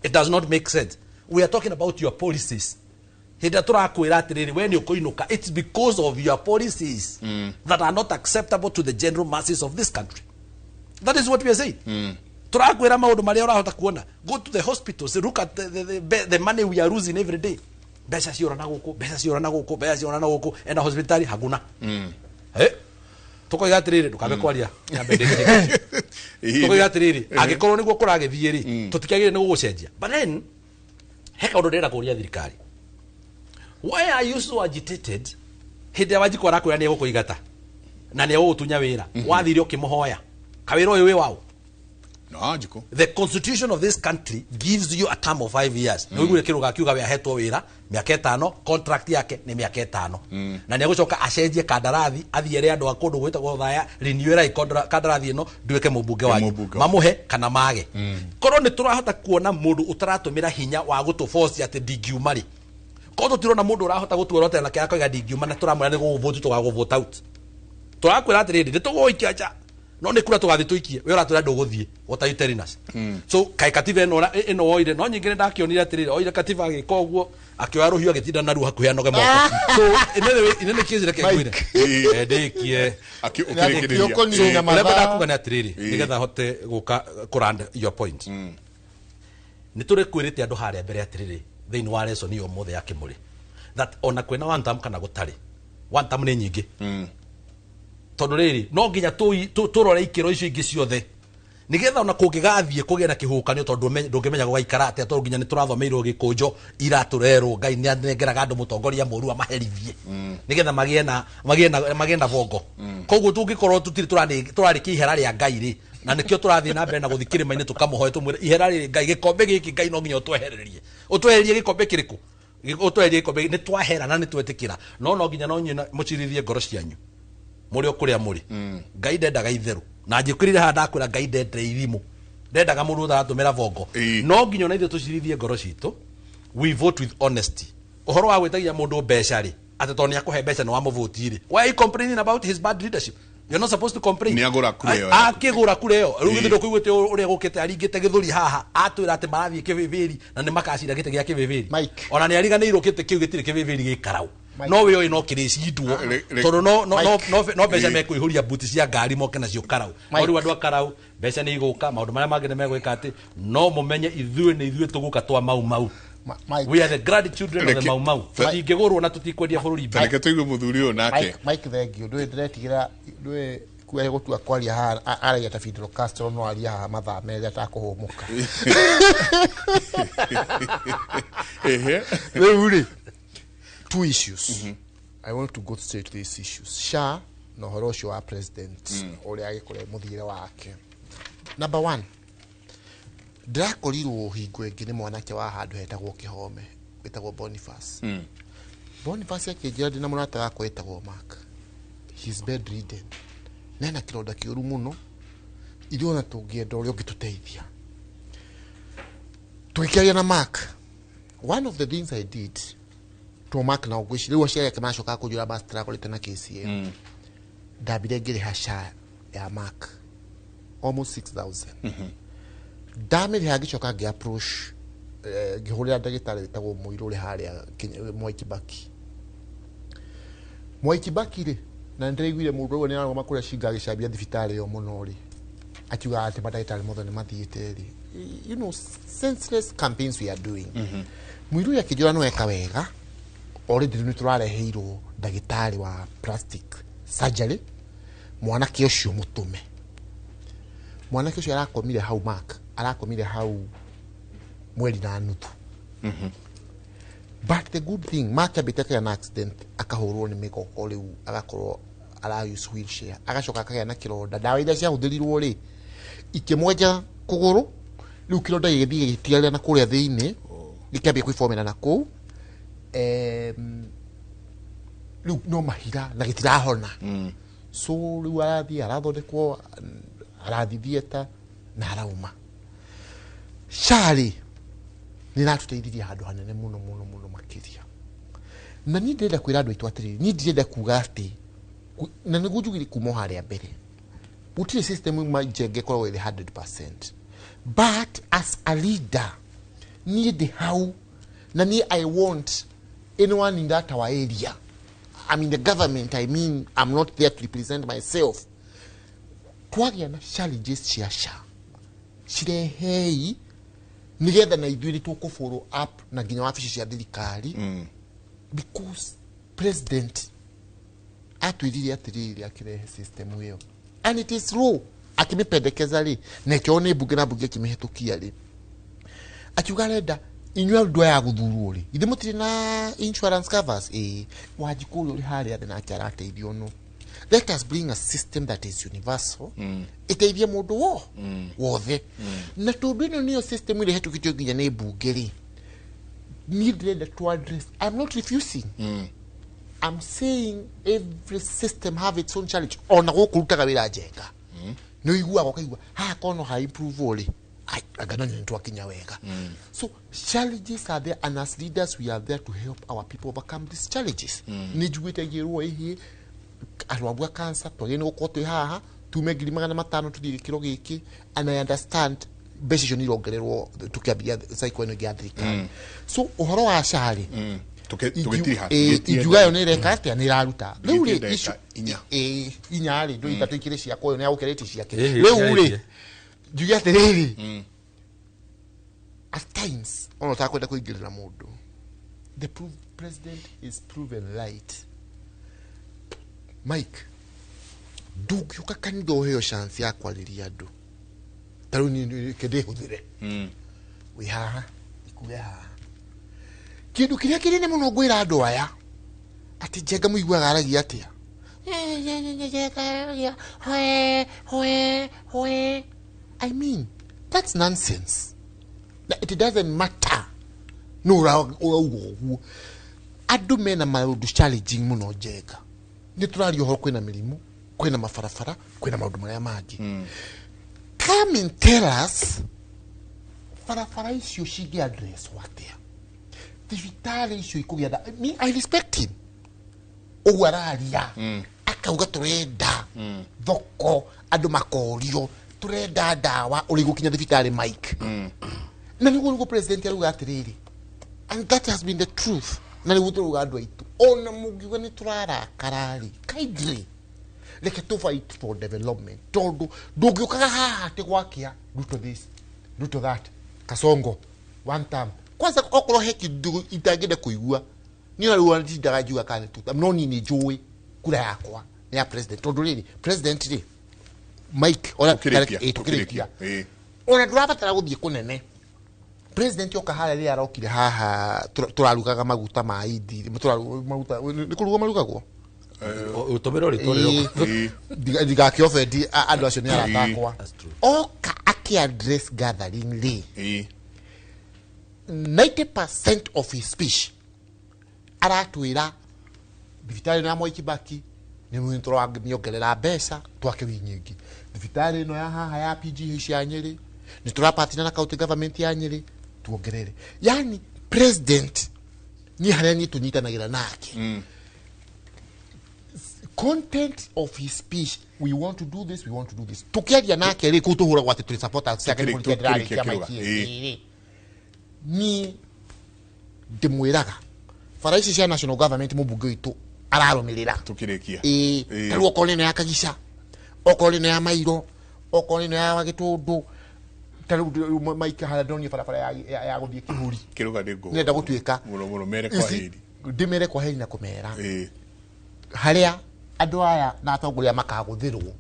It does not make sense. We are talking about your policies. Hĩndĩ tũrakwĩra atĩrĩrĩ we nĩ ũkũinũka, it's because of your policies that are not acceptable to the general masses of this country. That is what we are saying. Tũrakwĩra maũndũ marĩa ũrahota kuona. Go to the hospitals, look at the money we are losing every day. Mbeca ciora na gũkũ, mbeca ciora na gũkũ, mbeca ciora na gũkũ, ena hospitali haguna. Tukoiga atĩrĩrĩ ndũkabe kwaria nyambe ndĩgĩthĩ. Tukoiga atĩrĩrĩ angĩkorwo nĩguo kũragĩthiĩ rĩ tũtikagĩrĩire nĩ gũgũcenjia. But then he kaũndũ ndĩrenda kũria thirikari. Why are you so agitated? Hĩndĩ ya Wanjiku arakwĩra nĩ egũkũigata na nĩ egũgũtunya wĩra wathire ũkĩmũhoya kawĩra ũyũ wĩ wao. No Wanjiku. The constitution of this country gives you a term of 5 years. Nĩ ũiguire kĩrũga kiuga we ahetwo wĩra mĩaka 5, contract yake nĩ mĩaka 5 na nĩ egũcoka acenjie kandarathi athiĩre andũ a kũndũ gwĩtagwo thaya renewal kandarathi ĩno nduĩke mũmbunge wanyu mamũhe kana mage. Korwo nĩ tũrahota kuona mũndũ ũtaratũmĩra hinya wa gũtũforce atĩ ndingiuma rĩ ko tũtirona mũndũ ũrahota gũtuorotera na kĩrĩa koiga ndingiuma na tũramwĩra nĩ gũvote tũgagũvote out. Tũrakwĩra atĩrĩrĩ nĩ tũgũikia nja no nĩ kura tũgathiĩ tũikie we ũratwĩra ndũgũthiĩ. What are you telling us? So kai katiba ĩno woire no nyingĩ nĩ ndakĩonire atĩrĩrĩ oire katiba agĩka ũguo akĩoya rũhiũ agĩtinda naru hakuhĩ anoge moko. So inene kĩnjĩre kĩngwĩre ndĩkie akĩũkĩrĩkĩrĩria lebo ndakuga nĩ atĩrĩrĩ nĩgetha hote gũka kũrand your point. Nĩ tũrĩkwĩrĩte andũ harĩa mbere atĩrĩrĩ thĩinĩ wa lesson iyo mũthĩ ya Kĩmũrĩ that ona kwĩna one term kana gũtarĩ one term nĩ nyingĩ. Tondũ rĩrĩ no nginya tũrore ikĩro icio ingĩ ciothe nigetha ona kũngĩgathiĩ kũgĩa na kĩhuhũkanio tondũ ndũngĩmenya gũgaikara atĩa tondũ nginya nĩ tũrathomeirwo gĩkũnjo iratũrerwo Ngai nĩ anengeraga andũ mũtongoria mũru amaherithie nigetha magĩe na vongo. Koguo tũngĩkorwo tũrarĩkia ihera rĩa Ngai rĩ na nĩkĩo tũrathiĩ na mbere na gũthiĩ kĩrĩma-inĩ tũkamũhoe tũmwĩre ihera rĩrĩ Ngai gĩkombe gĩkĩ Ngai no nginya ũtwehererie gĩkombe kĩrĩkũ ũtwehererie gĩkombe nĩ twahera na nĩ twetĩkĩra no nginya no nyina mũcirithie ngoro cianyu mũrĩ okũrĩa mũrĩ. Ngai ndendaga itherũ na njĩkĩrire haha ndakwĩra Ngai ndendere irimũ ndendaga mũndũ ũtaratũmĩra vongo no nginya ona ithuĩ tũcirithie ngoro citũ. We vote with honesty. Ũhoro wa gwĩtagia mũndũ mbeca rĩ atĩ tondũ nĩ akũhe mbeca nĩ wamũvoti rĩ why are you complaining about his bad leadership? You're not supposed to complain. Nĩ agũra kura ĩyo akĩgũra kura ĩyo rĩu githĩ ndũkũiguĩte ũrĩa gũkĩte aringĩte gĩthũri haha atwĩra atĩ marathiĩ kĩvĩvĩri na nĩ makacira gĩtĩ gĩa kĩvĩvĩri ona nĩ ariganĩirwo gĩtĩ kĩu gĩtirĩ kĩvĩvĩri gĩkarau no we oĩ no kĩrĩcindwo tondũ no mbeca mekwĩhũria mbuti cia ngari moke nacio karau no rĩu andũ a karau mbeca nĩ igũka maũndũ marĩa mangĩ nĩ megwĩka atĩ no mũmenye ithuĩ nĩ ithuĩ tũgũka twa mau. We are the grandchildren of the mau tũtingĩgũrwo na tũtikwendia bũrũri mbere. Reke tũigue mũthuri ũyũ nake Mike thengio ndũĩ ndĩretigĩra ndũĩ kuoya gũtua kwaria haha aragia ta Fidel Castro no aria haha mathaa merĩ atakũhũmũka. Rĩu rĩ two issues. I want to go straight to these issues. SHA na ũhoro ũcio wa president ũrĩa agĩkore mũthiĩre wake. Number one, ndakorirwo hingo ĩngĩ nĩ mwanake wa handũ hetagwo Kĩhome wĩtagwo Boniface. Boniface akĩnjĩra ndĩ na mũrata wakwa wĩtagwo Mark. He's bedridden. Nena kĩronda kĩũru mũno irio na tũngĩenda ũrĩa ũngĩtũteithia. Tũgĩkaria na Mark. One of the things I did to Mark na ũgwĩci rĩu aciari ake macoka kũnjũra basi tũrakorete na kesi ĩyo. Ndambire ngĩrĩha SHA ya Mark almost 6,000. Ndamĩrĩha ngĩcoka ngĩ-approach ngĩhũrĩra ndagĩtarĩ wĩtagwo Mũirũ ũrĩ harĩa Mwai Kibaki. Mwai Kibaki rĩ na ndĩraiguire mũndũ ũyũ nĩ ararũgama kũrĩa Shinga agĩcambia thibitarĩ ĩyo mũno rĩ akiuga atĩ mandagĩtarĩ mothe nĩ mathiĩte rĩ. You know, senseless campaigns we are doing. Mũirũ akĩnjũra no eka wega already nĩ tũrareheirwo ndagĩtarĩ wa plastic surgery mwanake ũcio mũtũme. Mwanake ũcio arakomire hau Mark arakomire hau mweri na nuthu. But the good thing Mark abĩte an accident akahũrwo nĩ mĩgoko rĩu agakorwo use wheelchair agacoka akagĩa na kĩronda ndawa iria ciahũthĩrirwo rĩ ikĩmwenja kũgũrũ rĩu kĩronda gĩgĩthiĩ gĩtiarĩra na kũrĩa thĩinĩ gĩkĩambia kwĩbomera na kũu rĩu no mahira na gĩtirahona. so riu arathie arathondekwo arathi thieta na arauma shari ni natuteithirie handu hanene muno muno muno makiria na ni ndenda kwira andu aitu atiri ni ndenda kuga ati na niguo njugire kuma haria mbere gutire system majenge korwo ile 100%, but as a leader ni the how na ni I want anyone in that our area, I mean the government, I mean I'm not there to represent myself, twagia na challenges ciasha cirehei nigetha na ithuĩ tuko follow up na nginya wabici cia thirikari because president atwirire atiriri akirehe system hiyo and it is raw akimipendekeza ri nekyo ni bunge na bunge akimihitukia ri akiuga renda inywa ndo ya guthurwo ri ithe mutiri na insurance covers wajikuru ri haria na akarateithio no. Let us bring a system that is universal. Iteithie mundu wothe na tondu ino niyo system ile hetukitio nginya ni bunge ri need to address. I'm not refusing. I'm saying every system have its own challenge. Ona gukurutaga wira njenga no igua kaigua ha kono ha improve oli agana ni ntu akinya wega. So challenges are there, and as leaders we are there to help our people overcome these challenges. Ni juwete girwo ihi arwabwa cancer twagene gukoto haha tume 500 tuthire kiro giki, and I understand decision irongererwo tukiambia cycle ino ya thirikari. So uhoro wa shari tugitiriha ijuga yo nireka atia niraruta riu ri icu inya ri ndo itatu ikire cia koyo ne agukerete ciake riu ri juga atiriri at times ono takwenda kuingirira mundu the president is proven right. Mike ndugiuka kanido heyo chance ya kwariria andu taru ni kede huthire we haha ikuya kindu kiria kiri ne muno gwira andu aya ati njenga muigua aragia atia I mean that's nonsense. It doesn't matter no uraugo andu mena maundu challenging muno njenga ni turario ho kwina mirimu kwina mafarafara kwina maundu maria mangi come and tell us farafara icio cigi address watia thibitari icio ikugia me I respect him ogwararia akauga turenda thoko andu makorio turenda dawa uri gukinya thibitari Mike na niguo president aruga atiriri, and that has been the truth. Na niguo turuga andu aitu ona mugiuga ni turara karari kaidri reke to fight for development tondu ndungiukaga haha ati gwakia ruto this ruto that kasongo one time kwanza okoro heki itagide kuigua ni ruwa ndaga juga kane tuta no ni njui kura yakwa ya president tondu riri president ri Mike ona tukirikia ona ndurabatara guthie kunene president yoka hale arokire haha turarugaga maguta ma idi maguta ni kuruga marugagwo utomero ritorero diga ki ofedi andu acio ni aratakwa oka aki address gathering ri 90% of his speech aratwira thibitari na Moi Kibaki ni mwintro wa miongerera mbeca twake winyingi thibitari no ya haha ya PGH ya Nyeri ni turapatina na county government ya Nyeri tuongerere. Yani president ni harani tunyitanagira nake content of his speech, we want to do this, we want to do this. Tukiaria nake ri kutuhura gwate tuli supporters cia kile federal kia Mike ni demwiraga faraisi cia national government mubunge witu ararumirira tukirikia taru okolene ya Kagisha okolene ya Mairo okolene ya Wagitundu taru Mike haradoni farafara ya guthie kihuri kiruga ndingo nenda gutuika muno mere kwa heri ndimere kwa heri na kumera haria andu aya na atongoria makaguthirwo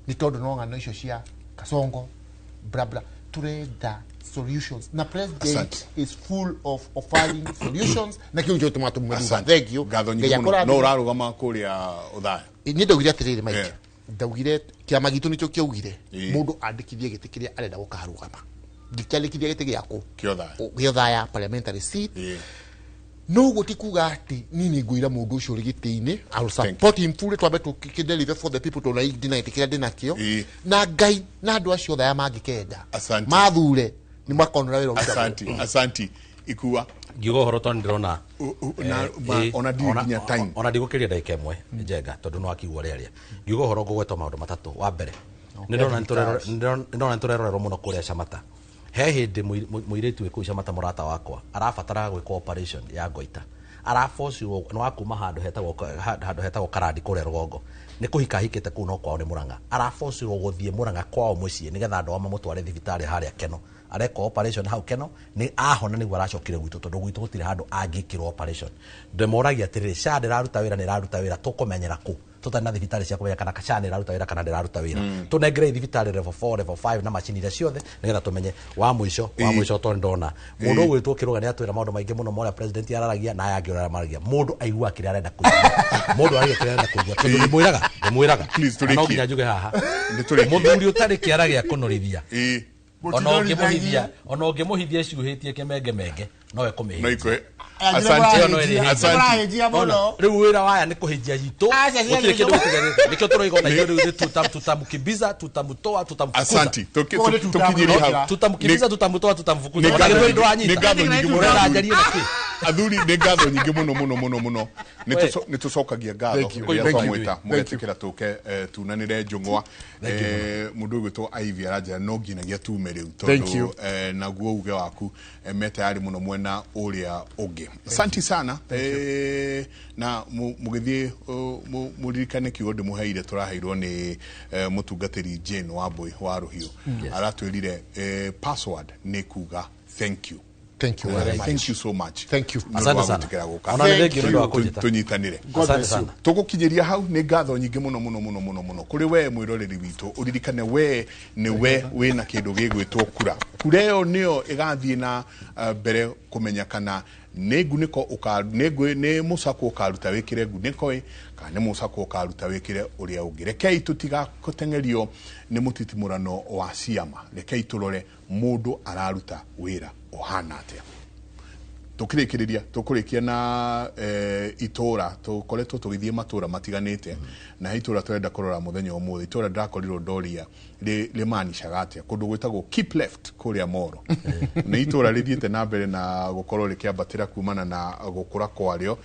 ni tondu no ng'ano icio cia kasongo bla bla turenda solutions na president is full of offering solutions na kiu njo tumatu mweruga thank you no urarugama kuria uthaya ni ndogire atiriri Mike ndogire kiama gitu nicho kiugire mundu andikithie giti kiria arenda gukarugama ndikiandikithie giti giaku kio thaya parliamentary seat no gutikuga ati nini ngwira mundu ucio rigiti-ini I'll support him fully twabe tukideliver for the people to like deny tikira dinakio na ngai na andu acio thaya mangikenda mathure ni makonora wira asanti ikua ngiuga horo to ndirona ona ndiginya time ona ndigukiria ndagika imwe njenga tondu no akigwa riaria ngiuga horo ngugwetwa maundu matatu wa mbere ndona nturerorerwo muno kuria Shamata he hindi muiritu wiku Shamata murata wakwa arabatara gwika operation ya ngoita araforcewo no akuma handu hetagwo karandi kuria Rugongo ni kuhika hikite ku no kwao ni Murang'a araforcewo guthie Murang'a kwao mucii nigetha andu amamutware thibitari haria Keno areka operation hau Keno ni ahona niguo aracokire gwitu tondu gwitu gutire handu angikirwo operation ndemoragia atiriri SHA ndiraruta wira ni raruta wira tukumenyera ku tutari na thibitari cia kumenya kana SHA ni raruta wira kana ndiraruta wira tunengere thibitari level 4 level 5 na macini iria ciothe nigetha tumenye wa mwisho to ndona mundu gwitwo kiruga ni atwira maundu maingi muno moria president araragia na aya ngiora maragia mundu aigua kiri arenda kuigua mundu aigua kiri arenda kuigua tondu ni mwiraga no nginya njuge haha muthuri utari kiara gia kunorithia ona ungimuhithia ciuhitie kemenge nowe kumihithia asante riu wira waya ni kuhijia yitu gutire kindu gutigarite nikio turoiga na hiyo tutamkimbiza tutamutoa tutamfukuza asante tukinyiri hau tutamkimbiza tutamutoa tutamfukuza ndio ndo anyita ndio athuri ni ngatho nyingi muno nitucokagia ngatho twamwita mugetikira tuke tunanire njungwa mundu gwitwo Ivy aranja no nginagia tume riu tondu naguo uge waku meta yari muno mwena uria ugi asante sana na mugithie muririkane kiugo ndimuheire turaheirwo ni mutungatiri Jane Wambui wa Ruhio aratwirire password ni kuga thank you. Thank you very much. Thank you so much. Thank you. Asante sana. Ona ndege ndo akujita. Tunyitanire. Asante sana. Tugukinyiria hau ni ngatho nyingi muno kuri we mwiroreri witu uririkane we ni we na kindu gigwitwo kura. Kura yo nio igathie na mbere kumenya kana ni nguniko ni musako ukaruta wikire nguniko kana ni musako ukaruta wikire uria ungi rekei tutiga kutengerio ni mutitimurano wa ciama rekei turore mundu araruta wira ohana atia tukurikia na itora tukoretwo tugithie matura matiganite na itora turenda kurora muthenya umuthi itora ndakorirwo ndoria limanishaga atia kundu gwitagwo keep left kuria Moro na itora rithiete na mbere na gukorwo rikiambatira kumana na gukura kwaryo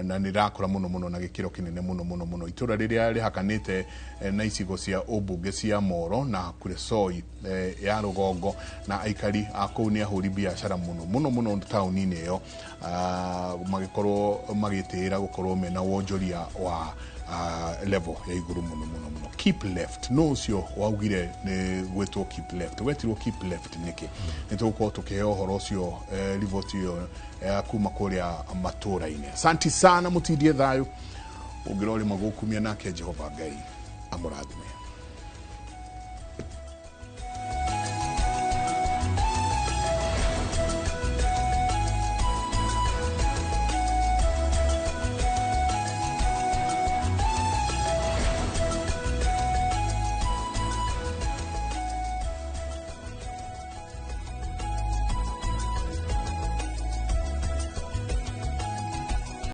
na nirakora muno na gikiro kinene muno itura riria rihakanite na icigo cia ubunge cia Moro na Kuresoi ya Rugongo na aikari akuu ni ahuri biashara muno tauni-ini iyo magikorwo magitira gukorwo mena wonjoria wa level ya iguru muno keep left no cio waugire ni gwetwo keep left wetirwo keep left niki nituko tukiheo horo cio rivoti yo kuma kuria matura-ini asante sana mutindie thayo ungirori magukumia nake Jehova Ngai amurathime.